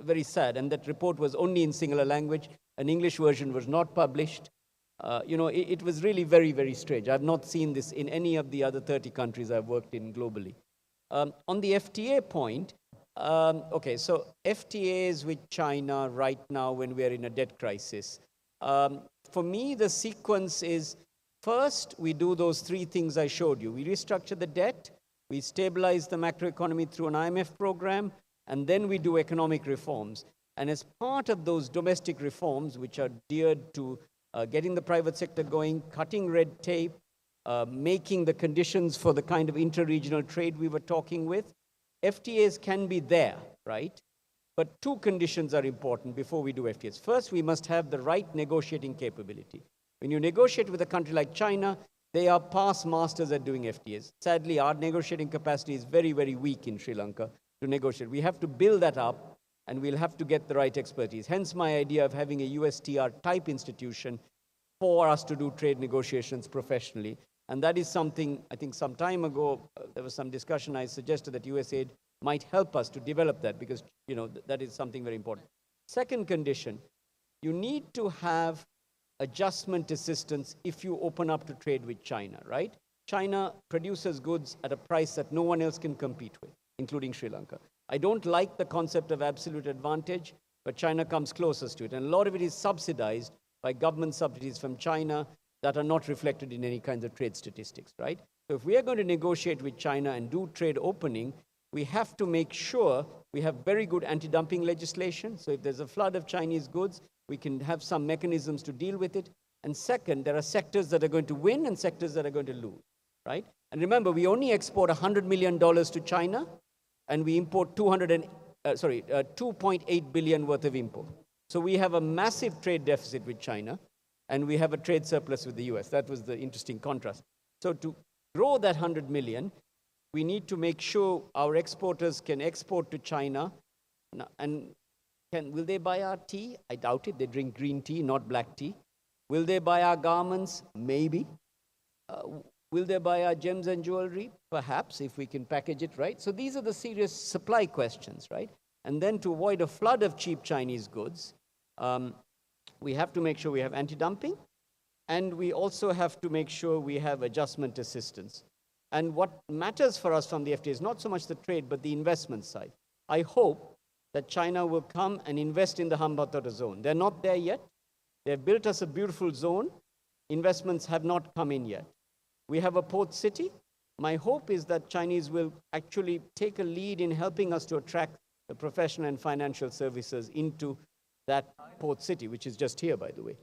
Very sad. And that report was only in singular language. An English version was not published. It was really very, very strange. I've not seen this in any of the other 30 countries I've worked in globally. On the FTA point, okay, so FTAs with China right now when we are in a debt crisis. For me, the sequence is, first, we do those three things I showed you. We restructure the debt, we stabilize the macroeconomy through an IMF program, and then we do economic reforms. And as part of those domestic reforms, which are geared to getting the private sector going, cutting red tape, making the conditions for the kind of inter-regional trade we were talking with, FTAs can be there, right? But two conditions are important before we do FTAs. First, we must have the right negotiating capability. When you negotiate with a country like China, they are past masters at doing FTAs. Sadly, our negotiating capacity is very, very weak in Sri Lanka to negotiate. We have to build that up, and we'll have to get the right expertise. Hence my idea of having a USTR type institution for us to do trade negotiations professionally. And that is something, I think some time ago, there was some discussion, I suggested that USAID might help us to develop that because, that is something very important. Second condition, you need to have adjustment assistance if you open up to trade with China, right? China produces goods at a price that no one else can compete with, including Sri Lanka. I don't like the concept of absolute advantage, but China comes closest to it. And a lot of it is subsidized by government subsidies from China that are not reflected in any kinds of trade statistics, right? So if we are going to negotiate with China and do trade opening, we have to make sure we have very good anti-dumping legislation. So if there's a flood of Chinese goods, we can have some mechanisms to deal with it. And second, there are sectors that are going to win and sectors that are going to lose, right? And remember, we only export $100 million to China, and we import 2.8 billion worth of import. So we have a massive trade deficit with China, and we have a trade surplus with the US. That was the interesting contrast. So to grow that 100 million, we need to make sure our exporters can export to China. And will they buy our tea? I doubt it. They drink green tea, not black tea. Will they buy our garments? Maybe. Will they buy our gems and jewelry? Perhaps, if we can package it right. So these are the serious supply questions, right? And then to avoid a flood of cheap Chinese goods, we have to make sure we have anti-dumping, and we also have to make sure we have adjustment assistance. And what matters for us from the FTA is not so much the trade, but the investment side. I hope that China will come and invest in the Hambantota zone. They're not there yet. They've built us a beautiful zone. Investments have not come in yet. We have a port city. My hope is that Chinese will actually take a lead in helping us to attract the professional and financial services into that port city, which is just here, by the way.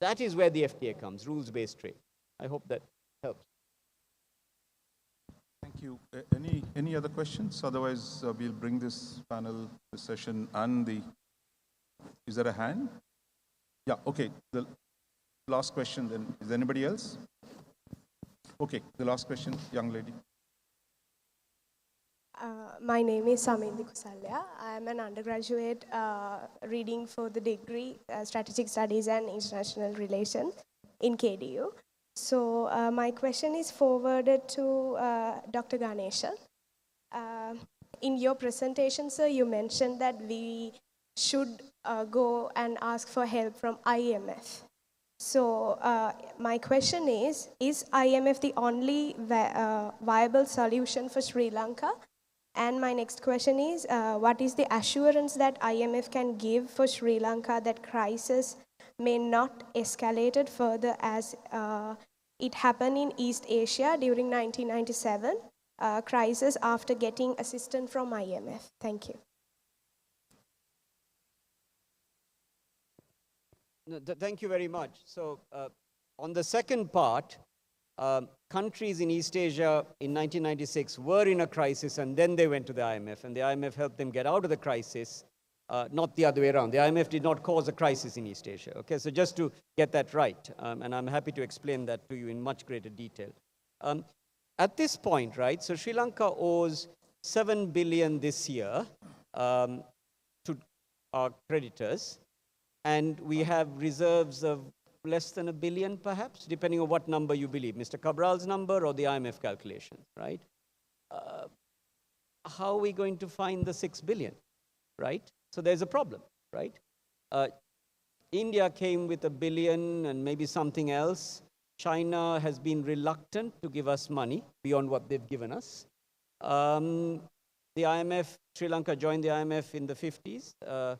That is where the FTA comes, rules-based trade. I hope that helps. Thank you. Any other questions? Otherwise, we'll bring this panel, this session, and the... Is there a hand? Yeah, okay. The last question then. Is there anybody else? Okay, the last question, young lady. My name is Samindhi Kusalya. I am an undergraduate reading for the degree Strategic Studies and International Relations in KDU. So my question is forwarded to Dr. Ganeshan. In your presentation, sir, you mentioned that we should go and ask for help from IMF. So my question is IMF the only viable solution for Sri Lanka? And my next question is, what is the assurance that IMF can give for Sri Lanka that crisis may not escalate further as it happened in East Asia during 1997, crisis after getting assistance from IMF? Thank you. No, thank you very much. So on the second part, countries in East Asia in 1996 were in a crisis and then they went to the IMF and the IMF helped them get out of the crisis, not the other way around. The IMF did not cause a crisis in East Asia. Okay, so just to get that right, and I'm happy to explain that to you in much greater detail. At this point, right, so Sri Lanka owes 7 billion this year to our creditors, and we have reserves of less than $1 billion, perhaps, depending on what number you believe, Mr. Cabral's number or the IMF calculation, right? How are we going to find the 6 billion, right? So there's a problem, right? India came with $1 billion and maybe something else. China has been reluctant to give us money beyond what they've given us. The IMF, Sri Lanka joined the IMF in the 50s.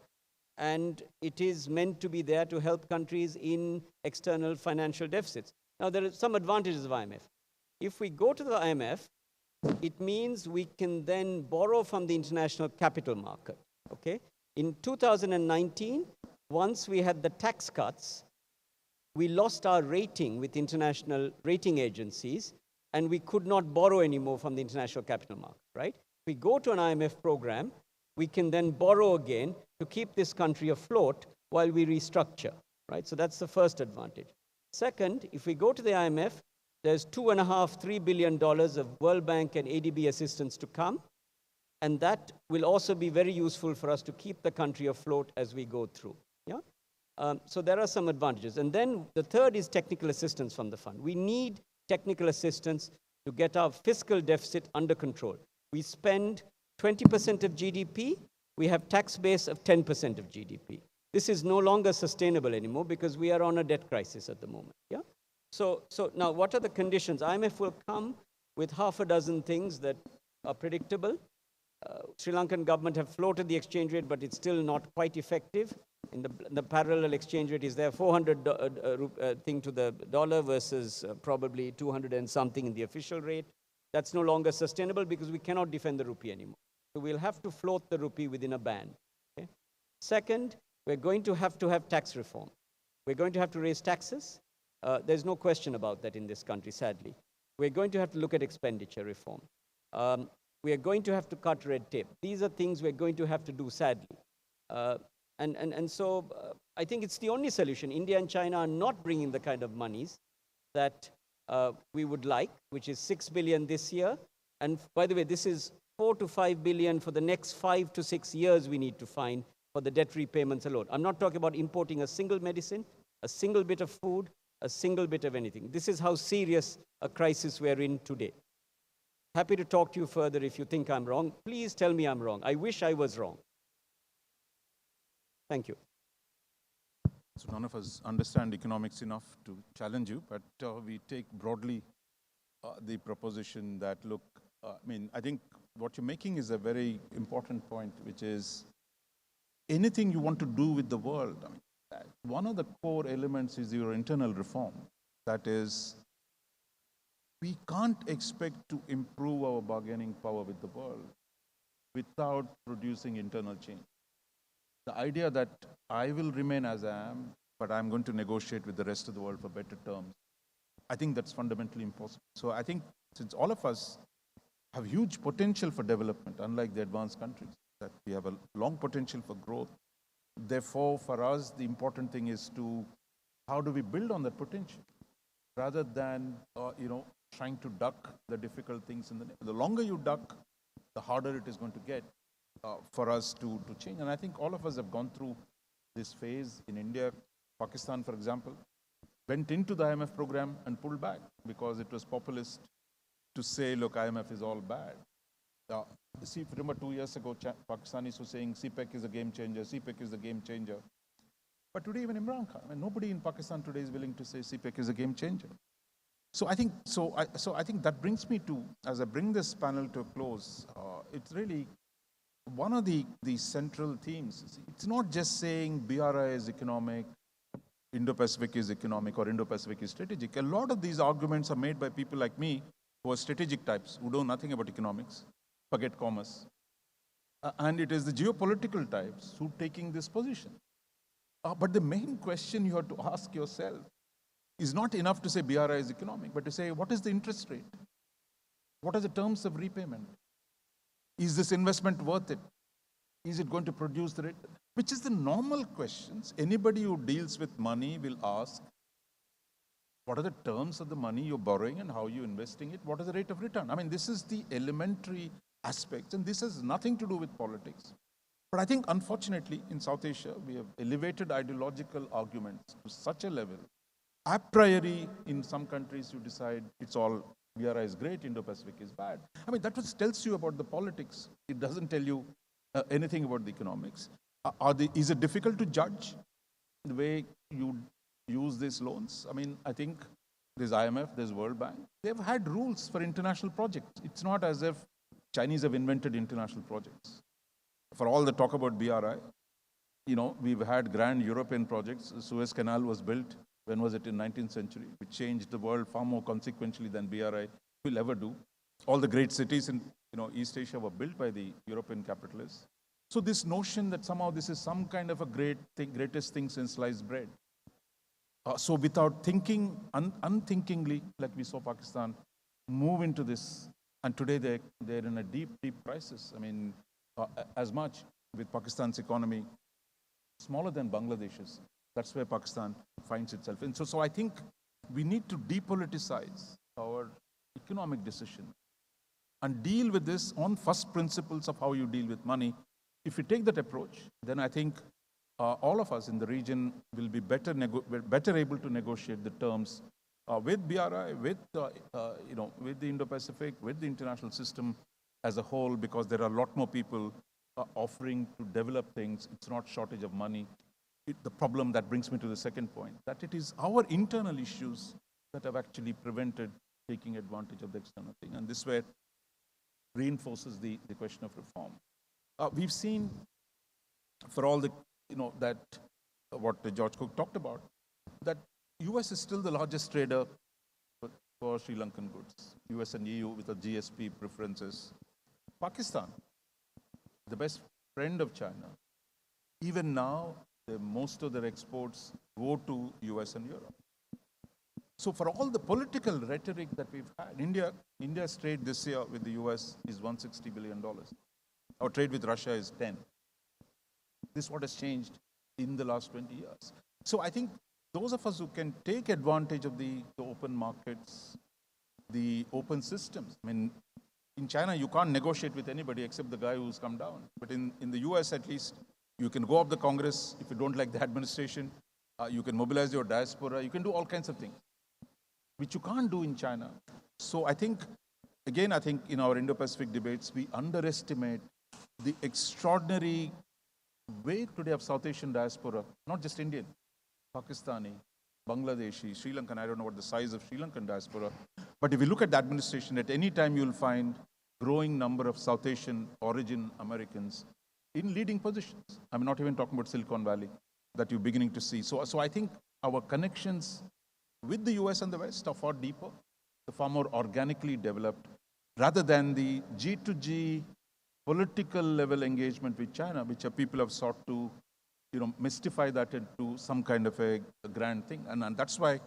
And it is meant to be there to help countries in external financial deficits. Now, there are some advantages of IMF. If we go to the IMF, it means we can then borrow from the international capital market, okay? In 2019, once we had the tax cuts, we lost our rating with international rating agencies, and we could not borrow anymore from the international capital market, right? If we go to an IMF program, we can then borrow again to keep this country afloat while we restructure, right? So that's the first advantage. Second, if we go to the IMF, there's $2.5–3 billion of World Bank and ADB assistance to come, and that will also be very useful for us to keep the country afloat as we go through, yeah? So there are some advantages. And then the third is technical assistance from the fund. We need technical assistance to get our fiscal deficit under control. We spend 20% of GDP, we have tax base of 10% of GDP. This is no longer sustainable anymore because we are on a debt crisis at the moment, yeah? So now what are the conditions? IMF will come with half a dozen things that are predictable. Sri Lankan government have floated the exchange rate, but it's still not quite effective. In the parallel exchange rate is there 400 thing to the dollar versus probably 200 and something in the official rate. That's no longer sustainable because we cannot defend the rupee anymore. So we'll have to float the rupee within a band. Okay? Second, we're going to have tax reform. We're going to have to raise taxes. There's no question about that in this country, sadly. We're going to have to look at expenditure reform. We are going to have to cut red tape. These are things we're going to have to do, sadly. And so I think it's the only solution. India and China are not bringing the kind of monies that we would like, which is 6 billion this year. And by the way, this is 4 to 5 billion for the next 5 to 6 years we need to find for the debt repayments alone. I'm not talking about importing a single medicine, a single bit of food, a single bit of anything. This is how serious a crisis we're in today. Happy to talk to you further if you think I'm wrong. Please tell me I'm wrong. I wish I was wrong. Thank you. So none of us understand economics enough to challenge you, but we take broadly the proposition that, look, I think what you're making is a very important point, which is anything you want to do with the world, one of the core elements is your internal reform. That is, we can't expect to improve our bargaining power with the world without producing internal change. The idea that I will remain as I am, but I'm going to negotiate with the rest of the world for better terms, I think that's fundamentally impossible. So I think since all of us have huge potential for development, unlike the advanced countries, that we have a long potential for growth. Therefore, for us, the important thing is to, how do we build on that potential? Rather than, trying to duck the difficult things the longer you duck, the harder it is going to get for us to change. And I think all of us have gone through this phase in India. Pakistan, for example, went into the IMF program and pulled back because it was populist to say, look, IMF is all bad. See, if you remember 2 years ago, Pakistanis were saying CPEC is a game changer, CPEC is a game changer. But today, even Imran Khan, nobody in Pakistan today is willing to say CPEC is a game changer. So I think that brings me to, as I bring this panel to a close, it's really one of the central themes. It's not just saying BRI is economic, Indo-Pacific is economic, or Indo-Pacific is strategic. A lot of these arguments are made by people like me, who are strategic types, who know nothing about economics, forget commerce. And it is the geopolitical types who are taking this position. But the main question you have to ask yourself is not enough to say BRI is economic, but to say, what is the interest rate? What are the terms of repayment? Is this investment worth it? Is it going to produce the rate? Which is the normal questions anybody who deals with money will ask. What are the terms of the money you're borrowing and how you're investing it? What is the rate of return? This is the elementary aspects, and this has nothing to do with politics. But I think, unfortunately, in South Asia, we have elevated ideological arguments to such a level. A priori, in some countries, you decide it's all, BRI is great, Indo-Pacific is bad. That just tells you about the politics. It doesn't tell you anything about the economics. Is it difficult to judge the way you use these loans? I think there's IMF, there's World Bank. They've had rules for international projects. It's not as if Chinese have invented international projects. For all the talk about BRI, we've had grand European projects. The Suez Canal was built, when was it, in 19th century, which changed the world far more consequentially than BRI will ever do. All the great cities in East Asia were built by the European capitalists. So this notion that somehow this is some kind of a great thing, greatest thing since sliced bread. So without thinking, unthinkingly, like we saw Pakistan, move into this, and today they're in a deep, deep crisis. As much with Pakistan's economy smaller than Bangladesh's. That's where Pakistan finds itself in. So I think we need to depoliticize our economic decision and deal with this on first principles of how you deal with money. If you take that approach, then I think all of us in the region will be better able to negotiate the terms with BRI, with the Indo-Pacific, with the international system as a whole, because there are a lot more people offering to develop things. It's not shortage of money. The problem that brings me to the second point, that it is our internal issues that have actually prevented taking advantage of the external thing. And this way reinforces the question of reform. We've seen, for all the, that what George Cook talked about, that US is still the largest trader for Sri Lankan goods, US and EU with the GSP preferences. Pakistan, the best friend of China, even now, most of their exports go to US and Europe. So for all the political rhetoric that we've had, India's trade this year with the US is $160 billion. Our trade with Russia is 10. This is what has changed in the last 20 years. So I think those of us who can take advantage of the open markets, the open systems. In China, you can't negotiate with anybody except the guy who's come down. But in the US, at least, you can go up the Congress if you don't like the administration. You can mobilize your diaspora. You can do all kinds of things, which you can't do in China. So I think in our Indo-Pacific debates, we underestimate the extraordinary weight today of South Asian diaspora, not just Indian, Pakistani, Bangladeshi, Sri Lankan. I don't know what the size of Sri Lankan diaspora. But if you look at the administration, at any time you'll find growing number of South Asian origin Americans in leading positions. I'm not even talking about Silicon Valley that you're beginning to see. So I think our connections with the US and the West are far deeper, far more organically developed, rather than the G2G political level engagement with China, which people have sought to, mystify that into some kind of a grand thing. And that's why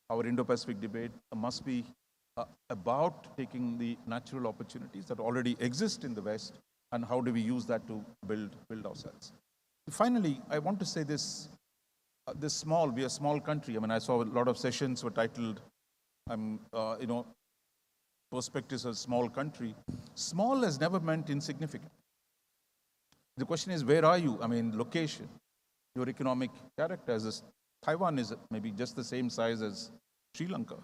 our Indo-Pacific debate must be about taking the natural opportunities that already exist in the West and how do we use that to build ourselves. Finally, I want to say this, we are a small country. I mean, I saw a lot of sessions were titled, Perspectives of a Small Country. Small has never meant insignificant. The question is, where are you? I mean, location, your economic character. Taiwan is maybe just the same size as Sri Lanka,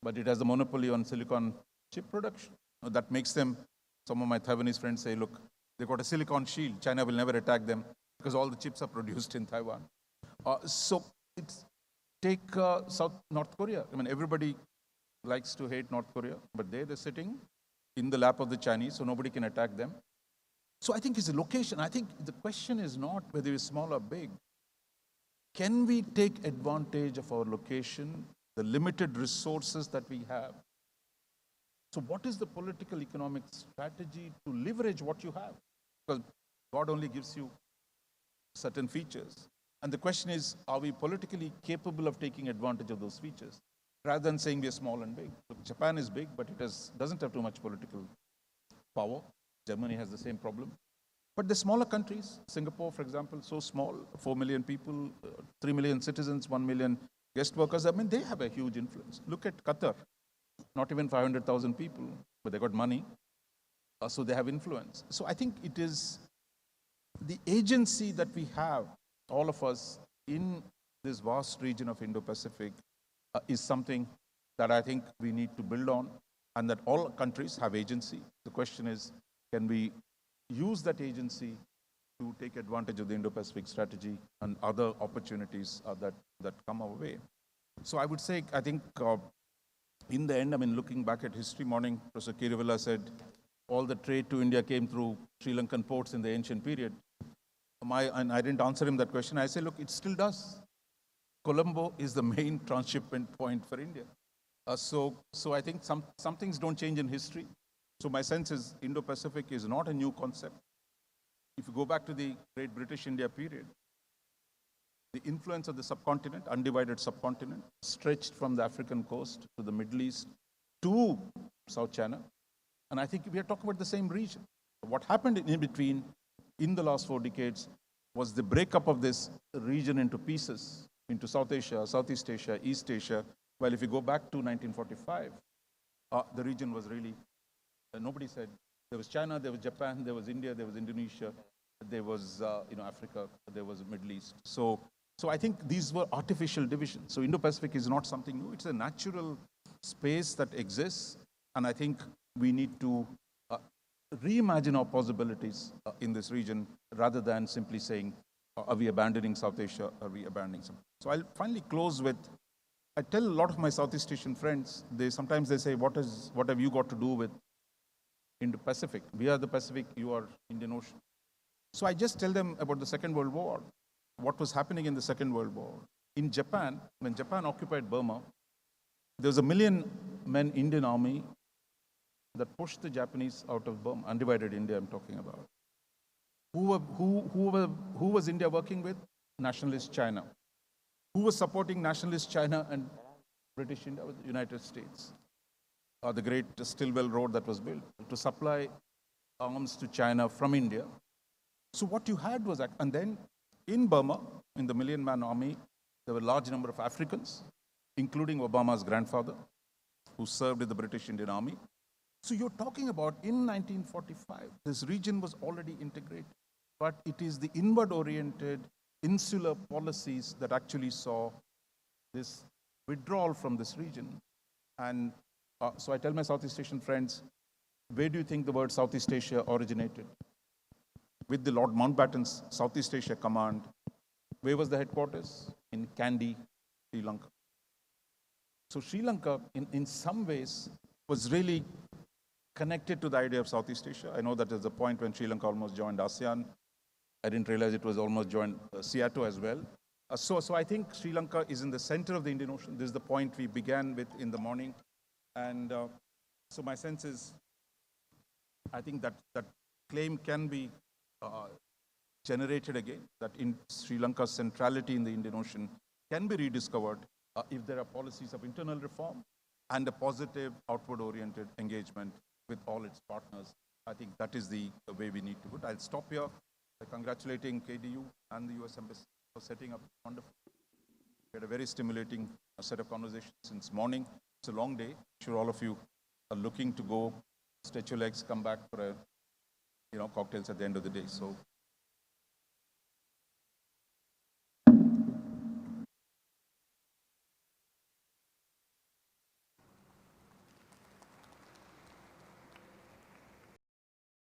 but it has a monopoly on silicon chip production. That makes them, some of my Taiwanese friends say, look, they've got a silicon shield. China will never attack them because all the chips are produced in Taiwan. Take North Korea. I mean, everybody likes to hate North Korea, but they're sitting in the lap of the Chinese, so nobody can attack them. So I think it's a location. I think the question is not whether it's small or big. Can we take advantage of our location, the limited resources that we have? So what is the political economic strategy to leverage what you have? Because God only gives you certain features. And the question is, are we politically capable of taking advantage of those features? Rather than saying we are small and big. Look, Japan is big, but it doesn't have too much political power. Germany has the same problem. But the smaller countries, Singapore, for example, so small, 4 million people, 3 million citizens, 1 million guest workers. I mean, they have a huge influence. Look at Qatar, not even 500,000 people, but they got money, so they have influence. So I think it is the agency that we have, all of us, in this vast region of Indo-Pacific, is something that I think we need to build on, and that all countries have agency. The question is, can we use that agency to take advantage of the Indo-Pacific strategy and other opportunities that come our way? So I would say, I think in the end, I mean, looking back at history morning, Professor Kirivella said all the trade to India came through Sri Lankan ports in the ancient period. And I didn't answer him that question. I say, look, it still does. Colombo is the main transshipment point for India. So I think some things don't change in history. So my sense is Indo-Pacific is not a new concept. If you go back to the Great British India period, the influence of the subcontinent, undivided subcontinent, stretched from the African coast to the Middle East to South China. And I think we are talking about the same region. What happened in between in the last 4 decades was the breakup of this region into pieces, into South Asia, Southeast Asia, East Asia. Well, if you go back to 1945, the region was really, nobody said, there was China, there was Japan, there was India, there was Indonesia, there was Africa, there was the Middle East. So I think these were artificial divisions. So Indo-Pacific is not something new. It's a natural space that exists. And I think we need to reimagine our possibilities in this region rather than simply saying, are we abandoning South Asia? Are we abandoning some? So I'll finally close with, I tell a lot of my Southeast Asian friends, sometimes they say, what have you got to do with Indo-Pacific? We are the Pacific, you are Indian Ocean. So I just tell them about the Second World War, what was happening in the Second World War. In Japan, when Japan occupied Burma, there was a 1 million men Indian army that pushed the Japanese out of Burma, undivided India I'm talking about. Who was India working with? Nationalist China. Who was supporting nationalist China and British India? Was the United States. The great Stilwell Road that was built to supply arms to China from India. So what you had was, and then in Burma, in the 1 million man army, there were a large number of Africans, including Obama's grandfather, who served in the British Indian Army. So you're talking about, in 1945, this region was already integrated, but it is the inward-oriented, insular policies that actually saw this withdrawal from this region. And so I tell my Southeast Asian friends, where do you think the word Southeast Asia originated? With the Lord Mountbatten's Southeast Asia Command. Where was the headquarters? in Kandy, Sri Lanka. So Sri Lanka, in some ways, was really connected to the idea of Southeast Asia. I know that is the point when Sri Lanka almost joined ASEAN. I didn't realize it was almost joined SEATO as well. So I think Sri Lanka is in the center of the Indian Ocean. This is the point we began with in the morning. And so my sense is, I think that claim can be generated again, that in Sri Lanka's centrality in the Indian Ocean can be rediscovered if there are policies of internal reform and a positive outward-oriented engagement with all its partners. I think that is the way we need to put it. I'll stop here by congratulating KDU and the US Embassy for setting up wonderful. We had a very stimulating set of conversations since morning. It's a long day. I'm sure all of you are looking to go stretch your legs, come back for cocktails at the end of the day. So